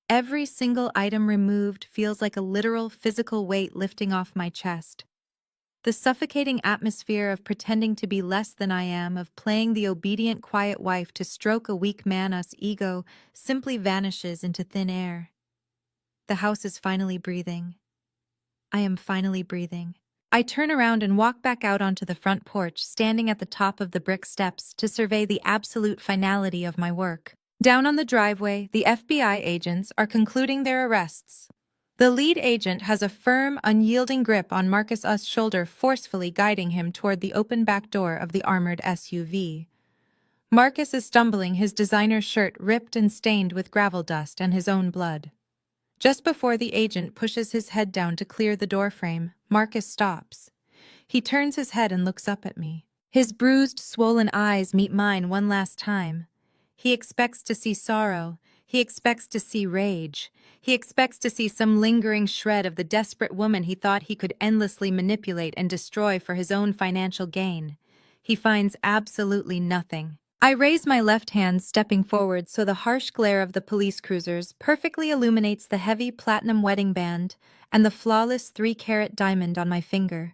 Speaker 1: Every single item removed feels like a literal physical weight lifting off my chest. The suffocating atmosphere of pretending to be less than I am, of playing the obedient, quiet wife to stroke a weak man's ego, simply vanishes into thin air. The house is finally breathing. I am finally breathing. I turn around and walk back out onto the front porch, standing at the top of the brick steps to survey the absolute finality of my work. Down on the driveway, the FBI agents are concluding their arrests. The lead agent has a firm, unyielding grip on Marcus's shoulder, forcefully guiding him toward the open back door of the armored SUV. Marcus is stumbling, his designer shirt ripped and stained with gravel dust and his own blood. Just before the agent pushes his head down to clear the doorframe, Marcus stops. He turns his head and looks up at me. His bruised, swollen eyes meet mine one last time. He expects to see sorrow. He expects to see rage. He expects to see some lingering shred of the desperate woman he thought he could endlessly manipulate and destroy for his own financial gain. He finds absolutely nothing. I raise my left hand, stepping forward so the harsh glare of the police cruisers perfectly illuminates the heavy platinum wedding band and the flawless 3-carat diamond on my finger.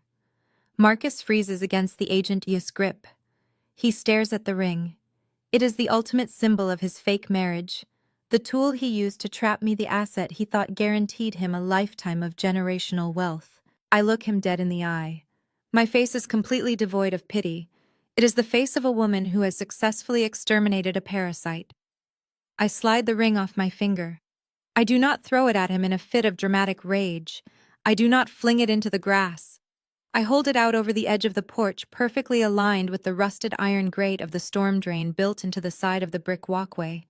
Speaker 1: Marcus freezes against the agent's grip. He stares at the ring. It is the ultimate symbol of his fake marriage, the tool he used to trap me, the asset he thought guaranteed him a lifetime of generational wealth. I look him dead in the eye. My face is completely devoid of pity. It is the face of a woman who has successfully exterminated a parasite. I slide the ring off my finger. I do not throw it at him in a fit of dramatic rage. I do not fling it into the grass. I hold it out over the edge of the porch, perfectly aligned with the rusted iron grate of the storm drain built into the side of the brick walkway.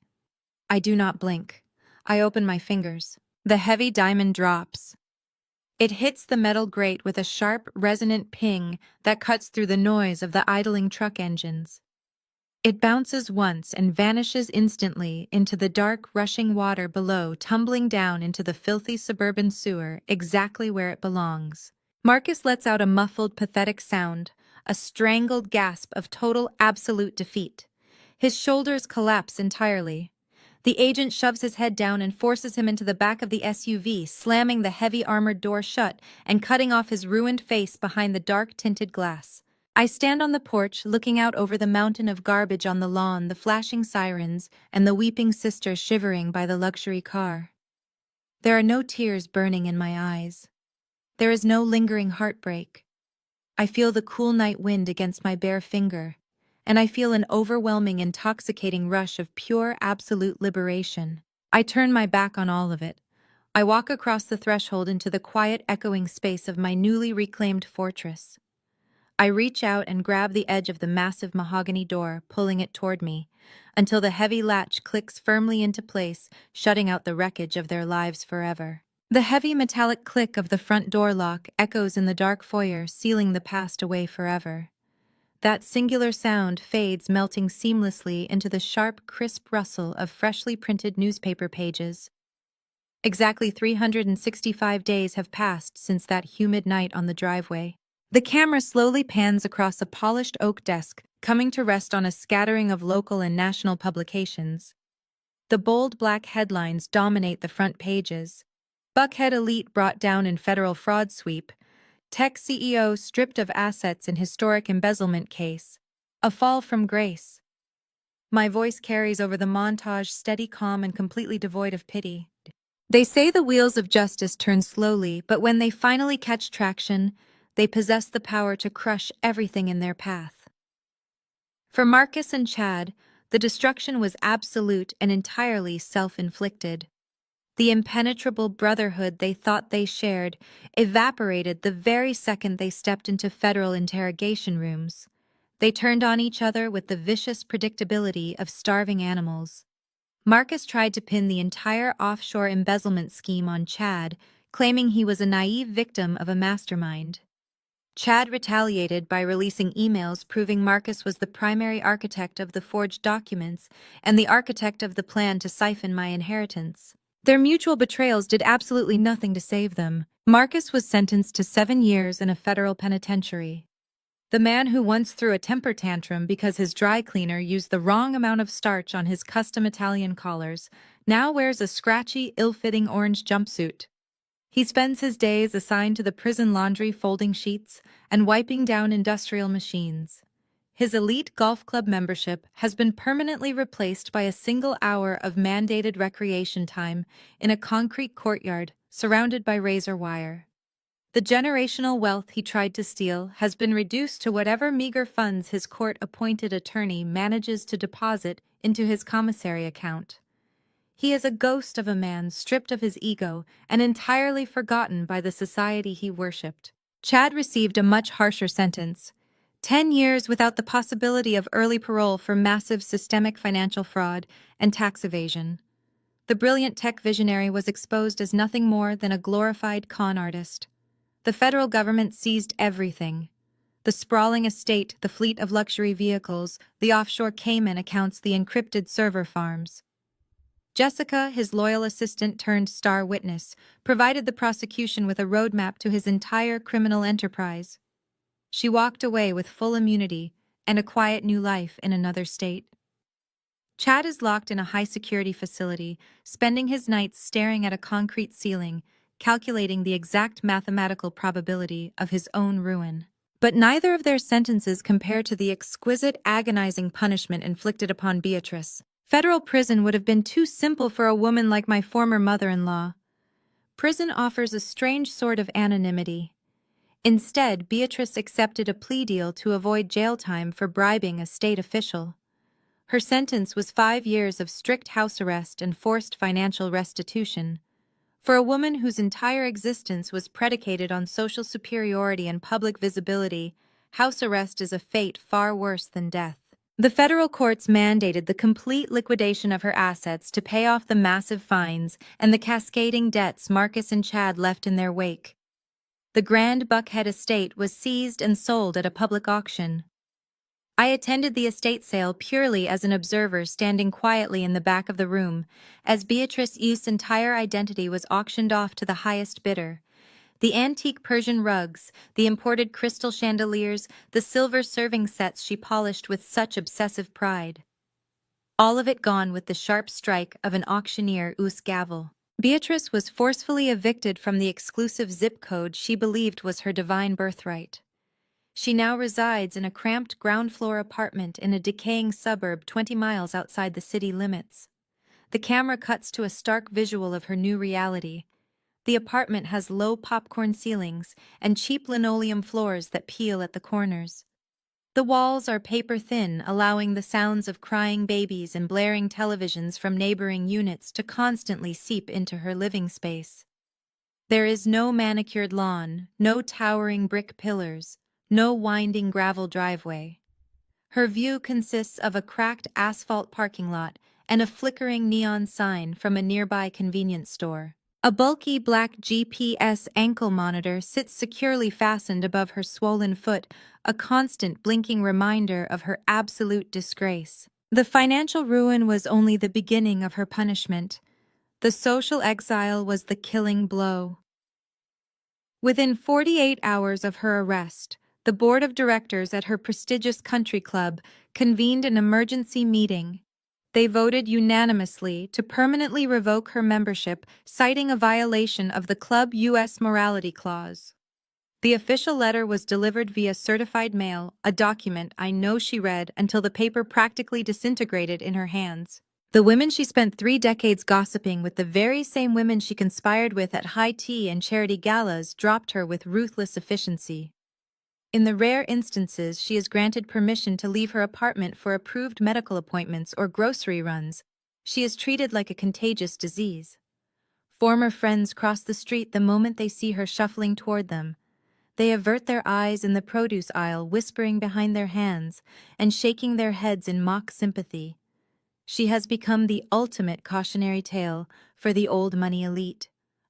Speaker 1: I do not blink. I open my fingers. The heavy diamond drops. It hits the metal grate with a sharp, resonant ping that cuts through the noise of the idling truck engines. It bounces once and vanishes instantly into the dark, rushing water below, tumbling down into the filthy suburban sewer exactly where it belongs. Marcus lets out a muffled, pathetic sound, a strangled gasp of total, absolute defeat. His shoulders collapse entirely. The agent shoves his head down and forces him into the back of the SUV, slamming the heavy armored door shut and cutting off his ruined face behind the dark tinted glass. I stand on the porch, looking out over the mountain of garbage on the lawn, the flashing sirens, and the weeping sister shivering by the luxury car. There are no tears burning in my eyes. There is no lingering heartbreak. I feel the cool night wind against my bare finger, and I feel an overwhelming, intoxicating rush of pure, absolute liberation. I turn my back on all of it. I walk across the threshold into the quiet, echoing space of my newly reclaimed fortress. I reach out and grab the edge of the massive mahogany door, pulling it toward me, until the heavy latch clicks firmly into place, shutting out the wreckage of their lives forever. The heavy metallic click of the front door lock echoes in the dark foyer, sealing the past away forever. That singular sound fades, melting seamlessly into the sharp, crisp rustle of freshly printed newspaper pages. Exactly 365 days have passed since that humid night on the driveway. The camera slowly pans across a polished oak desk, coming to rest on a scattering of local and national publications. The bold black headlines dominate the front pages. Buckhead elite brought down in federal fraud sweep. Tech CEO stripped of assets in historic embezzlement case. A fall from grace. My voice carries over the montage, steady, calm, and completely devoid of pity. They say the wheels of justice turn slowly, but when they finally catch traction, they possess the power to crush everything in their path. For Marcus and Chad, the destruction was absolute and entirely self-inflicted. The impenetrable brotherhood they thought they shared evaporated the very second they stepped into federal interrogation rooms. They turned on each other with the vicious predictability of starving animals. Marcus tried to pin the entire offshore embezzlement scheme on Chad, claiming he was a naive victim of a mastermind. Chad retaliated by releasing emails proving Marcus was the primary architect of the forged documents and the architect of the plan to siphon my inheritance. Their mutual betrayals did absolutely nothing to save them. Marcus was sentenced to 7 years in a federal penitentiary. The man who once threw a temper tantrum because his dry cleaner used the wrong amount of starch on his custom Italian collars now wears a scratchy, ill-fitting orange jumpsuit. He spends his days assigned to the prison laundry, folding sheets and wiping down industrial machines. His elite golf club membership has been permanently replaced by a single hour of mandated recreation time in a concrete courtyard surrounded by razor wire. The generational wealth he tried to steal has been reduced to whatever meager funds his court-appointed attorney manages to deposit into his commissary account. He is a ghost of a man stripped of his ego and entirely forgotten by the society he worshipped. Chad received a much harsher sentence, 10 years without the possibility of early parole for massive systemic financial fraud and tax evasion. The brilliant tech visionary was exposed as nothing more than a glorified con artist. The federal government seized everything. The sprawling estate, the fleet of luxury vehicles, the offshore Cayman accounts, the encrypted server farms. Jessica, his loyal assistant turned star witness, provided the prosecution with a roadmap to his entire criminal enterprise. She walked away with full immunity and a quiet new life in another state. Chad is locked in a high-security facility, spending his nights staring at a concrete ceiling, calculating the exact mathematical probability of his own ruin. But neither of their sentences compare to the exquisite, agonizing punishment inflicted upon Beatrice. Federal prison would have been too simple for a woman like my former mother-in-law. Prison offers a strange sort of anonymity. Instead, Beatrice accepted a plea deal to avoid jail time for bribing a state official. Her sentence was 5 years of strict house arrest and forced financial restitution. For a woman whose entire existence was predicated on social superiority and public visibility, house arrest is a fate far worse than death. The federal courts mandated the complete liquidation of her assets to pay off the massive fines and the cascading debts Marcus and Chad left in their wake. The grand Buckhead estate was seized and sold at a public auction. I attended the estate sale purely as an observer, standing quietly in the back of the room, as Beatrice Youth's entire identity was auctioned off to the highest bidder. The antique Persian rugs, the imported crystal chandeliers, the silver serving sets she polished with such obsessive pride. All of it gone with the sharp strike of an auctioneer's gavel. Beatrice was forcefully evicted from the exclusive zip code she believed was her divine birthright. She now resides in a cramped ground-floor apartment in a decaying suburb 20 miles outside the city limits. The camera cuts to a stark visual of her new reality. The apartment has low popcorn ceilings and cheap linoleum floors that peel at the corners. The walls are paper-thin, allowing the sounds of crying babies and blaring televisions from neighboring units to constantly seep into her living space. There is no manicured lawn, no towering brick pillars, no winding gravel driveway. Her view consists of a cracked asphalt parking lot and a flickering neon sign from a nearby convenience store. A bulky black GPS ankle monitor sits securely fastened above her swollen foot, a constant blinking reminder of her absolute disgrace. The financial ruin was only the beginning of her punishment. The social exile was the killing blow. Within 48 hours of her arrest, the board of directors at her prestigious country club convened an emergency meeting. They voted unanimously to permanently revoke her membership, citing a violation of the club U.S. morality clause. The official letter was delivered via certified mail, a document I know she read until the paper practically disintegrated in her hands. The women she spent 3 decades gossiping with, the very same women she conspired with at high tea and charity galas, dropped her with ruthless efficiency. In the rare instances she is granted permission to leave her apartment for approved medical appointments or grocery runs, she is treated like a contagious disease. Former friends cross the street the moment they see her shuffling toward them. They avert their eyes in the produce aisle, whispering behind their hands and shaking their heads in mock sympathy. She has become the ultimate cautionary tale for the old money elite.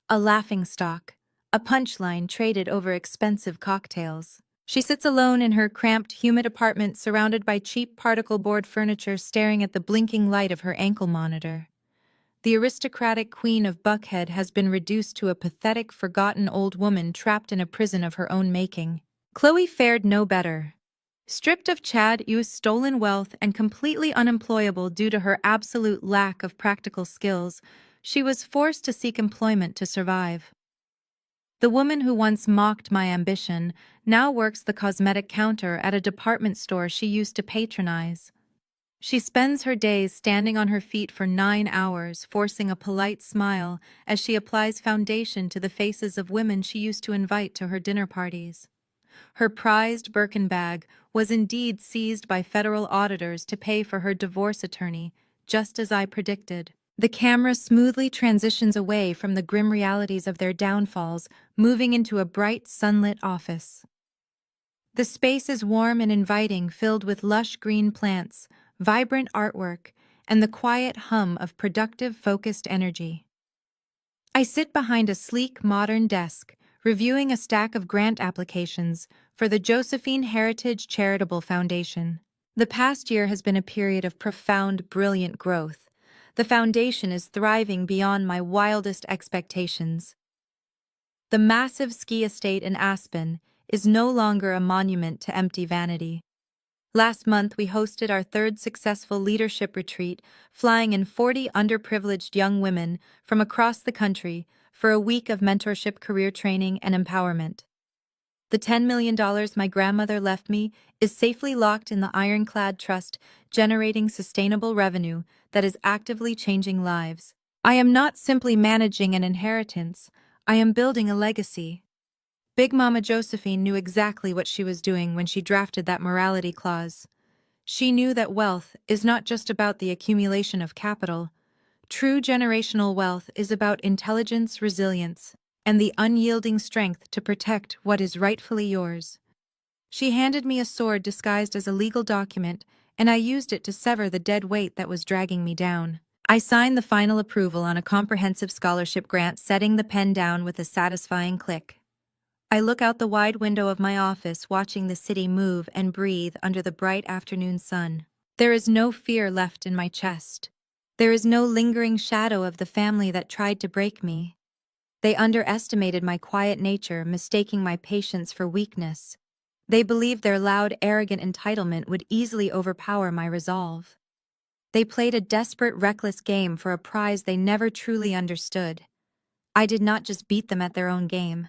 Speaker 1: A laughingstock, a punchline traded over expensive cocktails. She sits alone in her cramped, humid apartment surrounded by cheap particle board furniture, staring at the blinking light of her ankle monitor. The aristocratic queen of Buckhead has been reduced to a pathetic, forgotten old woman trapped in a prison of her own making. Chloe fared no better. Stripped of Chad Yu's stolen wealth and completely unemployable due to her absolute lack of practical skills, she was forced to seek employment to survive. The woman who once mocked my ambition now works the cosmetic counter at a department store she used to patronize. She spends her days standing on her feet for 9 hours, forcing a polite smile as she applies foundation to the faces of women she used to invite to her dinner parties. Her prized Birkin bag was indeed seized by federal auditors to pay for her divorce attorney, just as I predicted. The camera smoothly transitions away from the grim realities of their downfalls, moving into a bright, sunlit office. The space is warm and inviting, filled with lush green plants, vibrant artwork, and the quiet hum of productive, focused energy. I sit behind a sleek, modern desk, reviewing a stack of grant applications for the Josephine Heritage Charitable Foundation. The past year has been a period of profound, brilliant growth. The foundation is thriving beyond my wildest expectations. The massive ski estate in Aspen is no longer a monument to empty vanity. Last month, we hosted our 3rd successful leadership retreat, flying in 40 underprivileged young women from across the country for a week of mentorship, career training, and empowerment. The $10 million my grandmother left me is safely locked in the ironclad trust, generating sustainable revenue that is actively changing lives. I am not simply managing an inheritance, I am building a legacy. Big Mama Josephine knew exactly what she was doing when she drafted that morality clause. She knew that wealth is not just about the accumulation of capital. True generational wealth is about intelligence, resilience, and the unyielding strength to protect what is rightfully yours. She handed me a sword disguised as a legal document, and I used it to sever the dead weight that was dragging me down. I signed the final approval on a comprehensive scholarship grant, setting the pen down with a satisfying click. I look out the wide window of my office, watching the city move and breathe under the bright afternoon sun. There is no fear left in my chest. There is no lingering shadow of the family that tried to break me. They underestimated my quiet nature, mistaking my patience for weakness. They believed their loud, arrogant entitlement would easily overpower my resolve. They played a desperate, reckless game for a prize they never truly understood. I did not just beat them at their own game.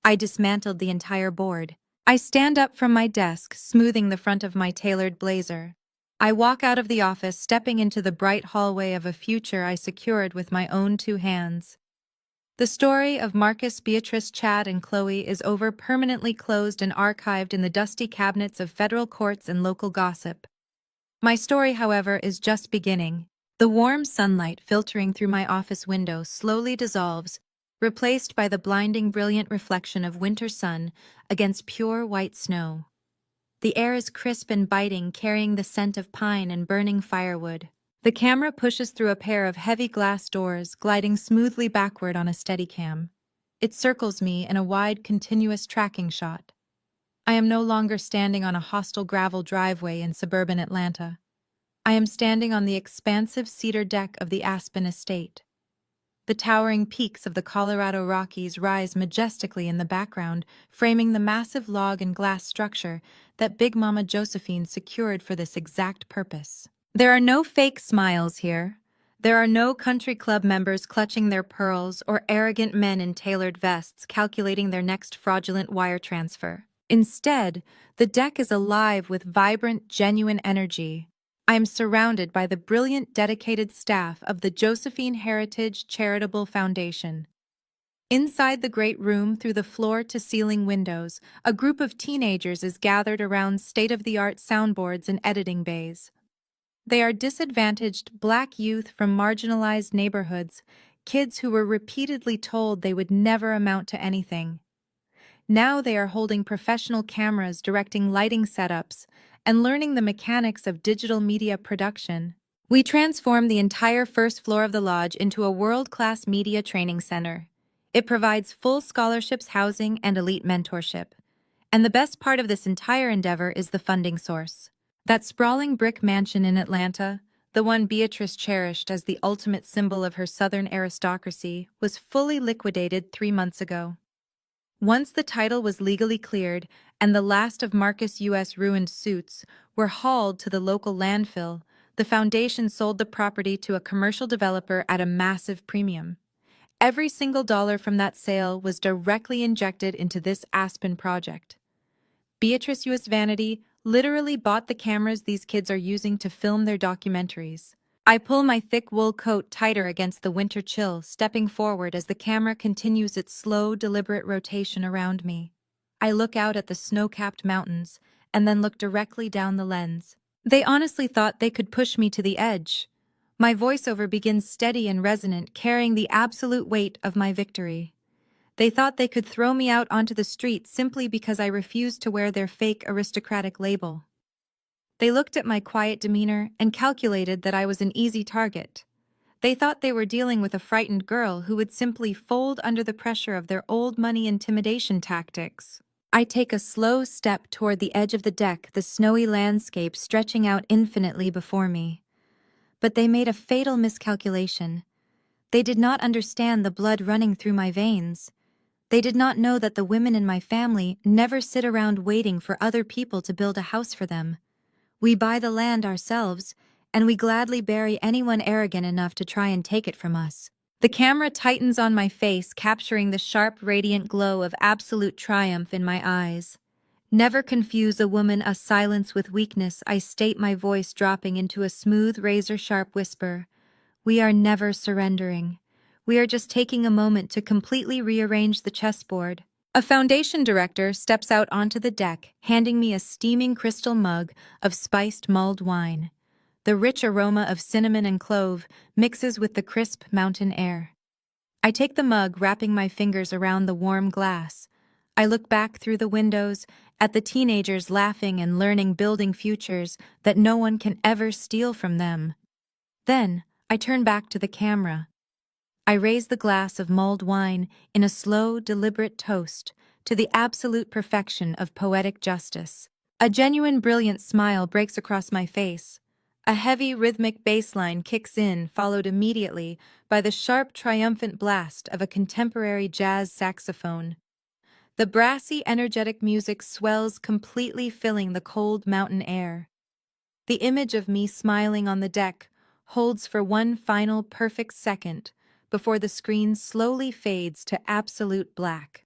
Speaker 1: I dismantled the entire board. I stand up from my desk, smoothing the front of my tailored blazer. I walk out of the office, stepping into the bright hallway of a future I secured with my own 2 hands. The story of Marcus, Beatrice, Chad, and Chloe is over, permanently closed and archived in the dusty cabinets of federal courts and local gossip. My story, however, is just beginning. The warm sunlight filtering through my office window slowly dissolves, replaced by the blinding, brilliant reflection of winter sun against pure white snow. The air is crisp and biting, carrying the scent of pine and burning firewood. The camera pushes through a pair of heavy glass doors, gliding smoothly backward on a Steadicam. It circles me in a wide, continuous tracking shot. I am no longer standing on a hostile gravel driveway in suburban Atlanta. I am standing on the expansive cedar deck of the Aspen estate. The towering peaks of the Colorado Rockies rise majestically in the background, framing the massive log and glass structure that Big Mama Josephine secured for this exact purpose. There are no fake smiles here. There are no country club members clutching their pearls or arrogant men in tailored vests calculating their next fraudulent wire transfer. Instead, the deck is alive with vibrant, genuine energy. I am surrounded by the brilliant, dedicated staff of the Josephine Heritage Charitable Foundation. Inside the great room, through the floor-to-ceiling windows, a group of teenagers is gathered around state-of-the-art soundboards and editing bays. They are disadvantaged Black youth from marginalized neighborhoods, kids who were repeatedly told they would never amount to anything. Now they are holding professional cameras, directing lighting setups, and learning the mechanics of digital media production. We transform the entire first floor of the lodge into a world-class media training center. It provides full scholarships, housing, and elite mentorship. And the best part of this entire endeavor is the funding source. That sprawling brick mansion in Atlanta, the one Beatrice cherished as the ultimate symbol of her Southern aristocracy, was fully liquidated 3 months ago. Once the title was legally cleared and the last of Marcus U.S. ruined suits were hauled to the local landfill, the foundation sold the property to a commercial developer at a massive premium. Every single dollar from that sale was directly injected into this Aspen project. Beatrice U.S. Vanity literally bought the cameras these kids are using to film their documentaries. I pull my thick wool coat tighter against the winter chill, stepping forward as the camera continues its slow, deliberate rotation around me. I look out at the snow-capped mountains, and then look directly down the lens. They honestly thought they could push me to the edge. My voiceover begins steady and resonant, carrying the absolute weight of my victory. They thought they could throw me out onto the street simply because I refused to wear their fake aristocratic label. They looked at my quiet demeanor and calculated that I was an easy target. They thought they were dealing with a frightened girl who would simply fold under the pressure of their old money intimidation tactics. I take a slow step toward the edge of the deck, the snowy landscape stretching out infinitely before me. But they made a fatal miscalculation. They did not understand the blood running through my veins. They did not know that the women in my family never sit around waiting for other people to build a house for them. We buy the land ourselves, and we gladly bury anyone arrogant enough to try and take it from us. The camera tightens on my face, capturing the sharp, radiant glow of absolute triumph in my eyes. Never confuse a silence with weakness, I state, my voice dropping into a smooth, razor-sharp whisper. We are never surrendering. We are just taking a moment to completely rearrange the chessboard. A foundation director steps out onto the deck, handing me a steaming crystal mug of spiced mulled wine. The rich aroma of cinnamon and clove mixes with the crisp mountain air. I take the mug, wrapping my fingers around the warm glass. I look back through the windows at the teenagers laughing and learning, building futures that no one can ever steal from them. Then, I turn back to the camera. I raise the glass of mulled wine in a slow, deliberate toast to the absolute perfection of poetic justice. A genuine, brilliant smile breaks across my face. A heavy, rhythmic bass line kicks in, followed immediately by the sharp, triumphant blast of a contemporary jazz saxophone. The brassy, energetic music swells, completely filling the cold mountain air. The image of me smiling on the deck holds for one final perfect second before the screen slowly fades to absolute black.